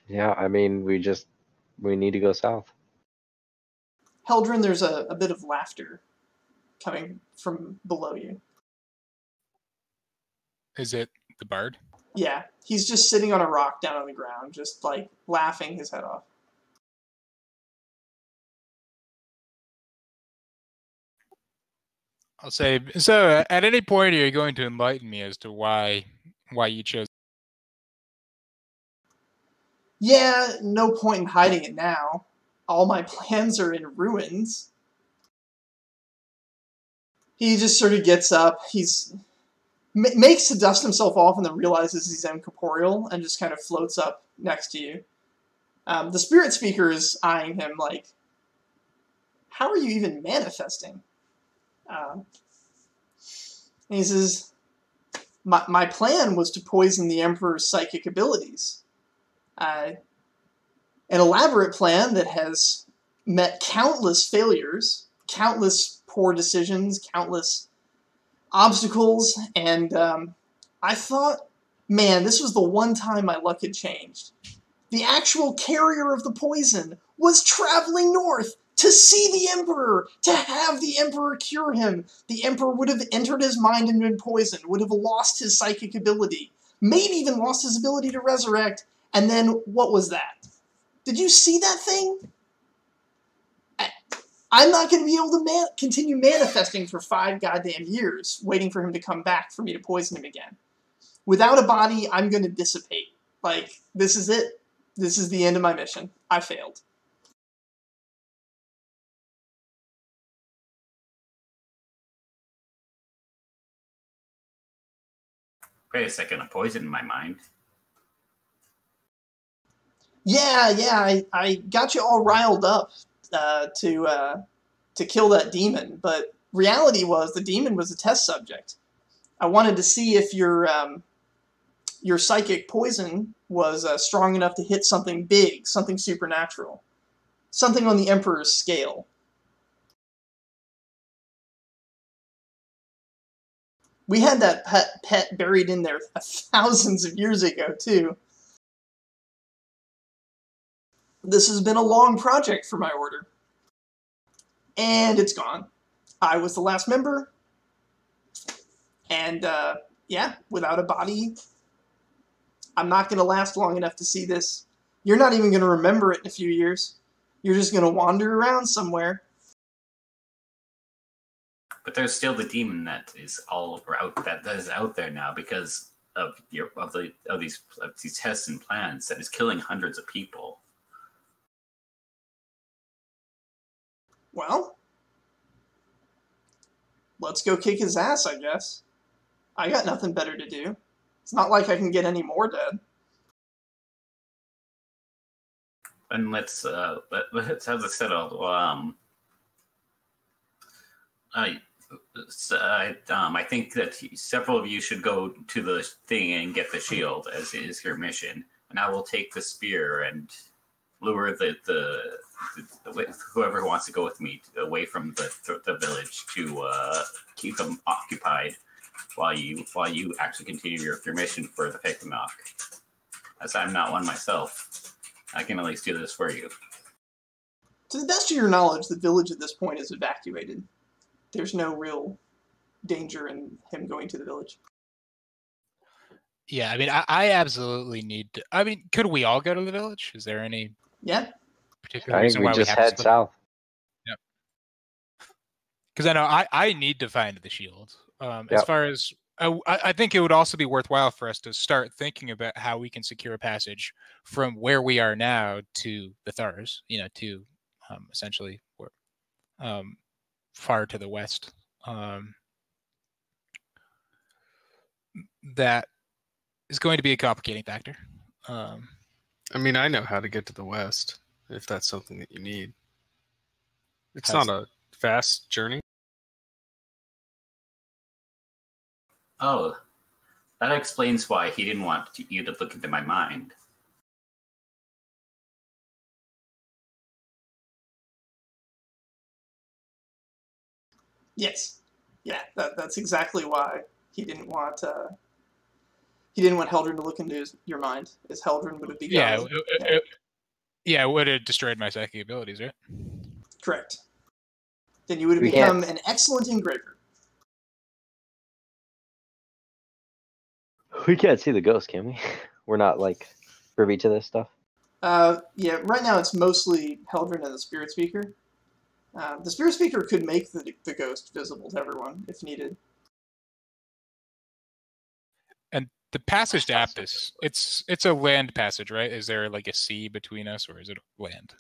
Yeah, I mean, we need to go south. Heldren, there's a bit of laughter coming from below you. Is it the bard? Yeah, he's just sitting on a rock down on the ground, just like laughing his head off. I'll say, so at any point are you going to enlighten me as to why you chose? Yeah, no point in hiding it now. All my plans are in ruins. He just sort of gets up. He's makes to dust himself off and then realizes he's incorporeal and just kind of floats up next to you. The spirit speaker is eyeing him like, how are you even manifesting? And he says, my plan was to poison the Emperor's psychic abilities. An elaborate plan that has met countless failures, countless poor decisions, countless obstacles, and I thought, man, this was the one time my luck had changed. The actual carrier of the poison was traveling north to see the Emperor, to have the Emperor cure him. The Emperor would have entered his mind and been poisoned, would have lost his psychic ability, maybe even lost his ability to resurrect, and then what was that? Did you see that thing? I'm not going to be able to continue manifesting for 5 goddamn years, waiting for him to come back for me to poison him again. Without a body, I'm going to dissipate. Like, this is it. This is the end of my mission. I failed. Wait a second, a poison in my mind. Yeah, I got you all riled up to kill that demon, but reality was the demon was a test subject. I wanted to see if your psychic poison was strong enough to hit something big, something supernatural, something on the Emperor's scale. We had that pet buried in there thousands of years ago, too. This has been a long project for my order. And it's gone. I was the last member. And, yeah, without a body, I'm not going to last long enough to see this. You're not even going to remember it in a few years. You're just going to wander around somewhere. But there's still the demon that is that is out there now because of these tests and plans that is killing hundreds of people. Well, let's go kick his ass, I guess. I got nothing better to do. It's not like I can get any more dead. And let's have this settled. I think that several of you should go to the thing and get the shield, as is your mission. And I will take the spear and lure the whoever wants to go with me away from the village to keep them occupied while you actually continue your mission for the Faythen'oc. As I'm not one myself, I can at least do this for you. To the best of your knowledge, the village at this point is evacuated. There's no real danger in him going to the village. Yeah, I mean, I absolutely need to... I mean, could we all go to the village? Is there any particular reason why we just head south? Yep. Because I know I need to find the shield. As far as... I think it would also be worthwhile for us to start thinking about how we can secure a passage from where we are now to the Thars, to essentially far to the west. That is going to be a complicating factor. I mean, I know how to get to the west, if that's something that you need. It's not a fast journey. Oh, that explains why he didn't want you to look into my mind. Yes. Yeah, that's exactly why he didn't want Heldren to look into your mind, as Heldren would have begun. It would have destroyed my psychic abilities, right? Correct. Then you would have become an excellent engraver. We can't see the ghost, can we? We're not, privy to this stuff? Yeah, right now it's mostly Heldren and the Spirit Speaker. The Spirit Speaker could make the ghost visible to everyone, if needed. And the passage to Aptus, it's a land passage, right? Is there, a sea between us, or is it land?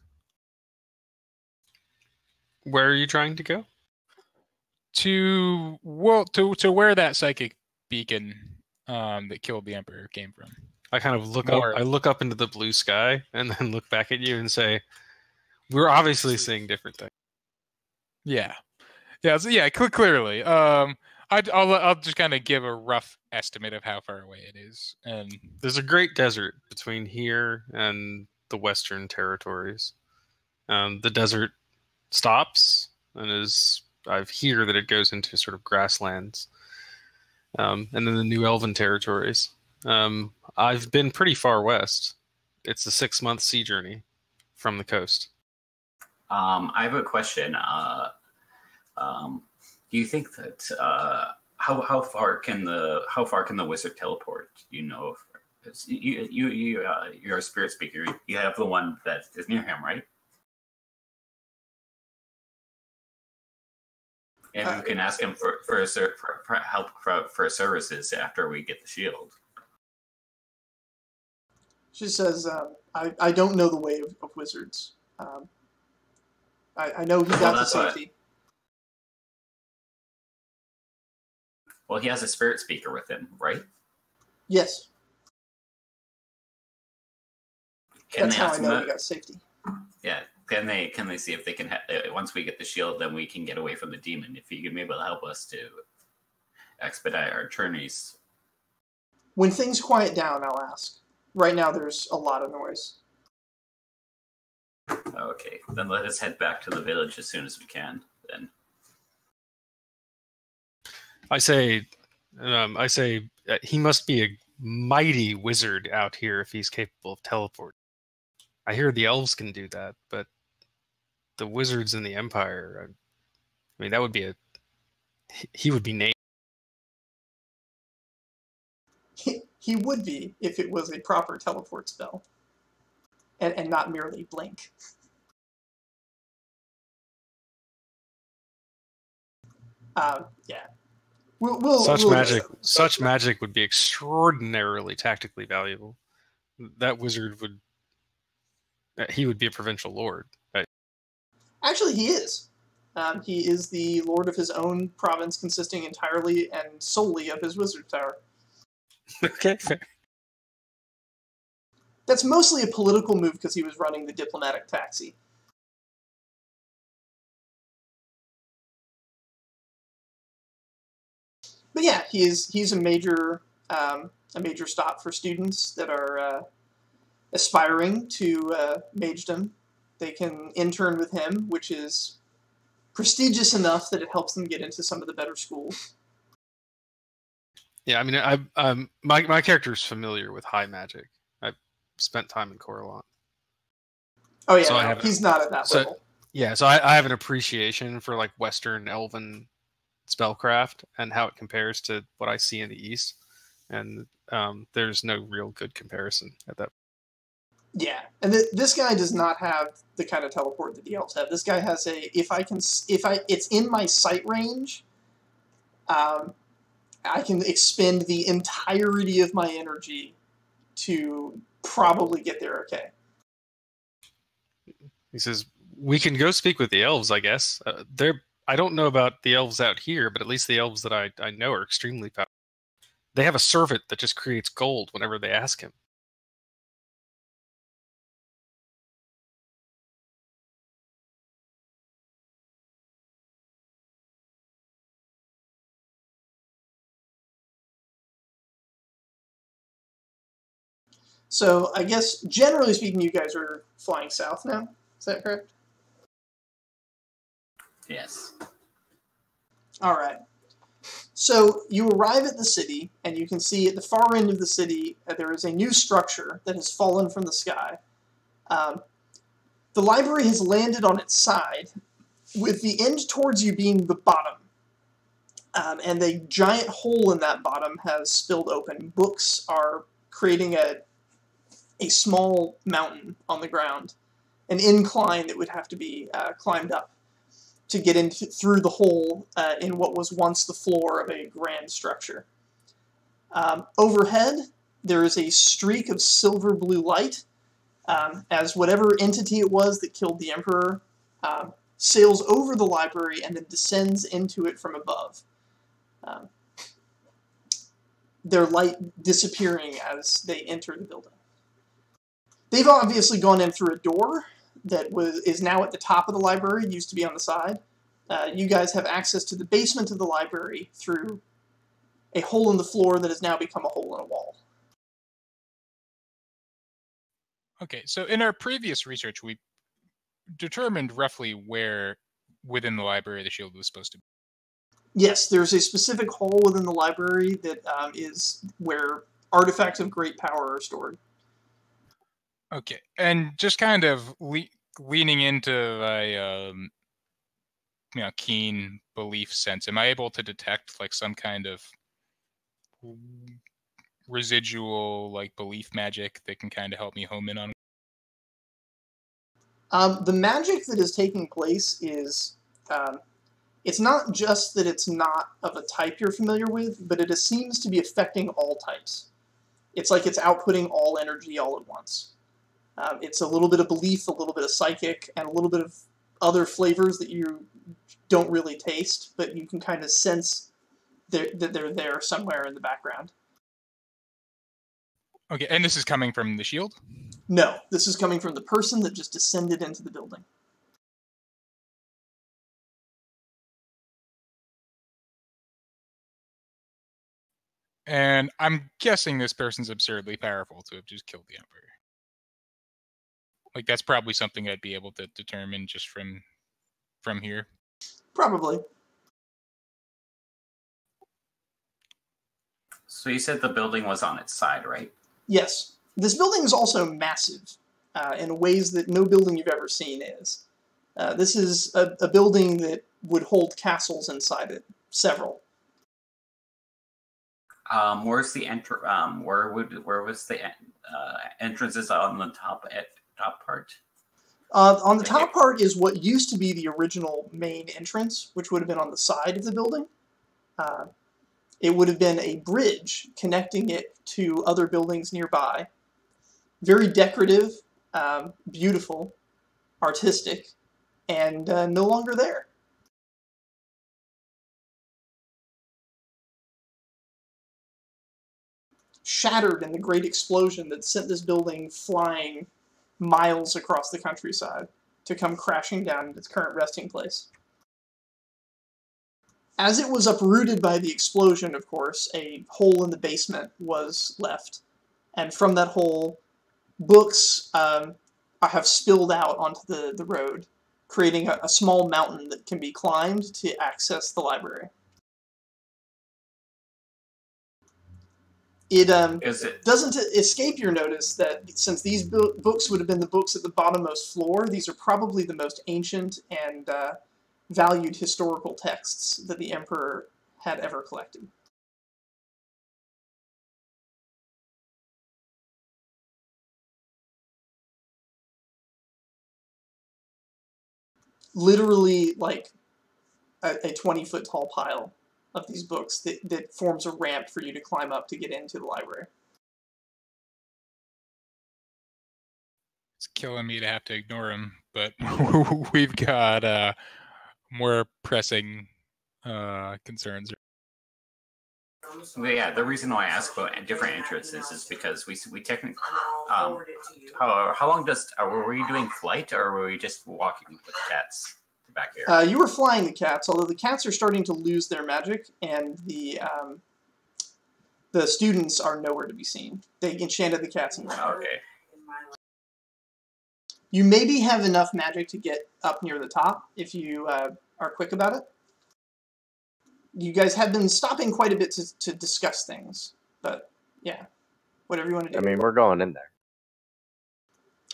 Where are you trying to go? To where that psychic beacon that killed the Emperor came from. I kind of look up. I look up into the blue sky and then look back at you and say, "We're obviously seeing different things." Yeah, clearly. I'll just kind of give a rough estimate of how far away it is. And there's a great desert between here and the Western Territories. The desert stops and I hear that it goes into sort of grasslands. And then the New Elven Territories. I've been pretty far west. It's a 6-month sea journey from the coast. I have a question. Do you think that how far can the wizard teleport? You know, you're a spirit speaker. You have the one that is near him, right? And we can ask him for help for services after we get the shield. She says, I don't know the way of wizards. I know he got to safety. Well, he has a spirit speaker with him, right? Yes. That's how I know that? He got safety. Yeah. Can they see if they can once we get the shield, then we can get away from the demon? If you can maybe help us to expedite our journeys. When things quiet down, I'll ask. Right now, there's a lot of noise. Okay, then let us head back to the village as soon as we can. Then I say he must be a mighty wizard out here if he's capable of teleport. I hear the elves can do that, but the wizards in the Empire, I mean, that would be he would be named. He would be if it was a proper teleport spell. And not merely blink. Yeah. Such magic would be extraordinarily tactically valuable. That wizard he would be a provincial lord. Right? Actually, he is. He is the lord of his own province, consisting entirely and solely of his wizard tower. Okay, fair. That's mostly a political move because he was running the diplomatic taxi. But yeah, he's a major stop for students that are aspiring to magedom. They can intern with him, which is prestigious enough that it helps them get into some of the better schools. Yeah, I mean, my character is familiar with high magic. I've spent time in Corellon. Oh yeah, so he's not at that level. Yeah, so I have an appreciation for like Western Elven spellcraft and how it compares to what I see in the East, and there's no real good comparison at that. Yeah, and this guy does not have the kind of teleport that the elves have. This guy has it's in my sight range. I can expend the entirety of my energy to probably get there okay. He says, we can go speak with the elves, I guess. I don't know about the elves out here, but at least the elves that I know are extremely powerful. They have a servant that just creates gold whenever they ask him. So I guess, generally speaking, you guys are flying south now? Is that correct? Yes. All right. So you arrive at the city, and you can see at the far end of the city there is a new structure that has fallen from the sky. The library has landed on its side, with the end towards you being the bottom. And a giant hole in that bottom has spilled open. Books are creating a small mountain on the ground, an incline that would have to be climbed up to get through the hole in what was once the floor of a grand structure. Overhead, there is a streak of silver blue light as whatever entity it was that killed the Emperor sails over the library and then descends into it from above. Their light disappearing as they enter the building. They've obviously gone in through a door that is now at the top of the library, used to be on the side. you guys have access to the basement of the library through a hole in the floor that has now become a hole in a wall. Okay, so in our previous research, we determined roughly where within the library the shield was supposed to be. Yes, there's a specific hole within the library that is where artifacts of great power are stored. Okay, and just kind of leaning into my keen belief sense, am I able to detect like some kind of residual like belief magic that can kind of help me home in on? The magic that is taking place is, it's not just that it's not of a type you're familiar with, but it seems to be affecting all types. It's like it's outputting all energy all at once. It's a little bit of belief, a little bit of psychic, and a little bit of other flavors that you don't really taste, but you can kind of sense that they're there somewhere in the background. Okay, and this is coming from the shield? No, this is coming from the person that just descended into the building. And I'm guessing this person's absurdly powerful to have just killed the Emperor. Like, that's probably something I'd be able to determine just from here. Probably. So you said the building was on its side, right? Yes. This building is also massive in ways that no building you've ever seen is. This is a building that would hold castles inside it. Several. Where's the where was the entrances on the top part? On the top part is what used to be the original main entrance, which would have been on the side of the building. It would have been a bridge connecting it to other buildings nearby. Very decorative, beautiful, artistic, and no longer there. Shattered in the great explosion that sent this building flying miles across the countryside to come crashing down at its current resting place. As it was uprooted by the explosion, of course, a hole in the basement was left, and from that hole, books have spilled out onto the road, creating a small mountain that can be climbed to access the library. It doesn't escape your notice that since these books would have been the books at the bottommost floor, these are probably the most ancient and valued historical texts that the Emperor had ever collected. Literally like a 20-foot tall pile of these books that forms a ramp for you to climb up to get into the library. It's killing me to have to ignore him, but we've got more pressing concerns. Yeah, the reason why I ask about different entrances is because we technically how long were we doing flight or were we just walking with the cats back here? You were flying the cats, although the cats are starting to lose their magic, and the students are nowhere to be seen. They enchanted the cats and went. Okay. You maybe have enough magic to get up near the top if you are quick about it. You guys have been stopping quite a bit to discuss things, but yeah, whatever you want to do. I mean, we're going in there.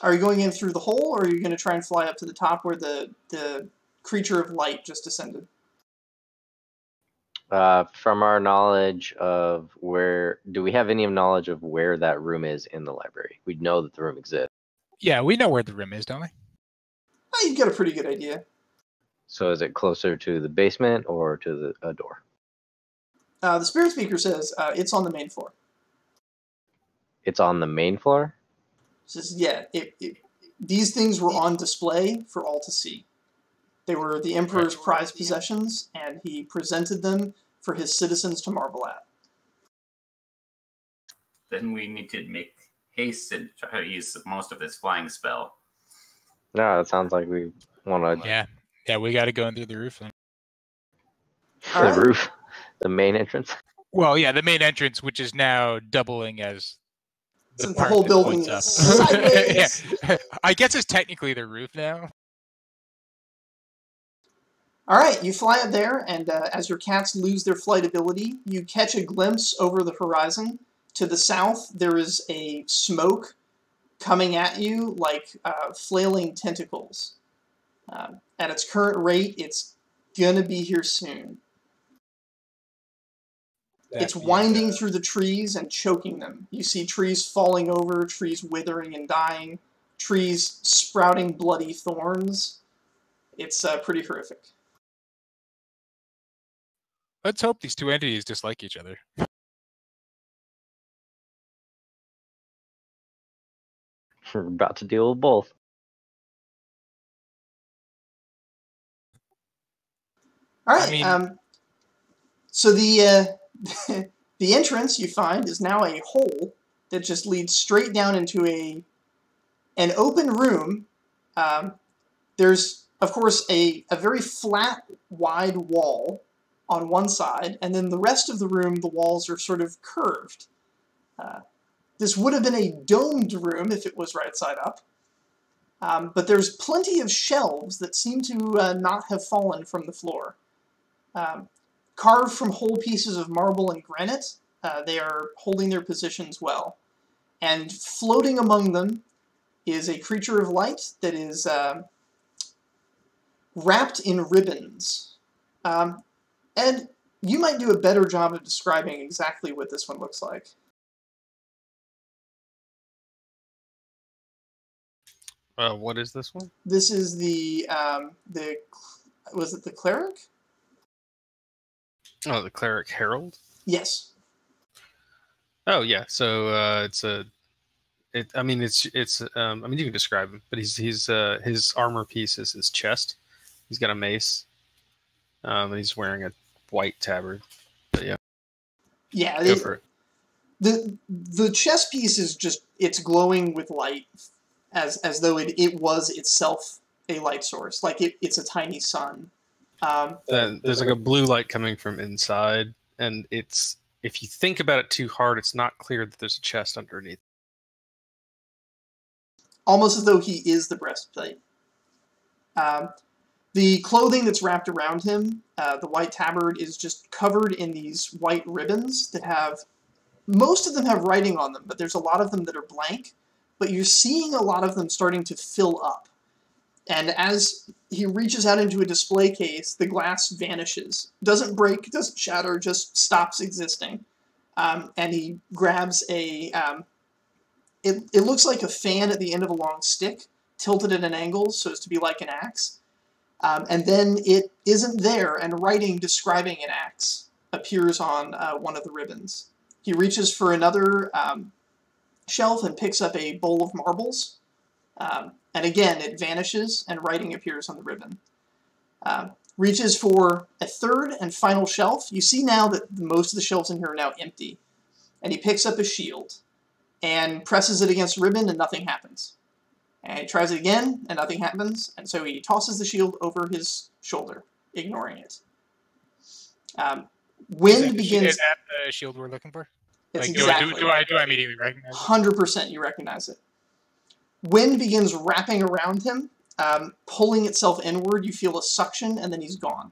Are you going in through the hole, or are you going to try and fly up to the top where the creature of light just descended? From our knowledge of do we have any knowledge of where that room is in the library? We know that the room exists. Yeah, we know where the room is, don't we? You've got a pretty good idea. So is it closer to the basement or to a door? The spirit speaker says it's on the main floor. It's on the main floor? Says, yeah, these things were on display for all to see. They were the Emperor's prized possessions, and he presented them for his citizens to marvel at. Then we need to make haste and try to use most of this flying spell. No, it sounds like we want to... Yeah, we got to go in through the roof then. All The right. roof, the main entrance. Well, yeah, the main entrance, which is now doubling as Since the part whole that building points is up. sideways. Yeah. I guess it's technically the roof now. All right, you fly up there, and as your cats lose their flight ability, you catch a glimpse over the horizon. To the south, there is a smoke coming at you like flailing tentacles. At its current rate, it's gonna be here soon. It's winding through the trees and choking them. You see trees falling over, trees withering and dying, trees sprouting bloody thorns. It's pretty horrific. Let's hope these two entities dislike each other. We're about to deal with both. All right. I mean- So the the entrance you find is now a hole that just leads straight down into an open room. There's of course a very flat, wide wall on one side, and then the rest of the room, the walls are sort of curved. This would have been a domed room if it was right side up. But there's plenty of shelves that seem to not have fallen from the floor. Carved from whole pieces of marble and granite, they are holding their positions well. And floating among them is a creature of light that is wrapped in ribbons. Ed, you might do a better job of describing exactly what this one looks like. What is this one? This is the was it the cleric? Oh, the cleric herald. Yes. Oh yeah, so I mean you can describe him, but he's his armor piece is his chest. He's got a mace, and he's wearing a white tabard. But yeah, Yeah. go for it. The chest piece is just it's glowing with light, as though it was itself a light source, like it's a tiny sun. There's like a blue light coming from inside, and it's if you think about it too hard, it's not clear that there's a chest underneath. Almost as though he is the breastplate. The clothing that's wrapped around him, the white tabard, is just covered in these white ribbons that have, most of them have writing on them, but there's a lot of them that are blank, but you're seeing a lot of them starting to fill up. And as he reaches out into a display case, the glass vanishes. Doesn't break, doesn't shatter, just stops existing. And he grabs a... It looks like a fan at the end of a long stick, tilted at an angle so as to be like an axe. And then it isn't there, and writing describing an axe appears on one of the ribbons. He reaches for another shelf and picks up a bowl of marbles. And again, it vanishes, and writing appears on the ribbon. Reaches for a third and final shelf. You see now that most of the shelves in here are now empty. And he picks up a shield and presses it against the ribbon, and nothing happens. And he tries it again, and nothing happens, and so he tosses the shield over his shoulder, ignoring it. Wind begins... Is that the shield we're looking for? It's Like, exactly... do I immediately recognize it? 100% you recognize it. Wind begins wrapping around him, pulling itself inward. You feel a suction, and then he's gone.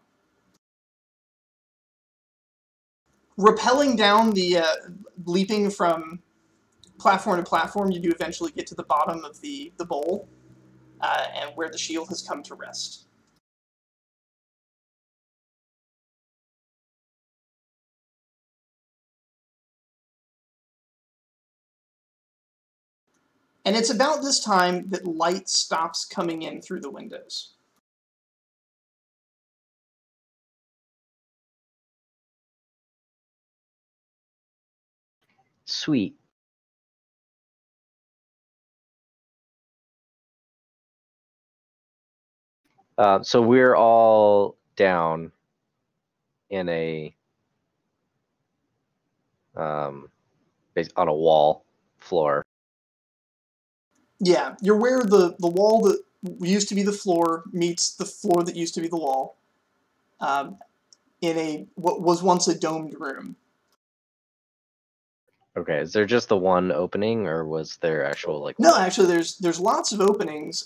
Rappelling down the... leaping from platform to platform, you do eventually get to the bottom of the bowl, and where the shield has come to rest. And it's about this time that light stops coming in through the windows. Sweet. So we're all down in on a wall floor. Yeah, you're where the wall that used to be the floor meets the floor that used to be the wall. in what was once a domed room. Okay, is there just the one opening, or was there actual like? No, actually, there's lots of openings.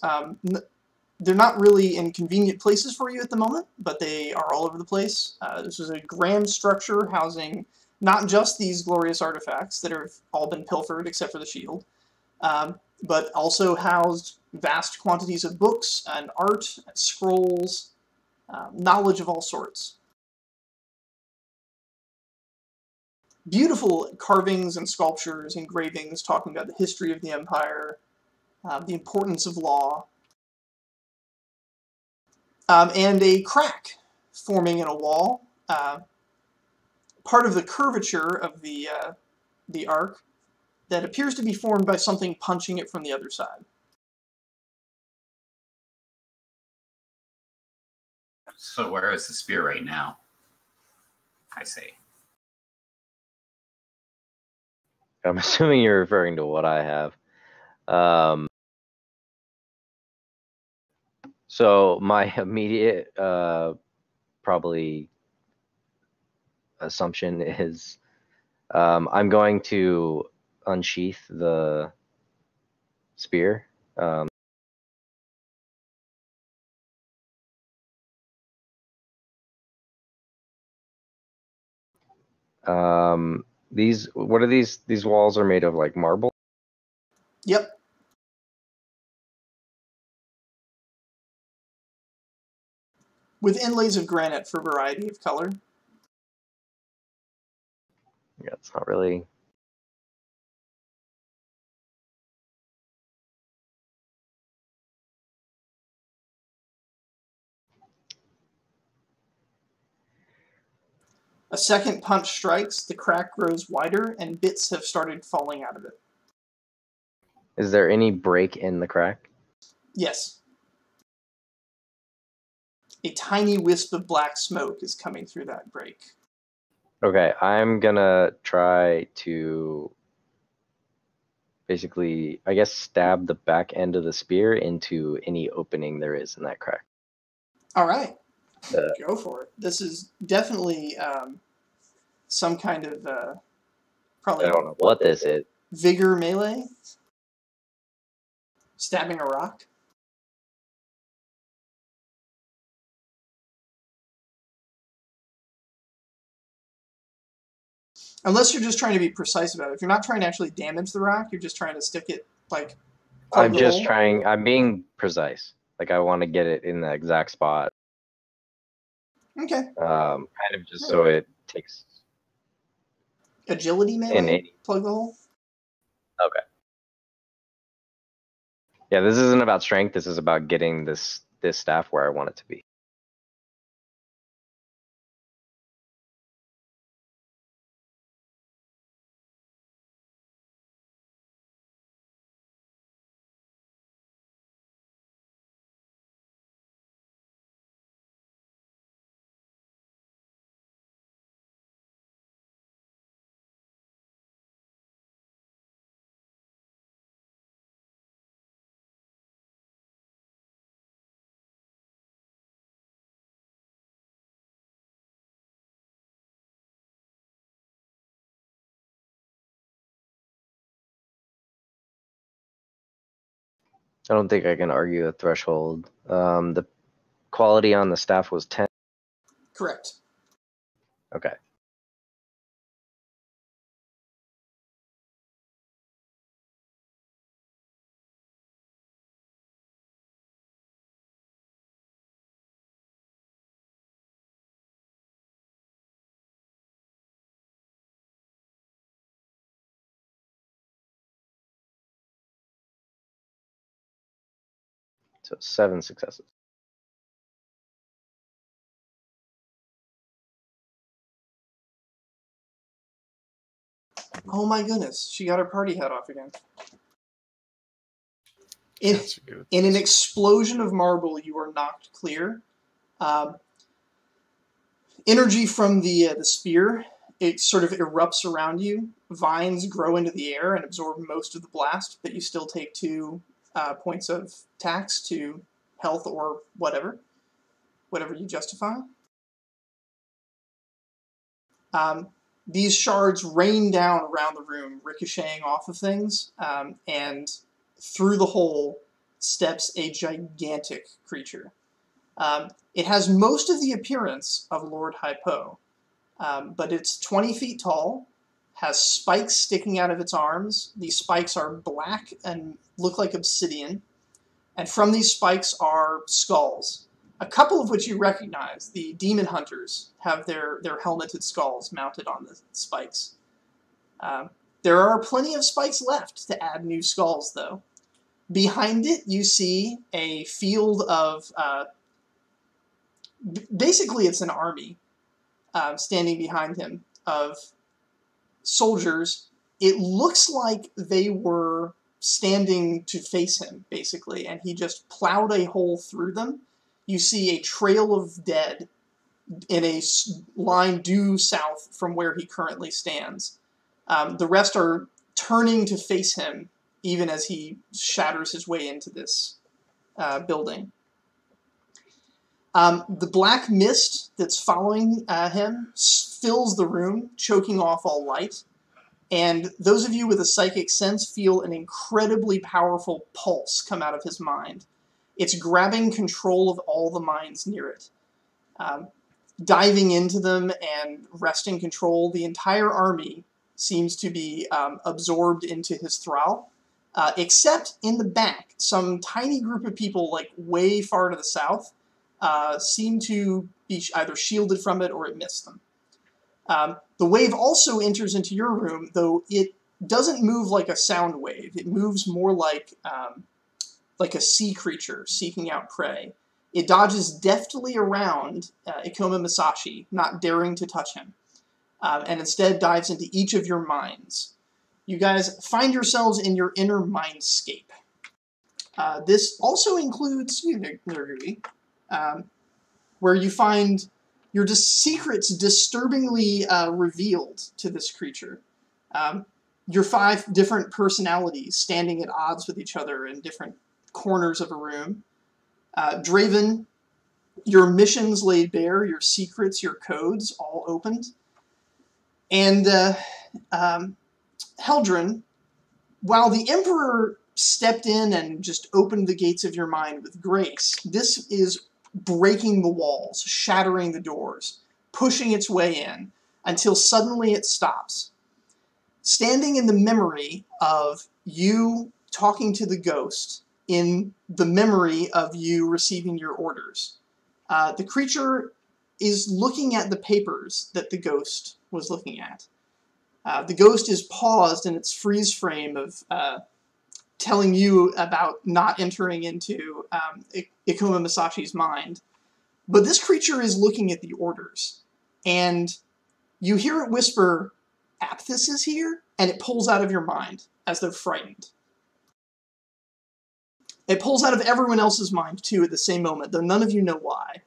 They're not really in convenient places for you at the moment, but they are all over the place. This is a grand structure housing not just these glorious artifacts that have all been pilfered except for the shield, but also housed vast quantities of books and art, and scrolls, knowledge of all sorts. Beautiful carvings and sculptures, engravings talking about the history of the Empire, the importance of law, and a crack forming in a wall, part of the curvature of the arc that appears to be formed by something punching it from the other side. So where is the spear right now? I say. I'm assuming you're referring to what I have. So my immediate probably assumption is I'm going to unsheath the spear. What are these? These walls are made of like marble? Yep. With inlays of granite for variety of color. Yeah, it's not really. A second punch strikes, the crack grows wider, and bits have started falling out of it. Is there any break in the crack? Yes. A tiny wisp of black smoke is coming through that break. Okay, I'm gonna try to basically, I guess, stab the back end of the spear into any opening there is in that crack. All right. Go for it. This is definitely some kind of probably I don't know what this is. vigor melee. Stabbing a rock. Unless you're just trying to be precise about it. If you're not trying to actually damage the rock, you're just trying to stick it like. I'm just trying. I'm being precise. Like I want to get it in the exact spot. Okay. Kind of just so it takes. Agility melee. Plug the hole. Okay. Yeah, this isn't about strength. This is about getting this staff where I want it to be. I don't think I can argue a threshold. The quality on the staff was 10. Correct. Okay. So 7 successes. Oh my goodness, she got her party hat off again. In an explosion of marble, you are knocked clear. Energy from the spear, it sort of erupts around you. Vines grow into the air and absorb most of the blast, but you still take 2 points of tax to health or whatever you justify. These shards rain down around the room, ricocheting off of things, and through the hole steps a gigantic creature. It has most of the appearance of Lord Hypo, but it's 20 feet tall, has spikes sticking out of its arms. These spikes are black and look like obsidian, and from these spikes are skulls, a couple of which you recognize. The demon hunters have their helmeted skulls mounted on the spikes. There are plenty of spikes left to add new skulls, though. Behind it, you see a field of... basically, it's an army standing behind him of soldiers. It looks like they were standing to face him, basically, and he just plowed a hole through them. You see a trail of dead in a line due south from where he currently stands. The rest are turning to face him, even as he shatters his way into this building. The black mist that's following him fills the room, choking off all light. And those of you with a psychic sense feel an incredibly powerful pulse come out of his mind. It's grabbing control of all the minds near it. Diving into them and wresting control, the entire army seems to be absorbed into his thrall. Except in the back, some tiny group of people, like way far to the south, seem to be either shielded from it or it missed them. The wave also enters into your room, though it doesn't move like a sound wave. It moves more like a sea creature seeking out prey. It dodges deftly around Ikoma Masashi, not daring to touch him, and instead dives into each of your minds. You guys find yourselves in your inner mindscape. This also includes you, Nergui, where you find your secrets disturbingly revealed to this creature. Your 5 different personalities standing at odds with each other in different corners of a room. Draven, your missions laid bare, your secrets, your codes, all opened. And Heldren, while the Emperor stepped in and just opened the gates of your mind with grace, this is breaking the walls, shattering the doors, pushing its way in, until suddenly it stops. Standing in the memory of you talking to the ghost, in the memory of you receiving your orders, the creature is looking at the papers that the ghost was looking at. The ghost is paused in its freeze frame of telling you about not entering into Ikoma Masashi's mind. But this creature is looking at the orders, and you hear it whisper, "Apthis is here," and it pulls out of your mind as though frightened. It pulls out of everyone else's mind, too, at the same moment, though none of you know why.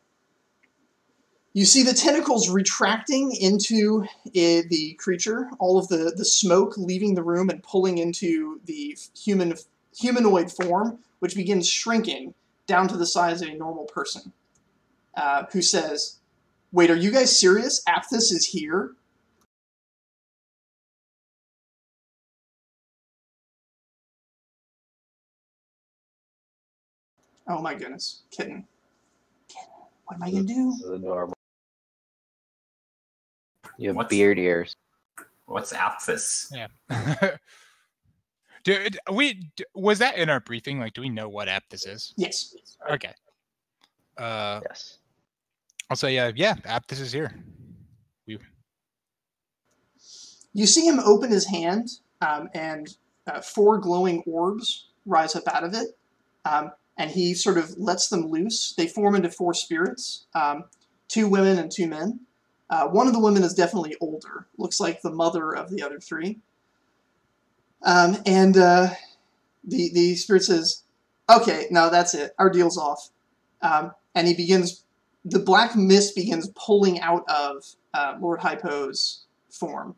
You see the tentacles retracting into the creature, all of the smoke leaving the room and pulling into the humanoid form, which begins shrinking down to the size of a normal person, who says, "Wait, are you guys serious? Apthis is here?" Oh my goodness. Kitten. What am I going to do? This is adorable. You have What's- beard ears. What's Apthis? Yeah. Was that in our briefing? Like, do we know what app this is? Yes. Okay. Yes. I'll say, yeah, app this is here. You see him open his hand, and 4 glowing orbs rise up out of it, and he sort of lets them loose. They form into 4 spirits, 2 women and 2 men. One of the women is definitely older, looks like the mother of the other 3. And the spirit says, "Okay, no, that's it. Our deal's off." And the black mist begins pulling out of Lord Hypo's form.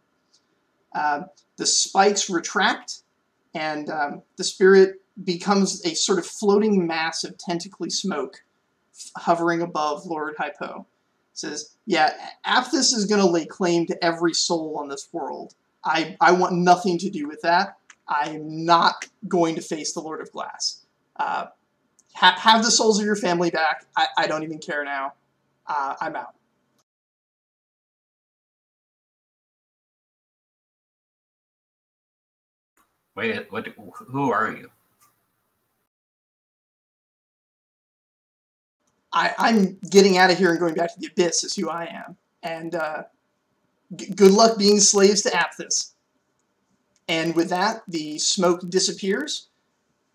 The spikes retract, and the spirit becomes a sort of floating mass of tentacly smoke hovering above Lord Hypo. Says, yeah, Aphthis is going to lay claim to every soul on this world. I want nothing to do with that. I am not going to face the Lord of Glass. Have the souls of your family back. I don't even care now. I'm out. Wait, what? Who are you? I'm getting out of here and going back to the Abyss is who I am. And good luck being slaves to Aphthis. And with that, the smoke disappears,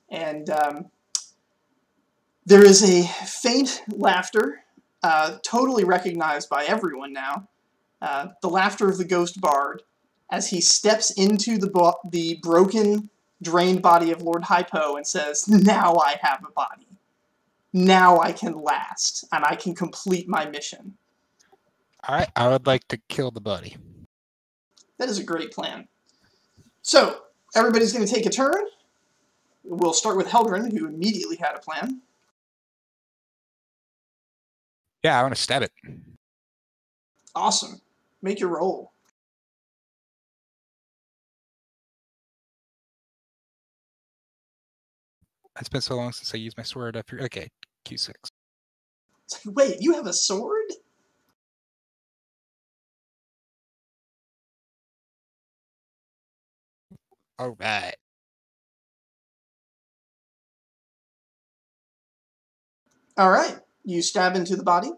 and there is a faint laughter, totally recognized by everyone now. The laughter of the ghost bard as he steps into the broken, drained body of Lord Hypo and says, "Now I have a body. Now I can last, and I can complete my mission." I would like to kill the buddy. That is a great plan. So, everybody's going to take a turn. We'll start with Heldren, who immediately had a plan. Yeah, I want to stab it. Awesome. Make your roll. It's been so long since I used my sword. Okay, Q6. Wait, you have a sword? All right. All right. You stab into the body.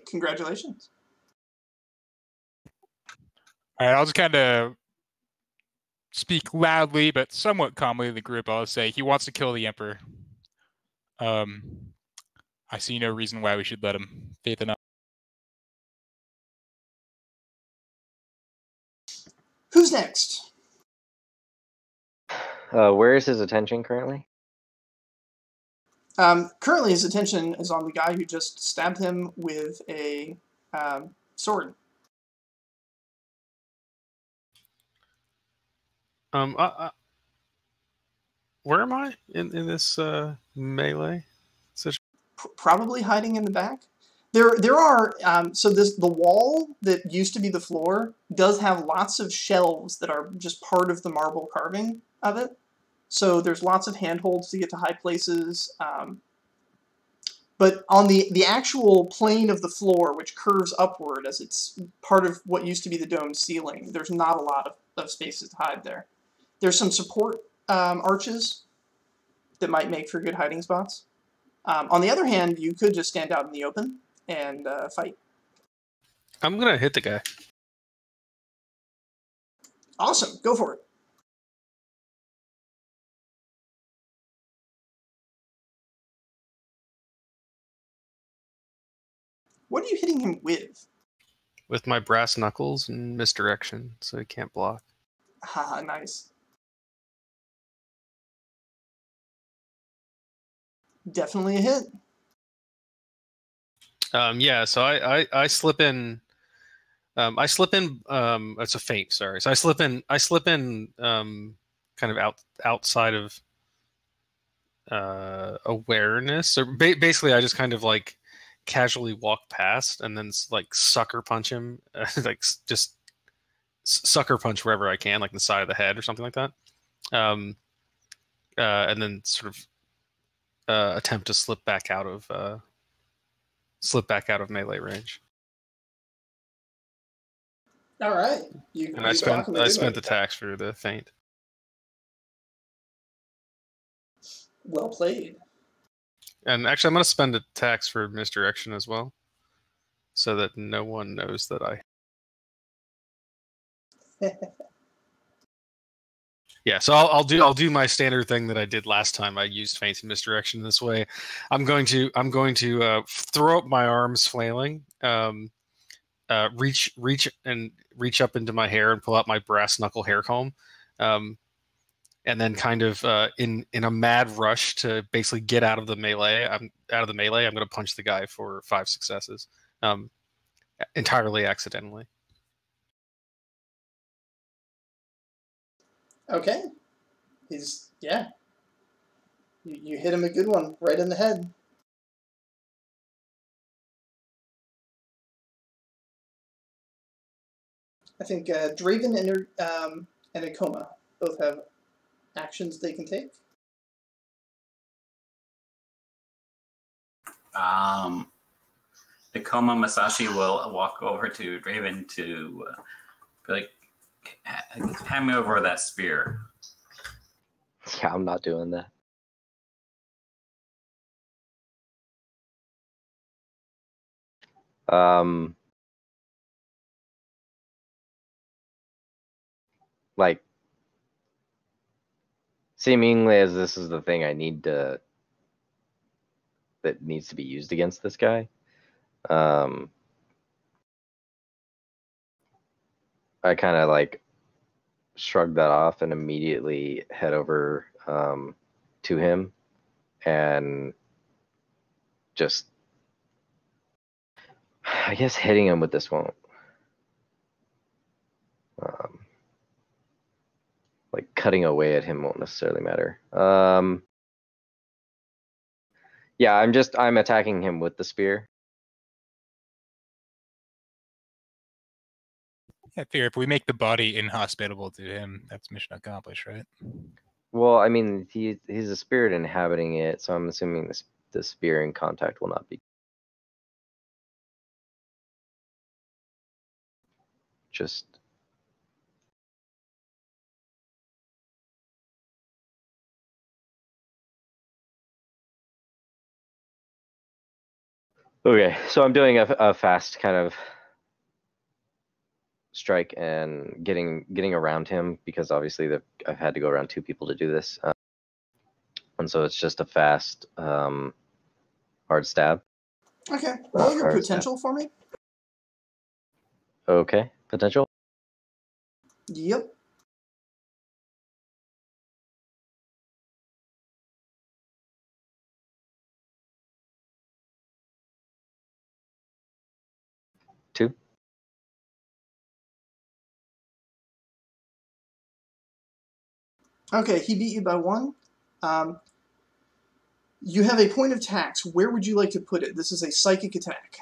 Congratulations. All right, I'll just kind of speak loudly but somewhat calmly to the group. I'll say he wants to kill the Emperor. I see no reason why we should let him. Faythen'oc. Who's next? Where is his attention currently? Currently, his attention is on the guy who just stabbed him with a sword. Where am I in this melee? Probably hiding in the back. There are so the wall that used to be the floor does have lots of shelves that are just part of the marble carving of it. So there's lots of handholds to get to high places. But on the actual plane of the floor, which curves upward as it's part of what used to be the domed ceiling, there's not a lot of spaces to hide there. There's some support arches that might make for good hiding spots. On the other hand, you could just stand out in the open and fight. I'm going to hit the guy. Awesome. Go for it. What are you hitting him with? With my brass knuckles and misdirection, so he can't block. Haha, nice. Definitely a hit. Yeah, so I slip in. It's a feint. Sorry. So I slip in. Kind of outside of awareness. So basically, I just kind of like casually walk past and then like sucker punch him, like just sucker punch wherever I can, like the side of the head or something like that. And then sort of attempt to slip back out of melee range. All right. I spent the tax for the feint. Well played. And actually, I'm going to spend a tax for misdirection as well, so that no one knows that I. Yeah, so I'll do my standard thing that I did last time. I used feint and misdirection this way. I'm going to throw up my arms flailing, reach up into my hair and pull out my brass knuckle hair comb, and then kind of in a mad rush to basically get out of the melee. I'm going to punch the guy for 5 successes, entirely accidentally. Okay. Yeah. You hit him a good one right in the head. I think Draven and Akoma both have actions they can take. Akoma Masashi will walk over to Draven to be like, hand me over that spear. Yeah, I'm not doing that. Like, seemingly as this is the thing I need that needs to be used against this guy. I kind of like shrug that off and immediately head over to him and just, I guess hitting him with this won't. Like cutting away at him won't necessarily matter. Yeah, I'm attacking him with the spear. I figure if we make the body inhospitable to him, that's mission accomplished, right? Well, I mean, he's a spirit inhabiting it, so I'm assuming the spear in contact will not be. Just. Okay, so I'm doing a fast kind of strike and getting around him because obviously I've had to go around 2 people to do this, and so it's just a fast hard stab. Okay, roll your potential for me. Okay, potential. Yep. Two. Okay, he beat you by 1. You have a point of tax. Where would you like to put it? This is a psychic attack.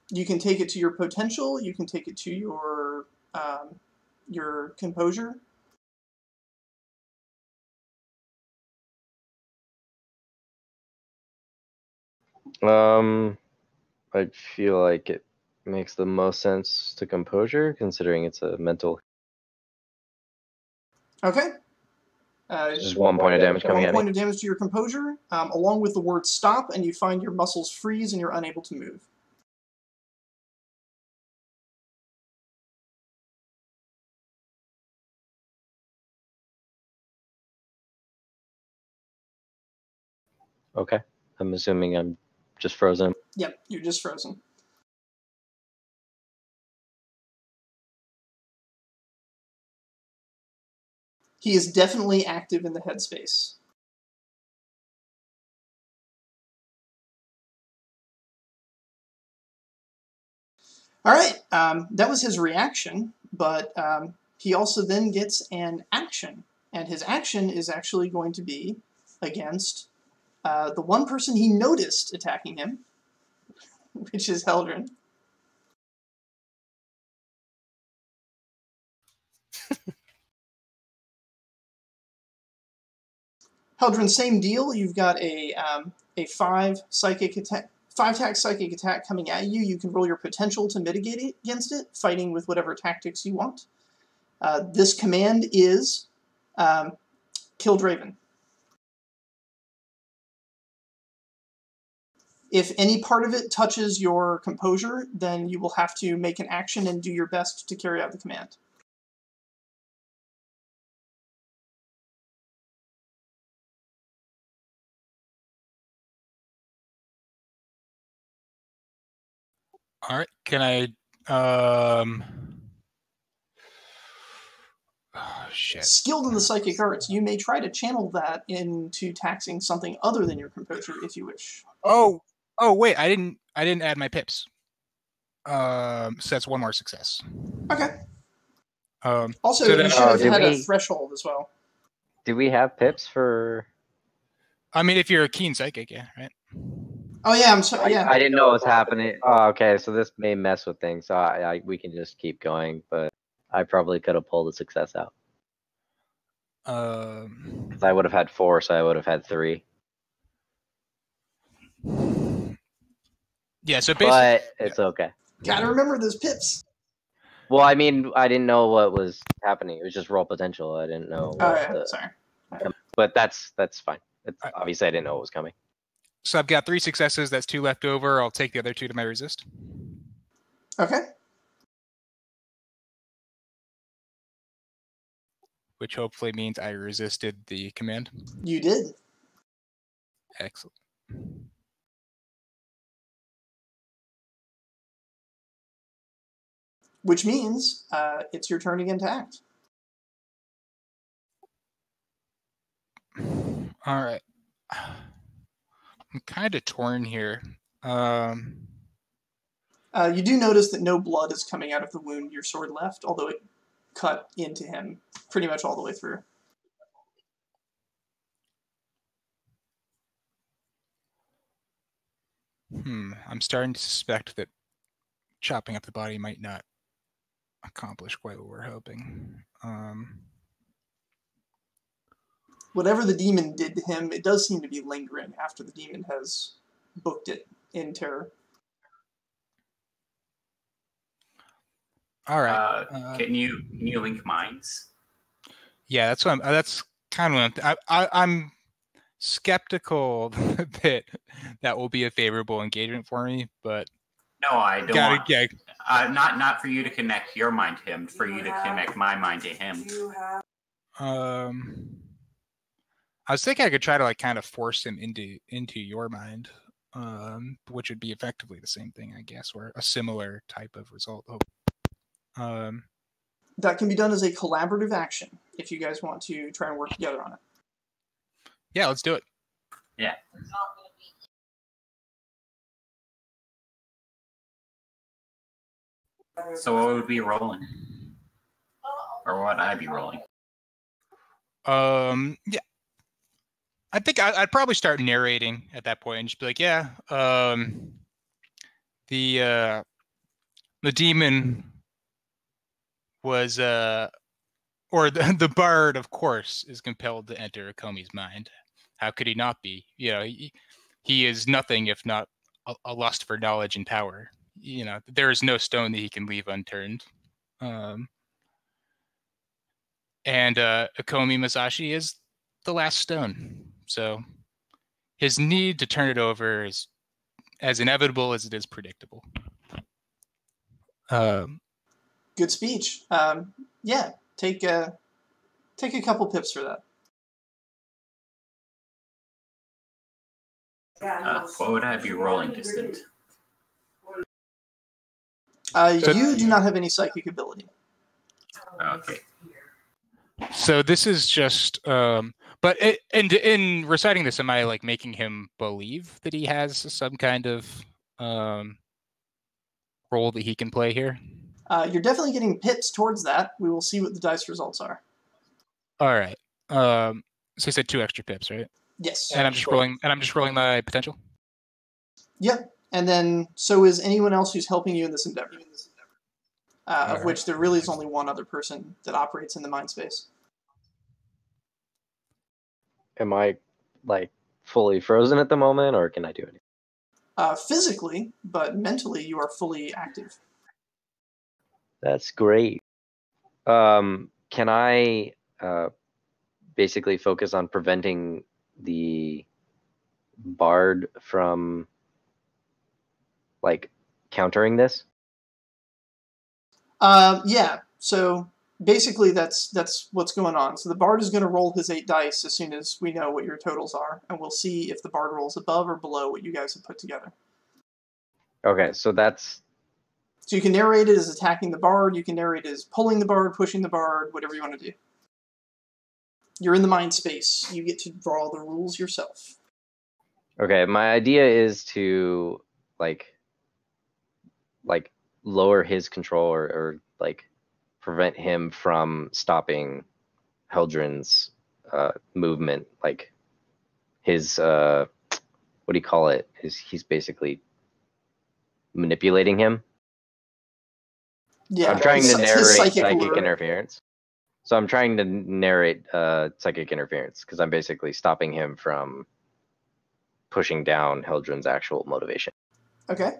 You can take it to your potential. You can take it to your composure. I feel like it makes the most sense to composure, considering it's a mental. Okay. Just 1 point of damage coming at me. 1 point of damage to your composure, along with the word stop, and you find your muscles freeze and you're unable to move. Okay. I'm assuming I'm just frozen. Yep, you're just frozen. He is definitely active in the headspace. All right, that was his reaction, but he also then gets an action, and his action is actually going to be against the one person he noticed attacking him, which is Heldren. Heldren, same deal. You've got a 5 psychic attack. 5-tack psychic attack coming at you. You can roll your potential to mitigate it against it, fighting with whatever tactics you want. This command is kill Draven. If any part of it touches your composure, then you will have to make an action and do your best to carry out the command. All right, can I oh, shit. Skilled in the psychic arts, you may try to channel that into taxing something other than your composure if you wish. Oh, Oh wait, I didn't add my pips. So that's one more success. Okay. so Also, you that- should have did had a we- threshold as well. Do we have pips for? I mean, if you're a keen psychic, yeah, right. Oh yeah, I'm sorry. Yeah. I didn't know what was happening. Oh, okay. So this may mess with things. So we can just keep going, but I probably could have pulled a success out. 'Cause I would have had 4, so I would have had 3. Yeah, so basically, But it's okay. Gotta remember those pips. Well, I mean, I didn't know what was happening. It was just roll potential. I didn't know. Oh yeah, sorry. But that's fine. Obviously, I didn't know what was coming. so I've got 3 successes. That's 2 left over. I'll take the other 2 to my resist. Okay. Which hopefully means I resisted the command. You did. Excellent. Which means it's your turn again to act. All right. I'm kind of torn here. You do notice that no blood is coming out of the wound your sword left, although it cut into him pretty much all the way through. I'm starting to suspect that chopping up the body might not accomplish quite what we're hoping. Whatever the demon did to him, it does seem to be lingering after the demon has booked it in terror. All right. Can you link minds? Yeah, that's what that's kind of what I'm skeptical that that will be a favorable engagement for me, but No, I don't. Yeah. Not for you to connect your mind to him. For you to connect my mind to him. I was thinking I could try to kind of force him into your mind, which would be effectively the same thing, I guess, or a similar type of result. That can be done as a collaborative action if you guys want to try and work together on it. Yeah, let's do it. Yeah. So what would be rolling? Or what would I be rolling? Yeah. I think I'd probably start narrating at that point and just be like, yeah, the demon was or the bard, of course, is compelled to enter Akomi's mind. How could he not be? You know, he is nothing if not a lust for knowledge and power. You know, there is no stone that he can leave unturned. And Akomi Masashi is the last stone. So his need to turn it over is as inevitable as it is predictable. Good speech. Yeah, take a couple pips for that. What would I be rolling distant? You do not have any psychic ability. Okay. So this is just, but in reciting this, am I like making him believe that he has some kind of role that he can play here? You're definitely getting pips towards that. We will see what the dice results are. All right. So you said 2 extra pips, right? Yes. And I'm just rolling. And I'm just rolling my potential. Yep. And then so is anyone else who's helping you in this endeavor. Of which there really is only one other person that operates in the mind space. Am I like fully frozen at the moment, or can I do anything? Physically, but mentally you are fully active. That's great. Can I basically focus on preventing the bard from like countering this? Yeah. So basically that's what's going on. So the bard is going to roll his 8 dice as soon as we know what your totals are, and we'll see if the bard rolls above or below what you guys have put together. Okay, so that's... So you can narrate it as attacking the bard, you can narrate it as pulling the bard, pushing the bard, whatever you want to do. You're in the mind space. You get to draw the rules yourself. Okay, my idea is to like lower his control or like prevent him from stopping Heldren's movement, like his what do you call it? He's basically manipulating him. Yeah, I'm trying to his narrate psychic lure. interference. So I'm trying to narrate psychic interference because I'm basically stopping him from pushing down Heldren's actual motivation. Okay.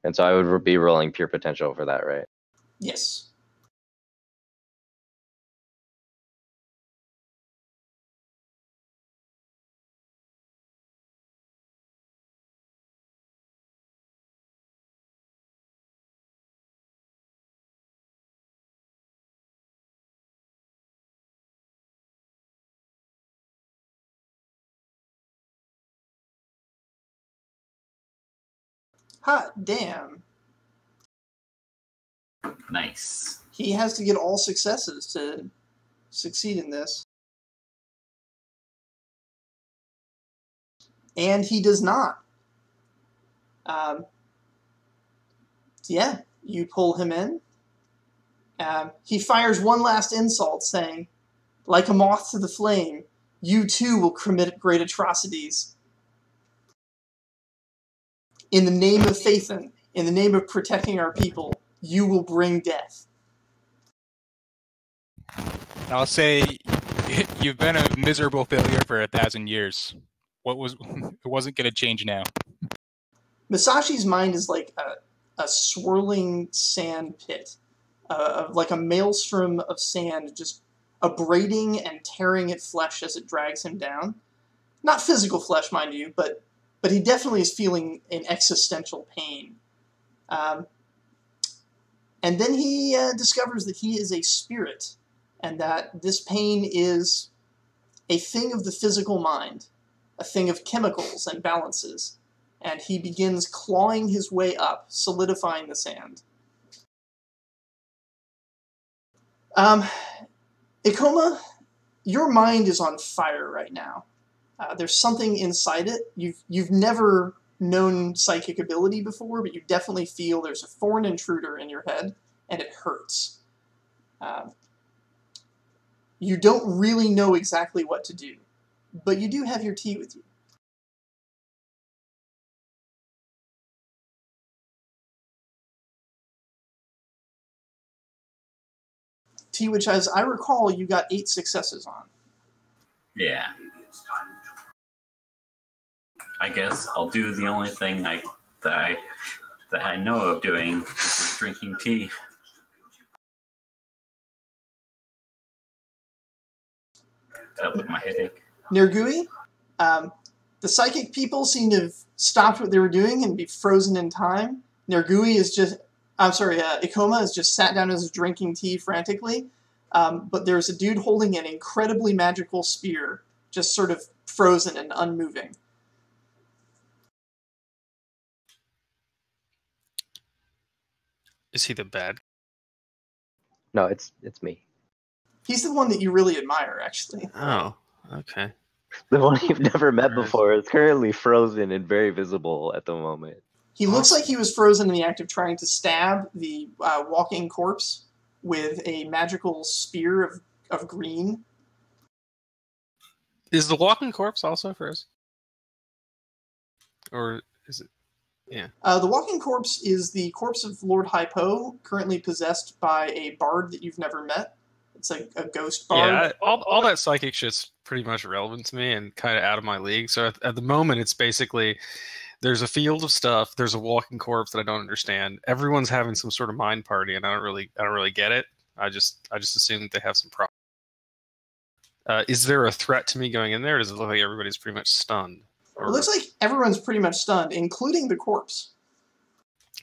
And so I would be rolling pure potential for that, right? Yes. Hot damn. Nice. He has to get all successes to succeed in this. And he does not. Yeah, you pull him in. He fires one last insult, saying, like a moth to the flame, you too will commit great atrocities. In the name of Faythen, in the name of protecting our people, you will bring death. I'll say you've been a miserable failure for 1,000 years. It wasn't going to change now. Masashi's mind is like a swirling sand pit, like a maelstrom of sand just abrading and tearing at flesh as it drags him down. Not physical flesh, mind you, but he definitely is feeling an existential pain. And then he discovers that he is a spirit, and that this pain is a thing of the physical mind, a thing of chemicals and balances. And he begins clawing his way up, solidifying the sand. Ikoma, your mind is on fire right now. There's something inside it. You've never known psychic ability before, but you definitely feel there's a foreign intruder in your head, and it hurts. You don't really know exactly what to do, but you do have your tea with you. Tea, which, as I recall, you got 8 successes on. Yeah. I guess I'll do the only thing that I know of doing, which is drinking tea. Help with my headache. Nergui, the psychic people seem to have stopped what they were doing and be frozen in time. Nergui is just... Ikoma has just sat down as drinking tea frantically, but there's a dude holding an incredibly magical spear, just sort of frozen and unmoving. Is he the bad? No, it's me. He's the one that you really admire, actually. Oh, okay. The one you've never met before is currently frozen and very visible at the moment. He looks like he was frozen in the act of trying to stab the walking corpse with a magical spear of green. Is the walking corpse also frozen? Or is it? Yeah. The walking corpse is the corpse of Lord Hypo, currently possessed by a bard that you've never met. It's a ghost bard. Yeah, all that psychic shit's pretty much irrelevant to me and kind of out of my league. So at the moment, it's basically there's a field of stuff. There's a walking corpse that I don't understand. Everyone's having some sort of mind party, and I don't really get it. I just assume that they have some problem. Is there a threat to me going in there? Or does it look like everybody's pretty much stunned? It looks like everyone's pretty much stunned, including the corpse.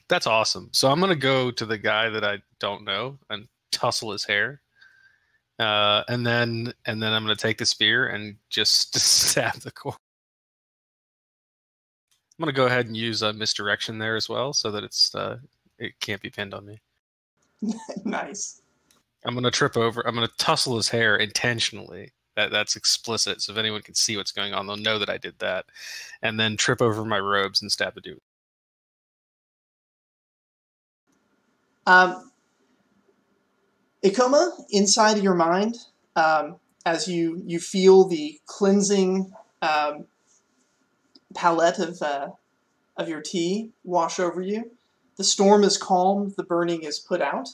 That's awesome. So I'm gonna go to the guy that I don't know and tussle his hair, and then I'm gonna take the spear and just stab the corpse. I'm gonna go ahead and use misdirection there as well, so that it can't be pinned on me. Nice. I'm gonna trip over. I'm gonna tussle his hair intentionally That's explicit. So if anyone can see what's going on, they'll know that I did that. And then trip over my robes and stab the dude. Ikoma, inside of your mind, as you feel the cleansing palette of your tea wash over you, the storm is calmed, the burning is put out.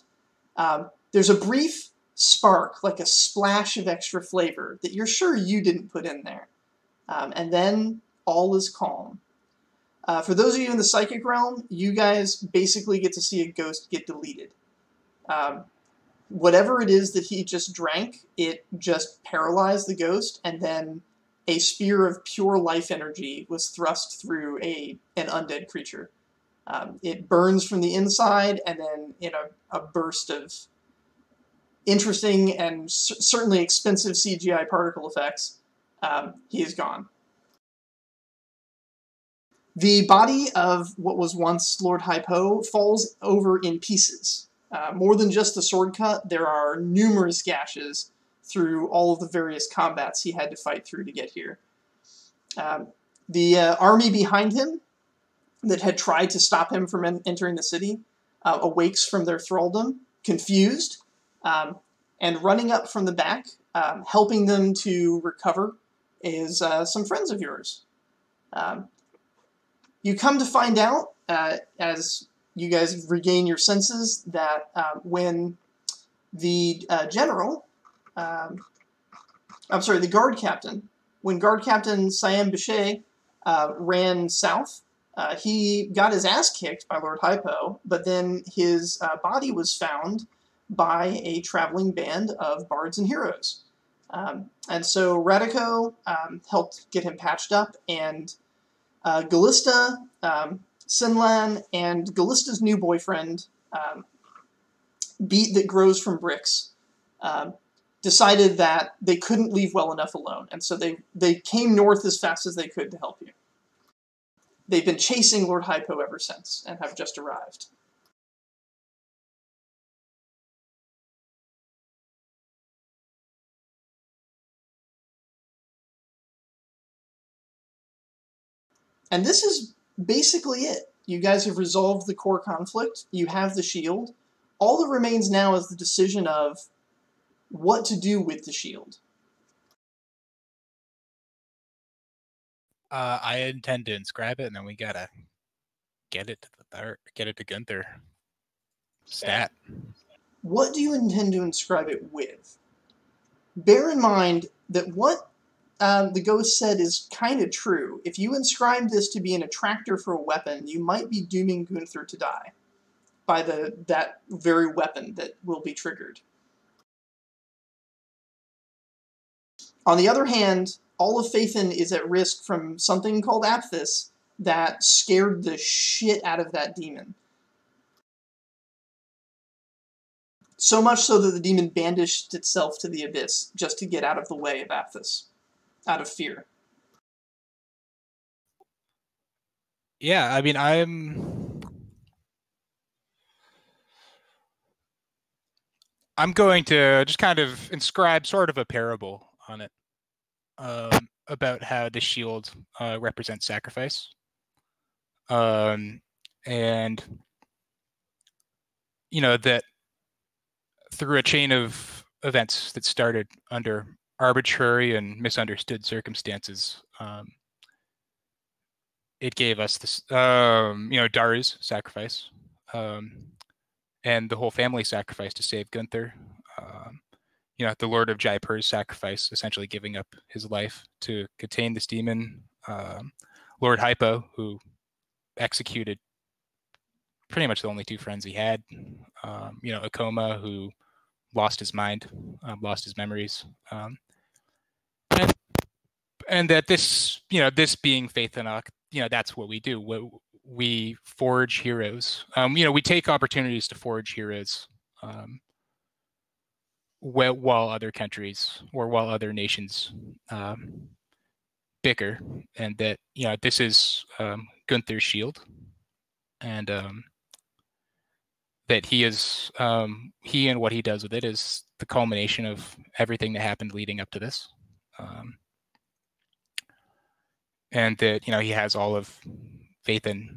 There's a brief spark, like a splash of extra flavor that you're sure you didn't put in there. And then all is calm. For those of you in the psychic realm, you guys basically get to see a ghost get deleted. Whatever it is that he just drank, it just paralyzed the ghost, and then a spear of pure life energy was thrust through an undead creature. It burns from the inside, and then in a burst of interesting and certainly expensive CGI particle effects, he is gone. The body of what was once Lord Hypo falls over in pieces. More than just the sword cut, there are numerous gashes through all of the various combats he had to fight through to get here. The army behind him that had tried to stop him from entering the city awakes from their thraldom, confused, and running up from the back, helping them to recover, is some friends of yours. You come to find out, as you guys regain your senses, that when the the guard captain, when Guard Captain Siam Bichet ran south, he got his ass kicked by Lord Hypo, but then his body was found by a traveling band of bards and heroes. And so Radico helped get him patched up, and Galista, Sinlan, and Galista's new boyfriend, Beat that grows from bricks, decided that they couldn't leave well enough alone, and so they came north as fast as they could to help you. They've been chasing Lord Hypo ever since, and have just arrived. And this is basically it. You guys have resolved the core conflict. You have the shield. All that remains now is the decision of what to do with the shield. I intend to inscribe it, and then we gotta get it to Gunther. Stat. What do you intend to inscribe it with? Bear in mind that what the ghost said is kind of true. If you inscribe this to be an attractor for a weapon, you might be dooming Gunther to die by that very weapon that will be triggered. On the other hand, all of Faythen is at risk from something called Aphthis that scared the shit out of that demon. So much so that the demon bandaged itself to the abyss just to get out of the way of Aphthis, out of fear. Yeah, I mean, I'm going to just kind of inscribe sort of a parable on it about how the shield represents sacrifice. And, you know, that through a chain of events that started under arbitrary and misunderstood circumstances, it gave us this, Daru's sacrifice, and the whole family sacrifice to save Gunther. The Lord of Jaipur's sacrifice, essentially giving up his life to contain this demon. Lord Hypo, who executed pretty much the only two friends he had. Ikoma, who lost his mind, lost his memories. And that this being Faythen'oc, that's what we do. We forge heroes. We take opportunities to forge heroes while other countries or while other nations bicker, and that this is Gunther's shield, and that he and what he does with it is the culmination of everything that happened leading up to this. And that, he has all of Faythen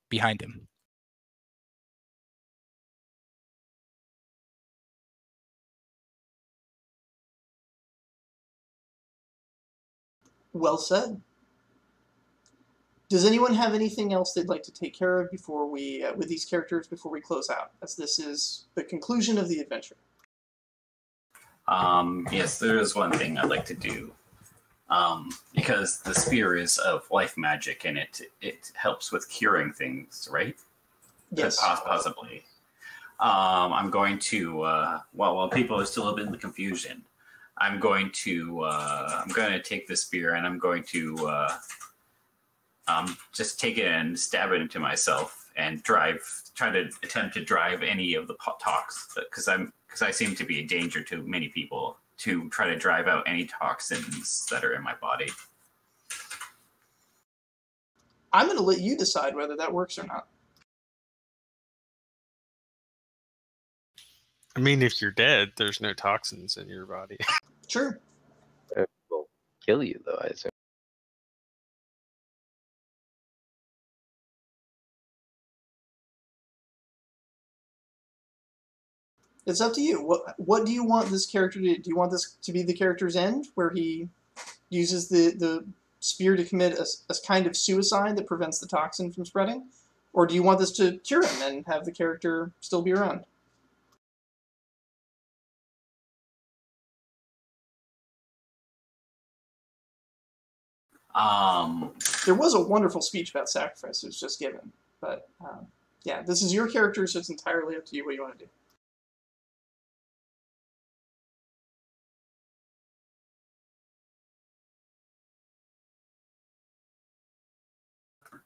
behind him. Well said. Does anyone have anything else they'd like to take care of before we, with these characters, before we close out? As this is the conclusion of the adventure. Yes, there is one thing I'd like to do. Because the spear is of life magic, and it helps with curing things, right? Yes. Possibly. I'm going to while people are still a bit in the confusion, I'm going to take the spear and I'm going to just take it and stab it into myself and try to attempt to drive any of the tox, because I seem to be a danger to many people, to try to drive out any toxins that are in my body. I'm going to let you decide whether that works or not. I mean, if you're dead, there's no toxins in your body. Sure. It will kill you, though, I assume. It's up to you. What do you want this character to do? Do you want this to be the character's end, where he uses the spear to commit a kind of suicide that prevents the toxin from spreading? Or do you want this to cure him and have the character still be around? There was a wonderful speech about sacrifice that was just given, but yeah, this is your character, so it's entirely up to you what you want to do.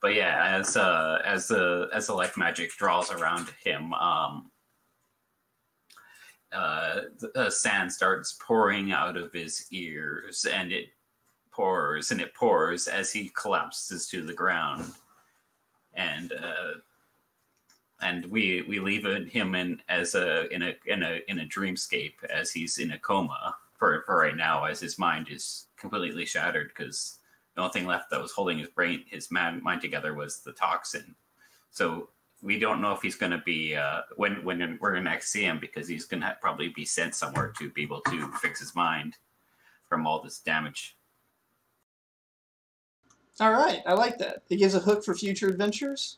But yeah, as the life magic draws around him, the sand starts pouring out of his ears, and it pours as he collapses to the ground, and we leave him in a dreamscape as he's in a coma for right now, as his mind is completely shattered, because the only thing left that was holding his mind together was the toxin. So we don't know if he's going to be when we're going to next see him, because he's going to probably be sent somewhere to be able to fix his mind from all this damage. All right, I like that. It gives a hook for future adventures.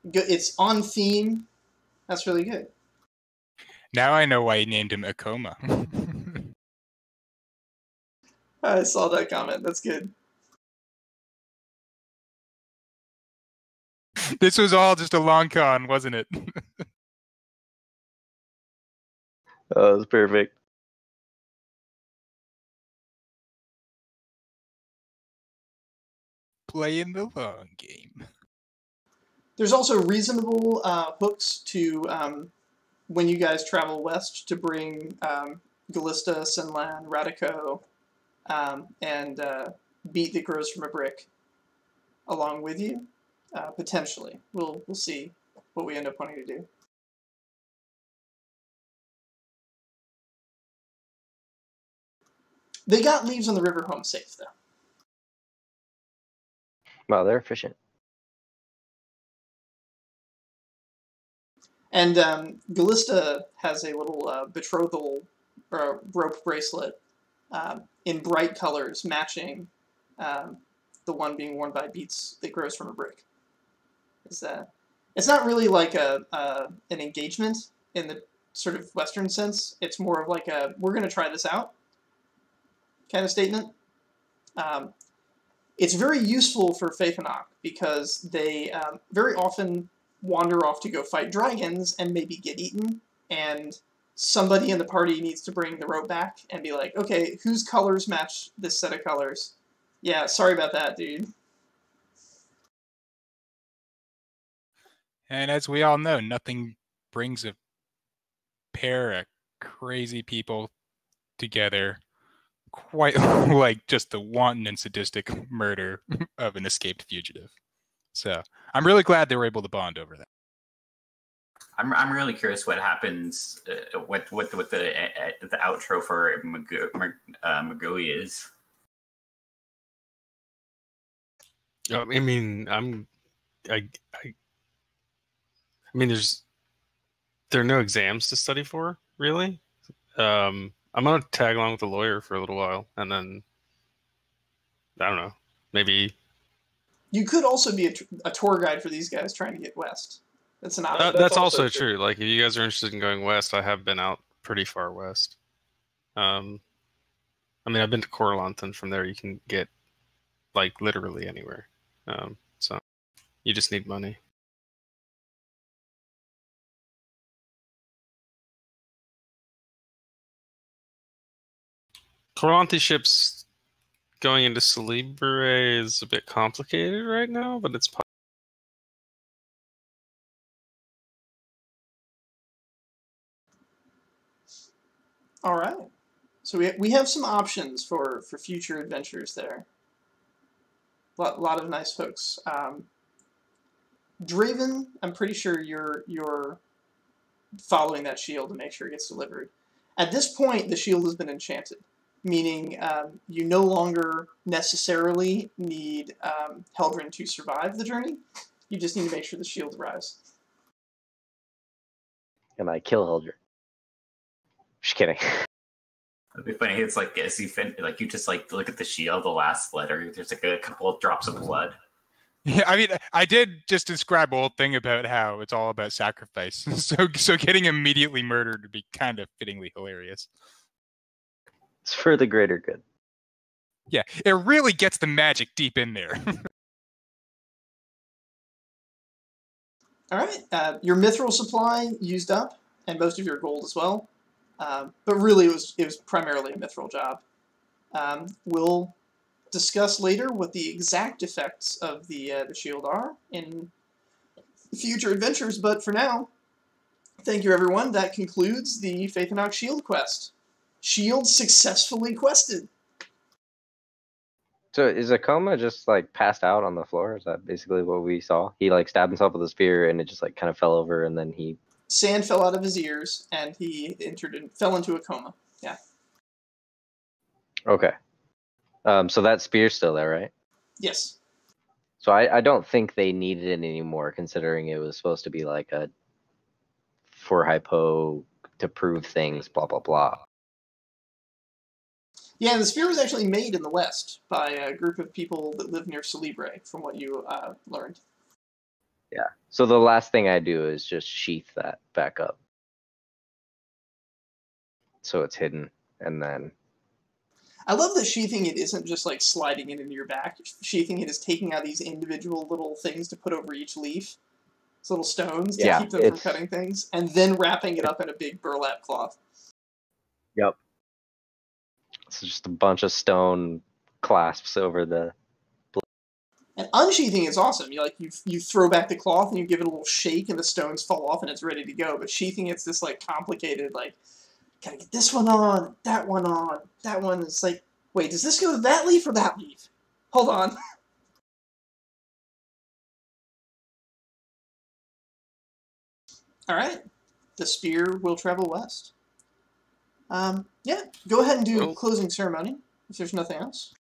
It's on theme. That's really good. Now I know why he named him Akoma. I saw that comment. That's good. This was all just a long con, wasn't it? Oh, that's perfect. Playing the long game. There's also reasonable hooks to when you guys travel west to bring Galista, Senlan, Radico, and Beat that grows from a brick along with you. Potentially. We'll see what we end up wanting to do. They got leaves on the river home safe, though. Wow, they're efficient. And Galista has a little betrothal rope bracelet in bright colors, matching the one being worn by Beats that grows from a brick. It's not really like an engagement in the sort of Western sense. It's more of like a, we're going to try this out kind of statement. It's very useful for Faythen'oc because they very often wander off to go fight dragons and maybe get eaten, and somebody in the party needs to bring the rope back and be like, okay, whose colors match this set of colors? Yeah, sorry about that, dude. And as we all know, nothing brings a pair of crazy people together quite like just the wanton and sadistic murder of an escaped fugitive. So I'm really glad they were able to bond over that. I'm really curious what happens what the outro for Magui is. I mean, there are no exams to study for, really. I'm gonna tag along with the lawyer for a little while, and then I don't know, maybe You could also be a tour guide for these guys trying to get west. That's an option. that's also true. Like, if you guys are interested in going west, I have been out pretty far west. I mean, I've been to Corlant, and from there you can get like literally anywhere. So you just need money. Corlanti ships going into Celebre is a bit complicated right now, but it's all right. So we have some options for future adventures there. Lot of nice folks. Draven, I'm pretty sure you're following that shield to make sure it gets delivered. At this point, the shield has been enchanted, meaning you no longer necessarily need Heldren to survive the journey. You just need to make sure the shield arrives. And I kill Heldren. Just kidding. It'd be funny. It's like as you like you just like look at the shield, the last letter. There's like a couple of drops of blood. Yeah, I mean, I did just describe a whole thing about how it's all about sacrifice. So getting immediately murdered would be kind of fittingly hilarious. It's for the greater good. Yeah, it really gets the magic deep in there. All right, your mithril supply used up, and most of your gold as well. But really, it was primarily a mithril job. We'll discuss later what the exact effects of the shield are in future adventures, but for now, thank you everyone. That concludes the Faythen'oc shield quest. Shield successfully quested. So is Akoma just like passed out on the floor? Is that basically what we saw? He like stabbed himself with a spear and it just like kind of fell over, and then he... Sand fell out of his ears and he fell into a coma. Yeah. Okay. So that spear's still there, right? Yes. So I don't think they needed it anymore, considering it was supposed to be like a for hypo to prove things, blah blah blah. Yeah, the spear was actually made in the West by a group of people that live near Celebre, from what you learned. Yeah. So the last thing I do is just sheath that back up, so it's hidden, and then... I love that sheathing it isn't just like sliding it into your back. Sheathing it is taking out these individual little things to put over each leaf. These little stones to keep them from cutting things. And then wrapping it up in a big burlap cloth. Yep. It's just a bunch of stone clasps over the... And unsheathing is awesome. You throw back the cloth and you give it a little shake and the stones fall off and it's ready to go. But sheathing it's this like complicated like... Gotta get this one on, that one on, that one is like, wait, does this go to that leaf or that leaf? Hold on. Alright, the spear will travel west. Yeah, go ahead and do a closing ceremony, if there's nothing else.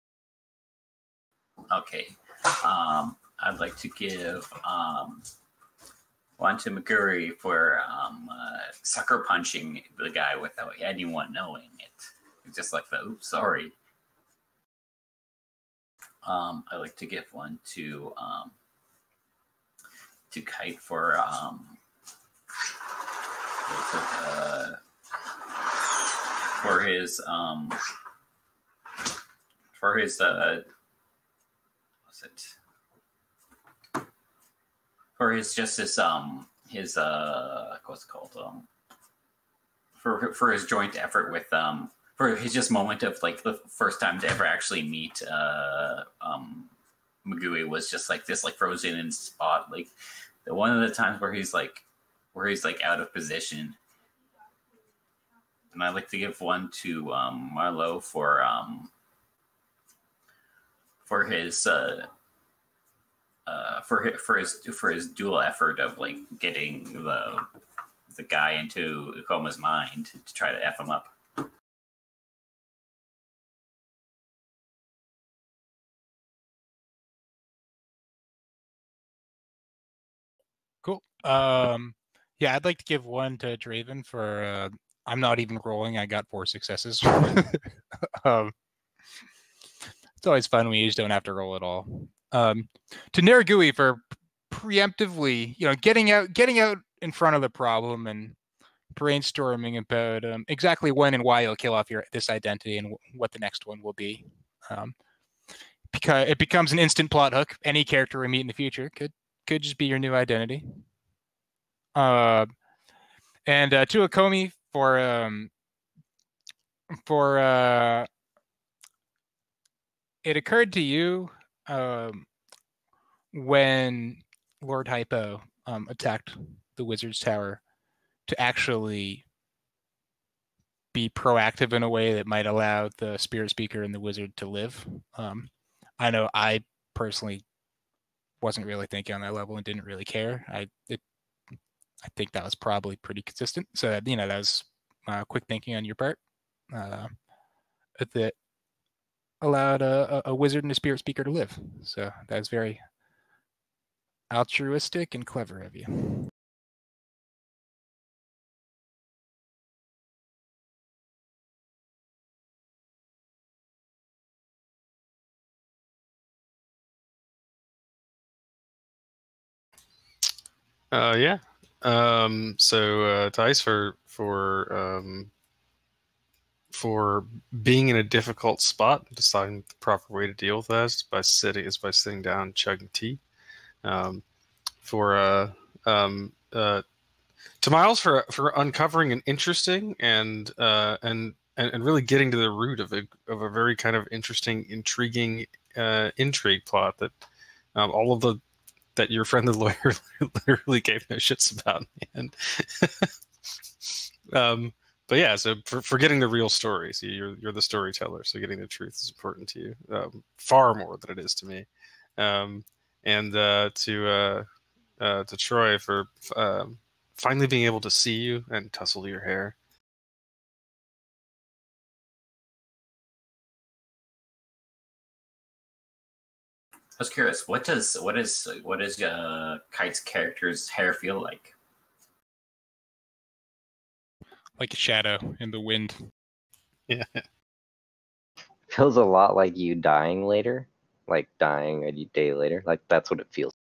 Okay, I'd like to give one to Maguri for sucker punching the guy without anyone knowing it. It's just like the oops, sorry. I'd like to give one to Kite for his what's it? For his justice, his what's it called? For his joint effort with for his just moment of like the first time to ever actually meet Magui was just like this, like frozen in spot, like the one of the times where he's like out of position. And I'd like to give one to Marlo for his for his dual effort of like getting the guy into Ukoma's mind to try to F him up. Cool. Yeah, I'd like to give one to Draven for I'm not even rolling. I got 4 successes. It's always fun when you just don't have to roll at all. To Neragui for preemptively, getting out in front of the problem and brainstorming about exactly when and why you'll kill off this identity and what the next one will be. Because it becomes an instant plot hook. Any character we meet in the future could just be your new identity. And to Akomi for it occurred to you when Lord Hypo attacked the Wizard's Tower to actually be proactive in a way that might allow the Spirit Speaker and the Wizard to live. I know I personally wasn't really thinking on that level and didn't really care. I think that was probably pretty consistent. So that was quick thinking on your part that allowed a wizard and a spirit speaker to live. So that was very altruistic and clever of you. Yeah. So Tice for being in a difficult spot, deciding the proper way to deal with that is by sitting down, chugging tea. To Miles for uncovering an interesting and really getting to the root of a very kind of interesting, intriguing intrigue plot that all of that your friend the lawyer literally gave no shits about. And but yeah, so for getting the real story, so you're the storyteller, so getting the truth is important to you, far more than it is to me. And to Troy for finally being able to see you and tussle your hair. I was curious, what does Kite's character's hair feel like? Like a shadow in the wind. Yeah. Feels a lot like you dying later, like dying a day later. Like that's what it feels.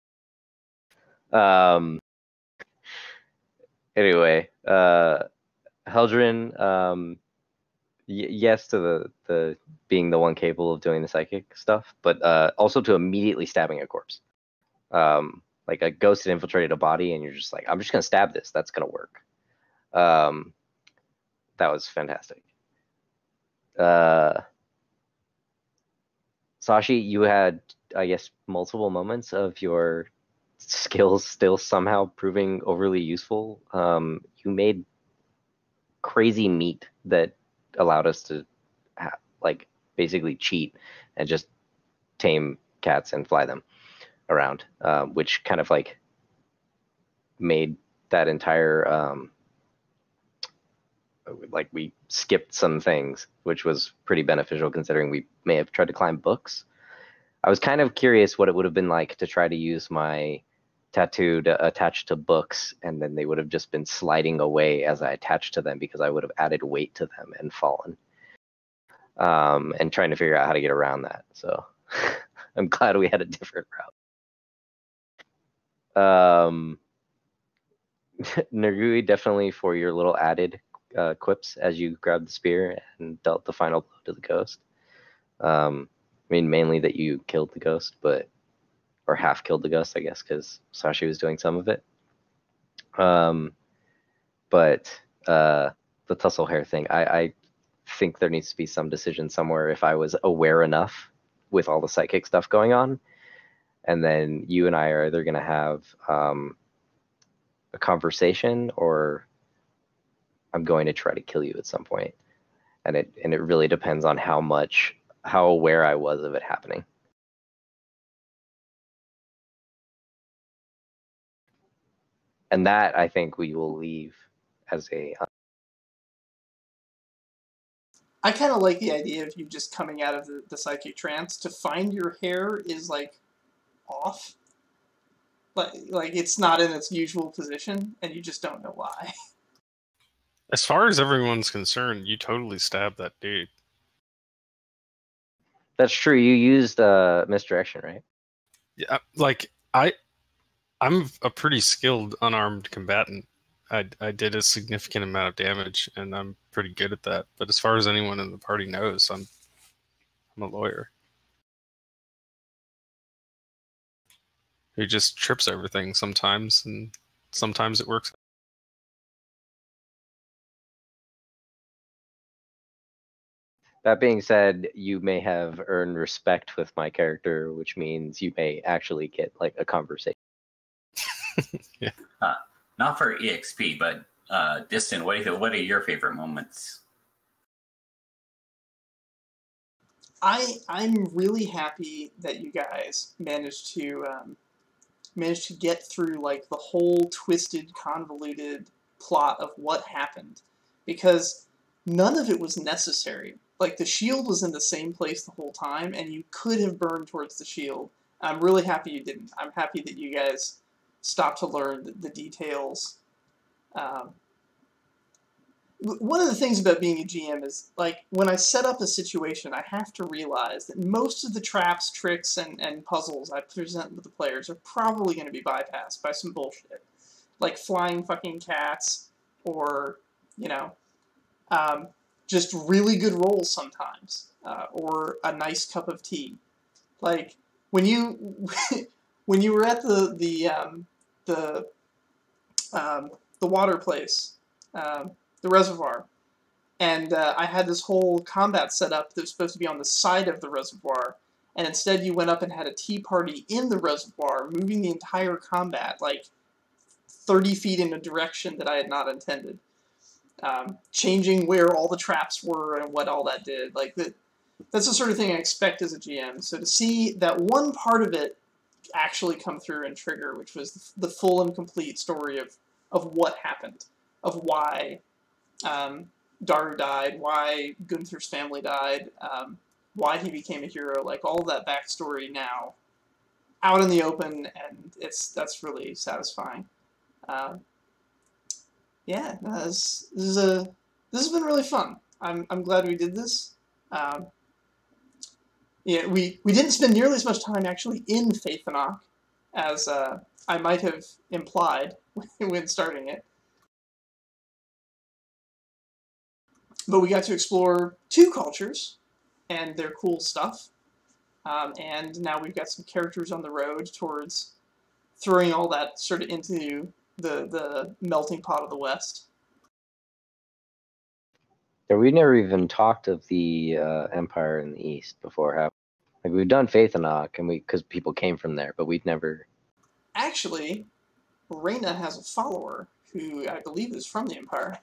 Anyway, Heldrin, yes to the being the one capable of doing the psychic stuff, but also to immediately stabbing a corpse. Like a ghost had infiltrated a body, and you're just like, I'm just gonna stab this. That's gonna work. That was fantastic. Sashi, you had, I guess, multiple moments of your skills still somehow proving overly useful. You made crazy meat that allowed us to basically cheat and just tame cats and fly them around, which kind of like made that entire we skipped some things, which was pretty beneficial considering we may have tried to climb books. I was kind of curious what it would have been like to try to use my tattoo to attach to books, and then they would have just been sliding away as I attached to them because I would have added weight to them and fallen. And trying to figure out how to get around that. So I'm glad we had a different route. Neragui, definitely for your little added quips as you grabbed the spear and dealt the final blow to the ghost. I mean, mainly that you killed the ghost, or half killed the ghost, I guess, because Sashi was doing some of it. But the tussle hair thing, I think there needs to be some decision somewhere if I was aware enough with all the psychic stuff going on. And then you and I are either going to have a conversation, or I'm going to try to kill you at some point. And it really depends on how aware I was of it happening. And that, I think, we will leave as a. I kind of like the idea of you just coming out of the psychic trance to find your hair is like off. Like it's not in its usual position, and you just don't know why. As far as everyone's concerned, you totally stabbed that dude. That's true. You used misdirection, right? Yeah, like I'm a pretty skilled unarmed combatant. I did a significant amount of damage, and I'm pretty good at that. But as far as anyone in the party knows, I'm a lawyer who just trips everything sometimes, and sometimes it works. That being said, you may have earned respect with my character, which means you may actually get like a conversation. Yeah. Not for EXP, but Distant. What are your favorite moments? I'm really happy that you guys managed to get through like the whole twisted, convoluted plot of what happened, because none of it was necessary. Like the shield was in the same place the whole time, and you could have burned towards the shield. I'm really happy you didn't. I'm happy that you guys stopped to learn the details. One of the things about being a GM is, like, when I set up a situation, I have to realize that most of the traps, tricks, and puzzles I present with the players are probably going to be bypassed by some bullshit. Like flying fucking cats, or, you know, just really good rolls sometimes, or a nice cup of tea. Like, when you when you were at the water place, the reservoir, and I had this whole combat set up that was supposed to be on the side of the reservoir, and instead you went up and had a tea party in the reservoir, moving the entire combat like 30 feet in a direction that I had not intended, changing where all the traps were and what all that did. Like that's the sort of thing I expect as a GM. So to see that one part of it actually come through and trigger, which was the full and complete story of what happened, of why Daru died, why Gunther's family died, why he became a hero, like all of that backstory now out in the open, and that's really satisfying. Yeah, no, this has been really fun. I'm glad we did this. Yeah, we didn't spend nearly as much time actually in Faythen'oc as I might have implied when starting it. But we got to explore 2 cultures and their cool stuff. And now we've got some characters on the road towards throwing all that sort of into the melting pot of the West. Yeah, we never even talked of the Empire in the East before, have we? Like, we've done Faythen'oc, and because people came from there, but we'd never. Actually, Reyna has a follower who I believe is from the Empire.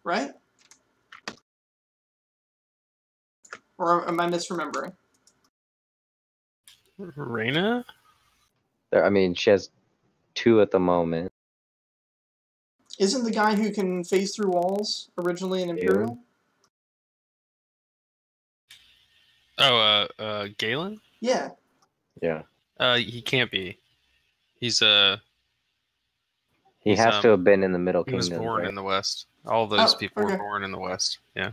Right? Or am I misremembering? Reyna? I mean, she has 2 at the moment. Isn't the guy who can phase through walls originally an Imperial? Oh, Galen? Yeah. Yeah. He can't be. He has to have been in the Middle Kingdom. He was born in the West. All those people were born in the West. Yeah.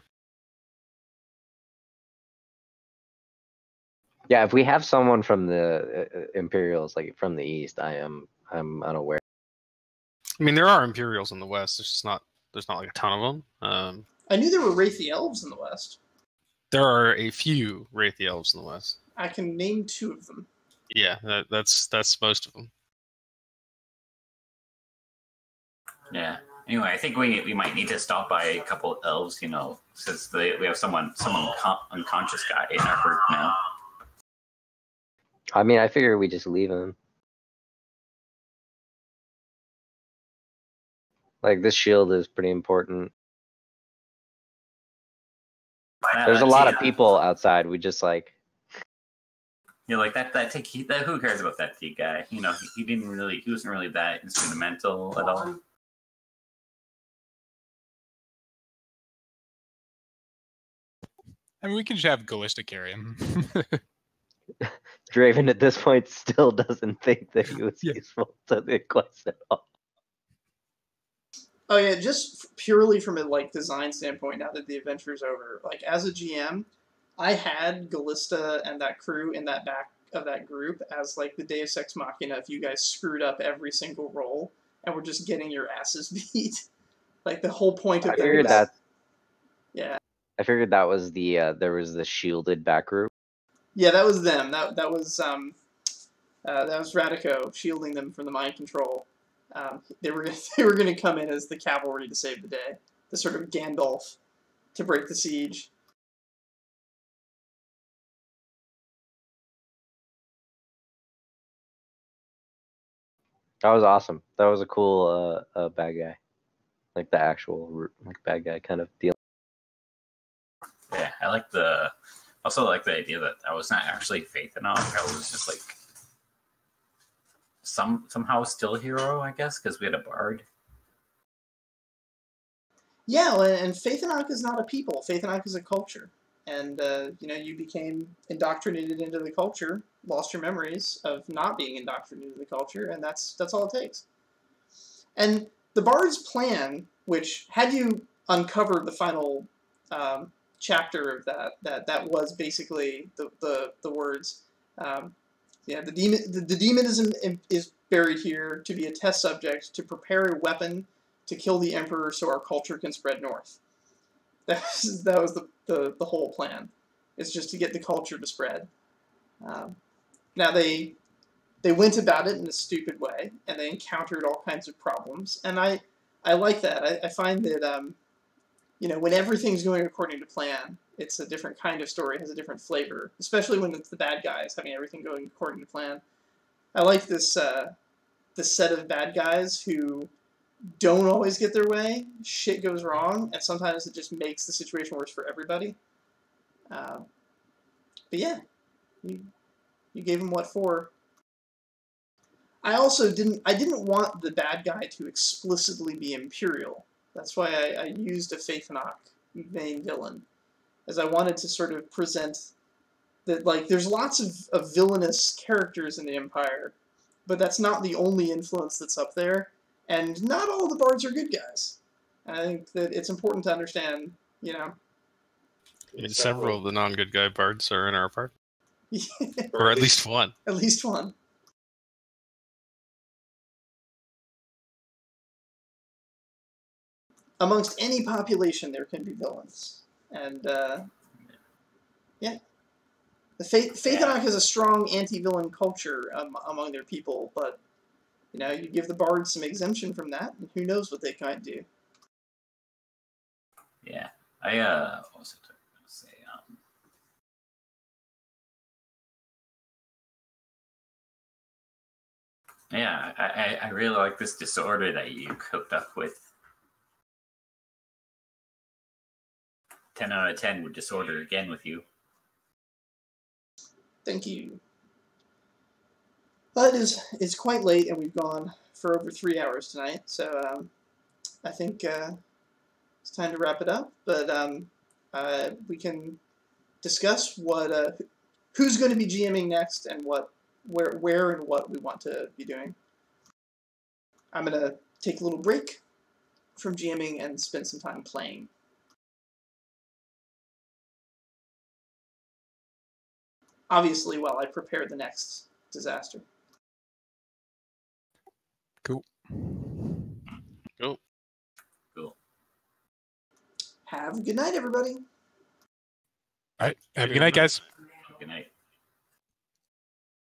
Yeah, if we have someone from the Imperials, like from the East, I'm unaware. I mean, there are Imperials in the West. There's not like a ton of them. I knew there were Wraithy Elves in the West. There are a few Wraithy Elves in the West. I can name 2 of them. Yeah, that's most of them. Yeah. Anyway, I think we might need to stop by a couple of elves, you know, since we have some unconscious guy in our group now. I mean, I figure we just leave him. Like, this shield is pretty important. There's a lot of people outside. We just, like... You know, like that who cares about that T guy? You know, he wasn't really that instrumental at all. I mean, we can just have Gallista carry him. Draven at this point still doesn't think that he was useful to the quest at all. Oh yeah, just purely from a like design standpoint. Now that the adventure's over, like as a GM, I had Gallista and that crew in that back of that group as like the Deus Ex Machina. If you guys screwed up every single roll and were just getting your asses beat, like the whole point of that. Yeah. I figured that was the there was the shielded back group. Yeah, that was them. That was Radico shielding them from the mind control. They were going to come in as the cavalry to save the day, the sort of Gandalf to break the siege. That was awesome. That was a cool bad guy, like the actual like bad guy kind of deal. Yeah, I also like the idea that I was not actually Faythen'oc. I was just like somehow still a hero, I guess, because we had a bard. Yeah, and Faythen'oc is not a people. Faythen'oc is a culture. And, you became indoctrinated into the culture, lost your memories of not being indoctrinated into the culture, and that's all it takes. And the bard's plan, which, had you uncovered the final chapter of that was basically the words, the demon is buried here to be a test subject, to prepare a weapon to kill the emperor so our culture can spread north. That was the whole plan. It's just to get the culture to spread. Now they went about it in a stupid way, and they encountered all kinds of problems. And I like that. I find that when everything's going according to plan, it's a different kind of story, has a different flavor. Especially when it's the bad guys having everything going according to plan. I like this set of bad guys who don't always get their way, shit goes wrong, and sometimes it just makes the situation worse for everybody. But yeah, you gave him what for. I also didn't want the bad guy to explicitly be Imperial. That's why I used a Faythen'oc main villain, as I wanted to sort of present that, like, there's lots of villainous characters in the Empire, but that's not the only influence that's up there. And not all the bards are good guys. I think that it's important to understand, Several of the non-good guy bards are in our party. Or at least one. At least one. Amongst any population, there can be villains. And, yeah. The Faythen'oc has a strong anti-villain culture among their people, but you give the bards some exemption from that, and who knows what they might do. Yeah, I also took to say, yeah, I really like this disorder that you cooked up with. 10 out of 10 would disorder again with you. Thank you. But it's quite late, and we've gone for over 3 hours tonight, so I think it's time to wrap it up. But we can discuss what who's going to be GMing next, and where and what we want to be doing. I'm going to take a little break from GMing and spend some time playing. Obviously, while I prepare the next disaster. Cool. Cool. Cool. Have a good night, everybody. All right. Have a good night, guys. Good night.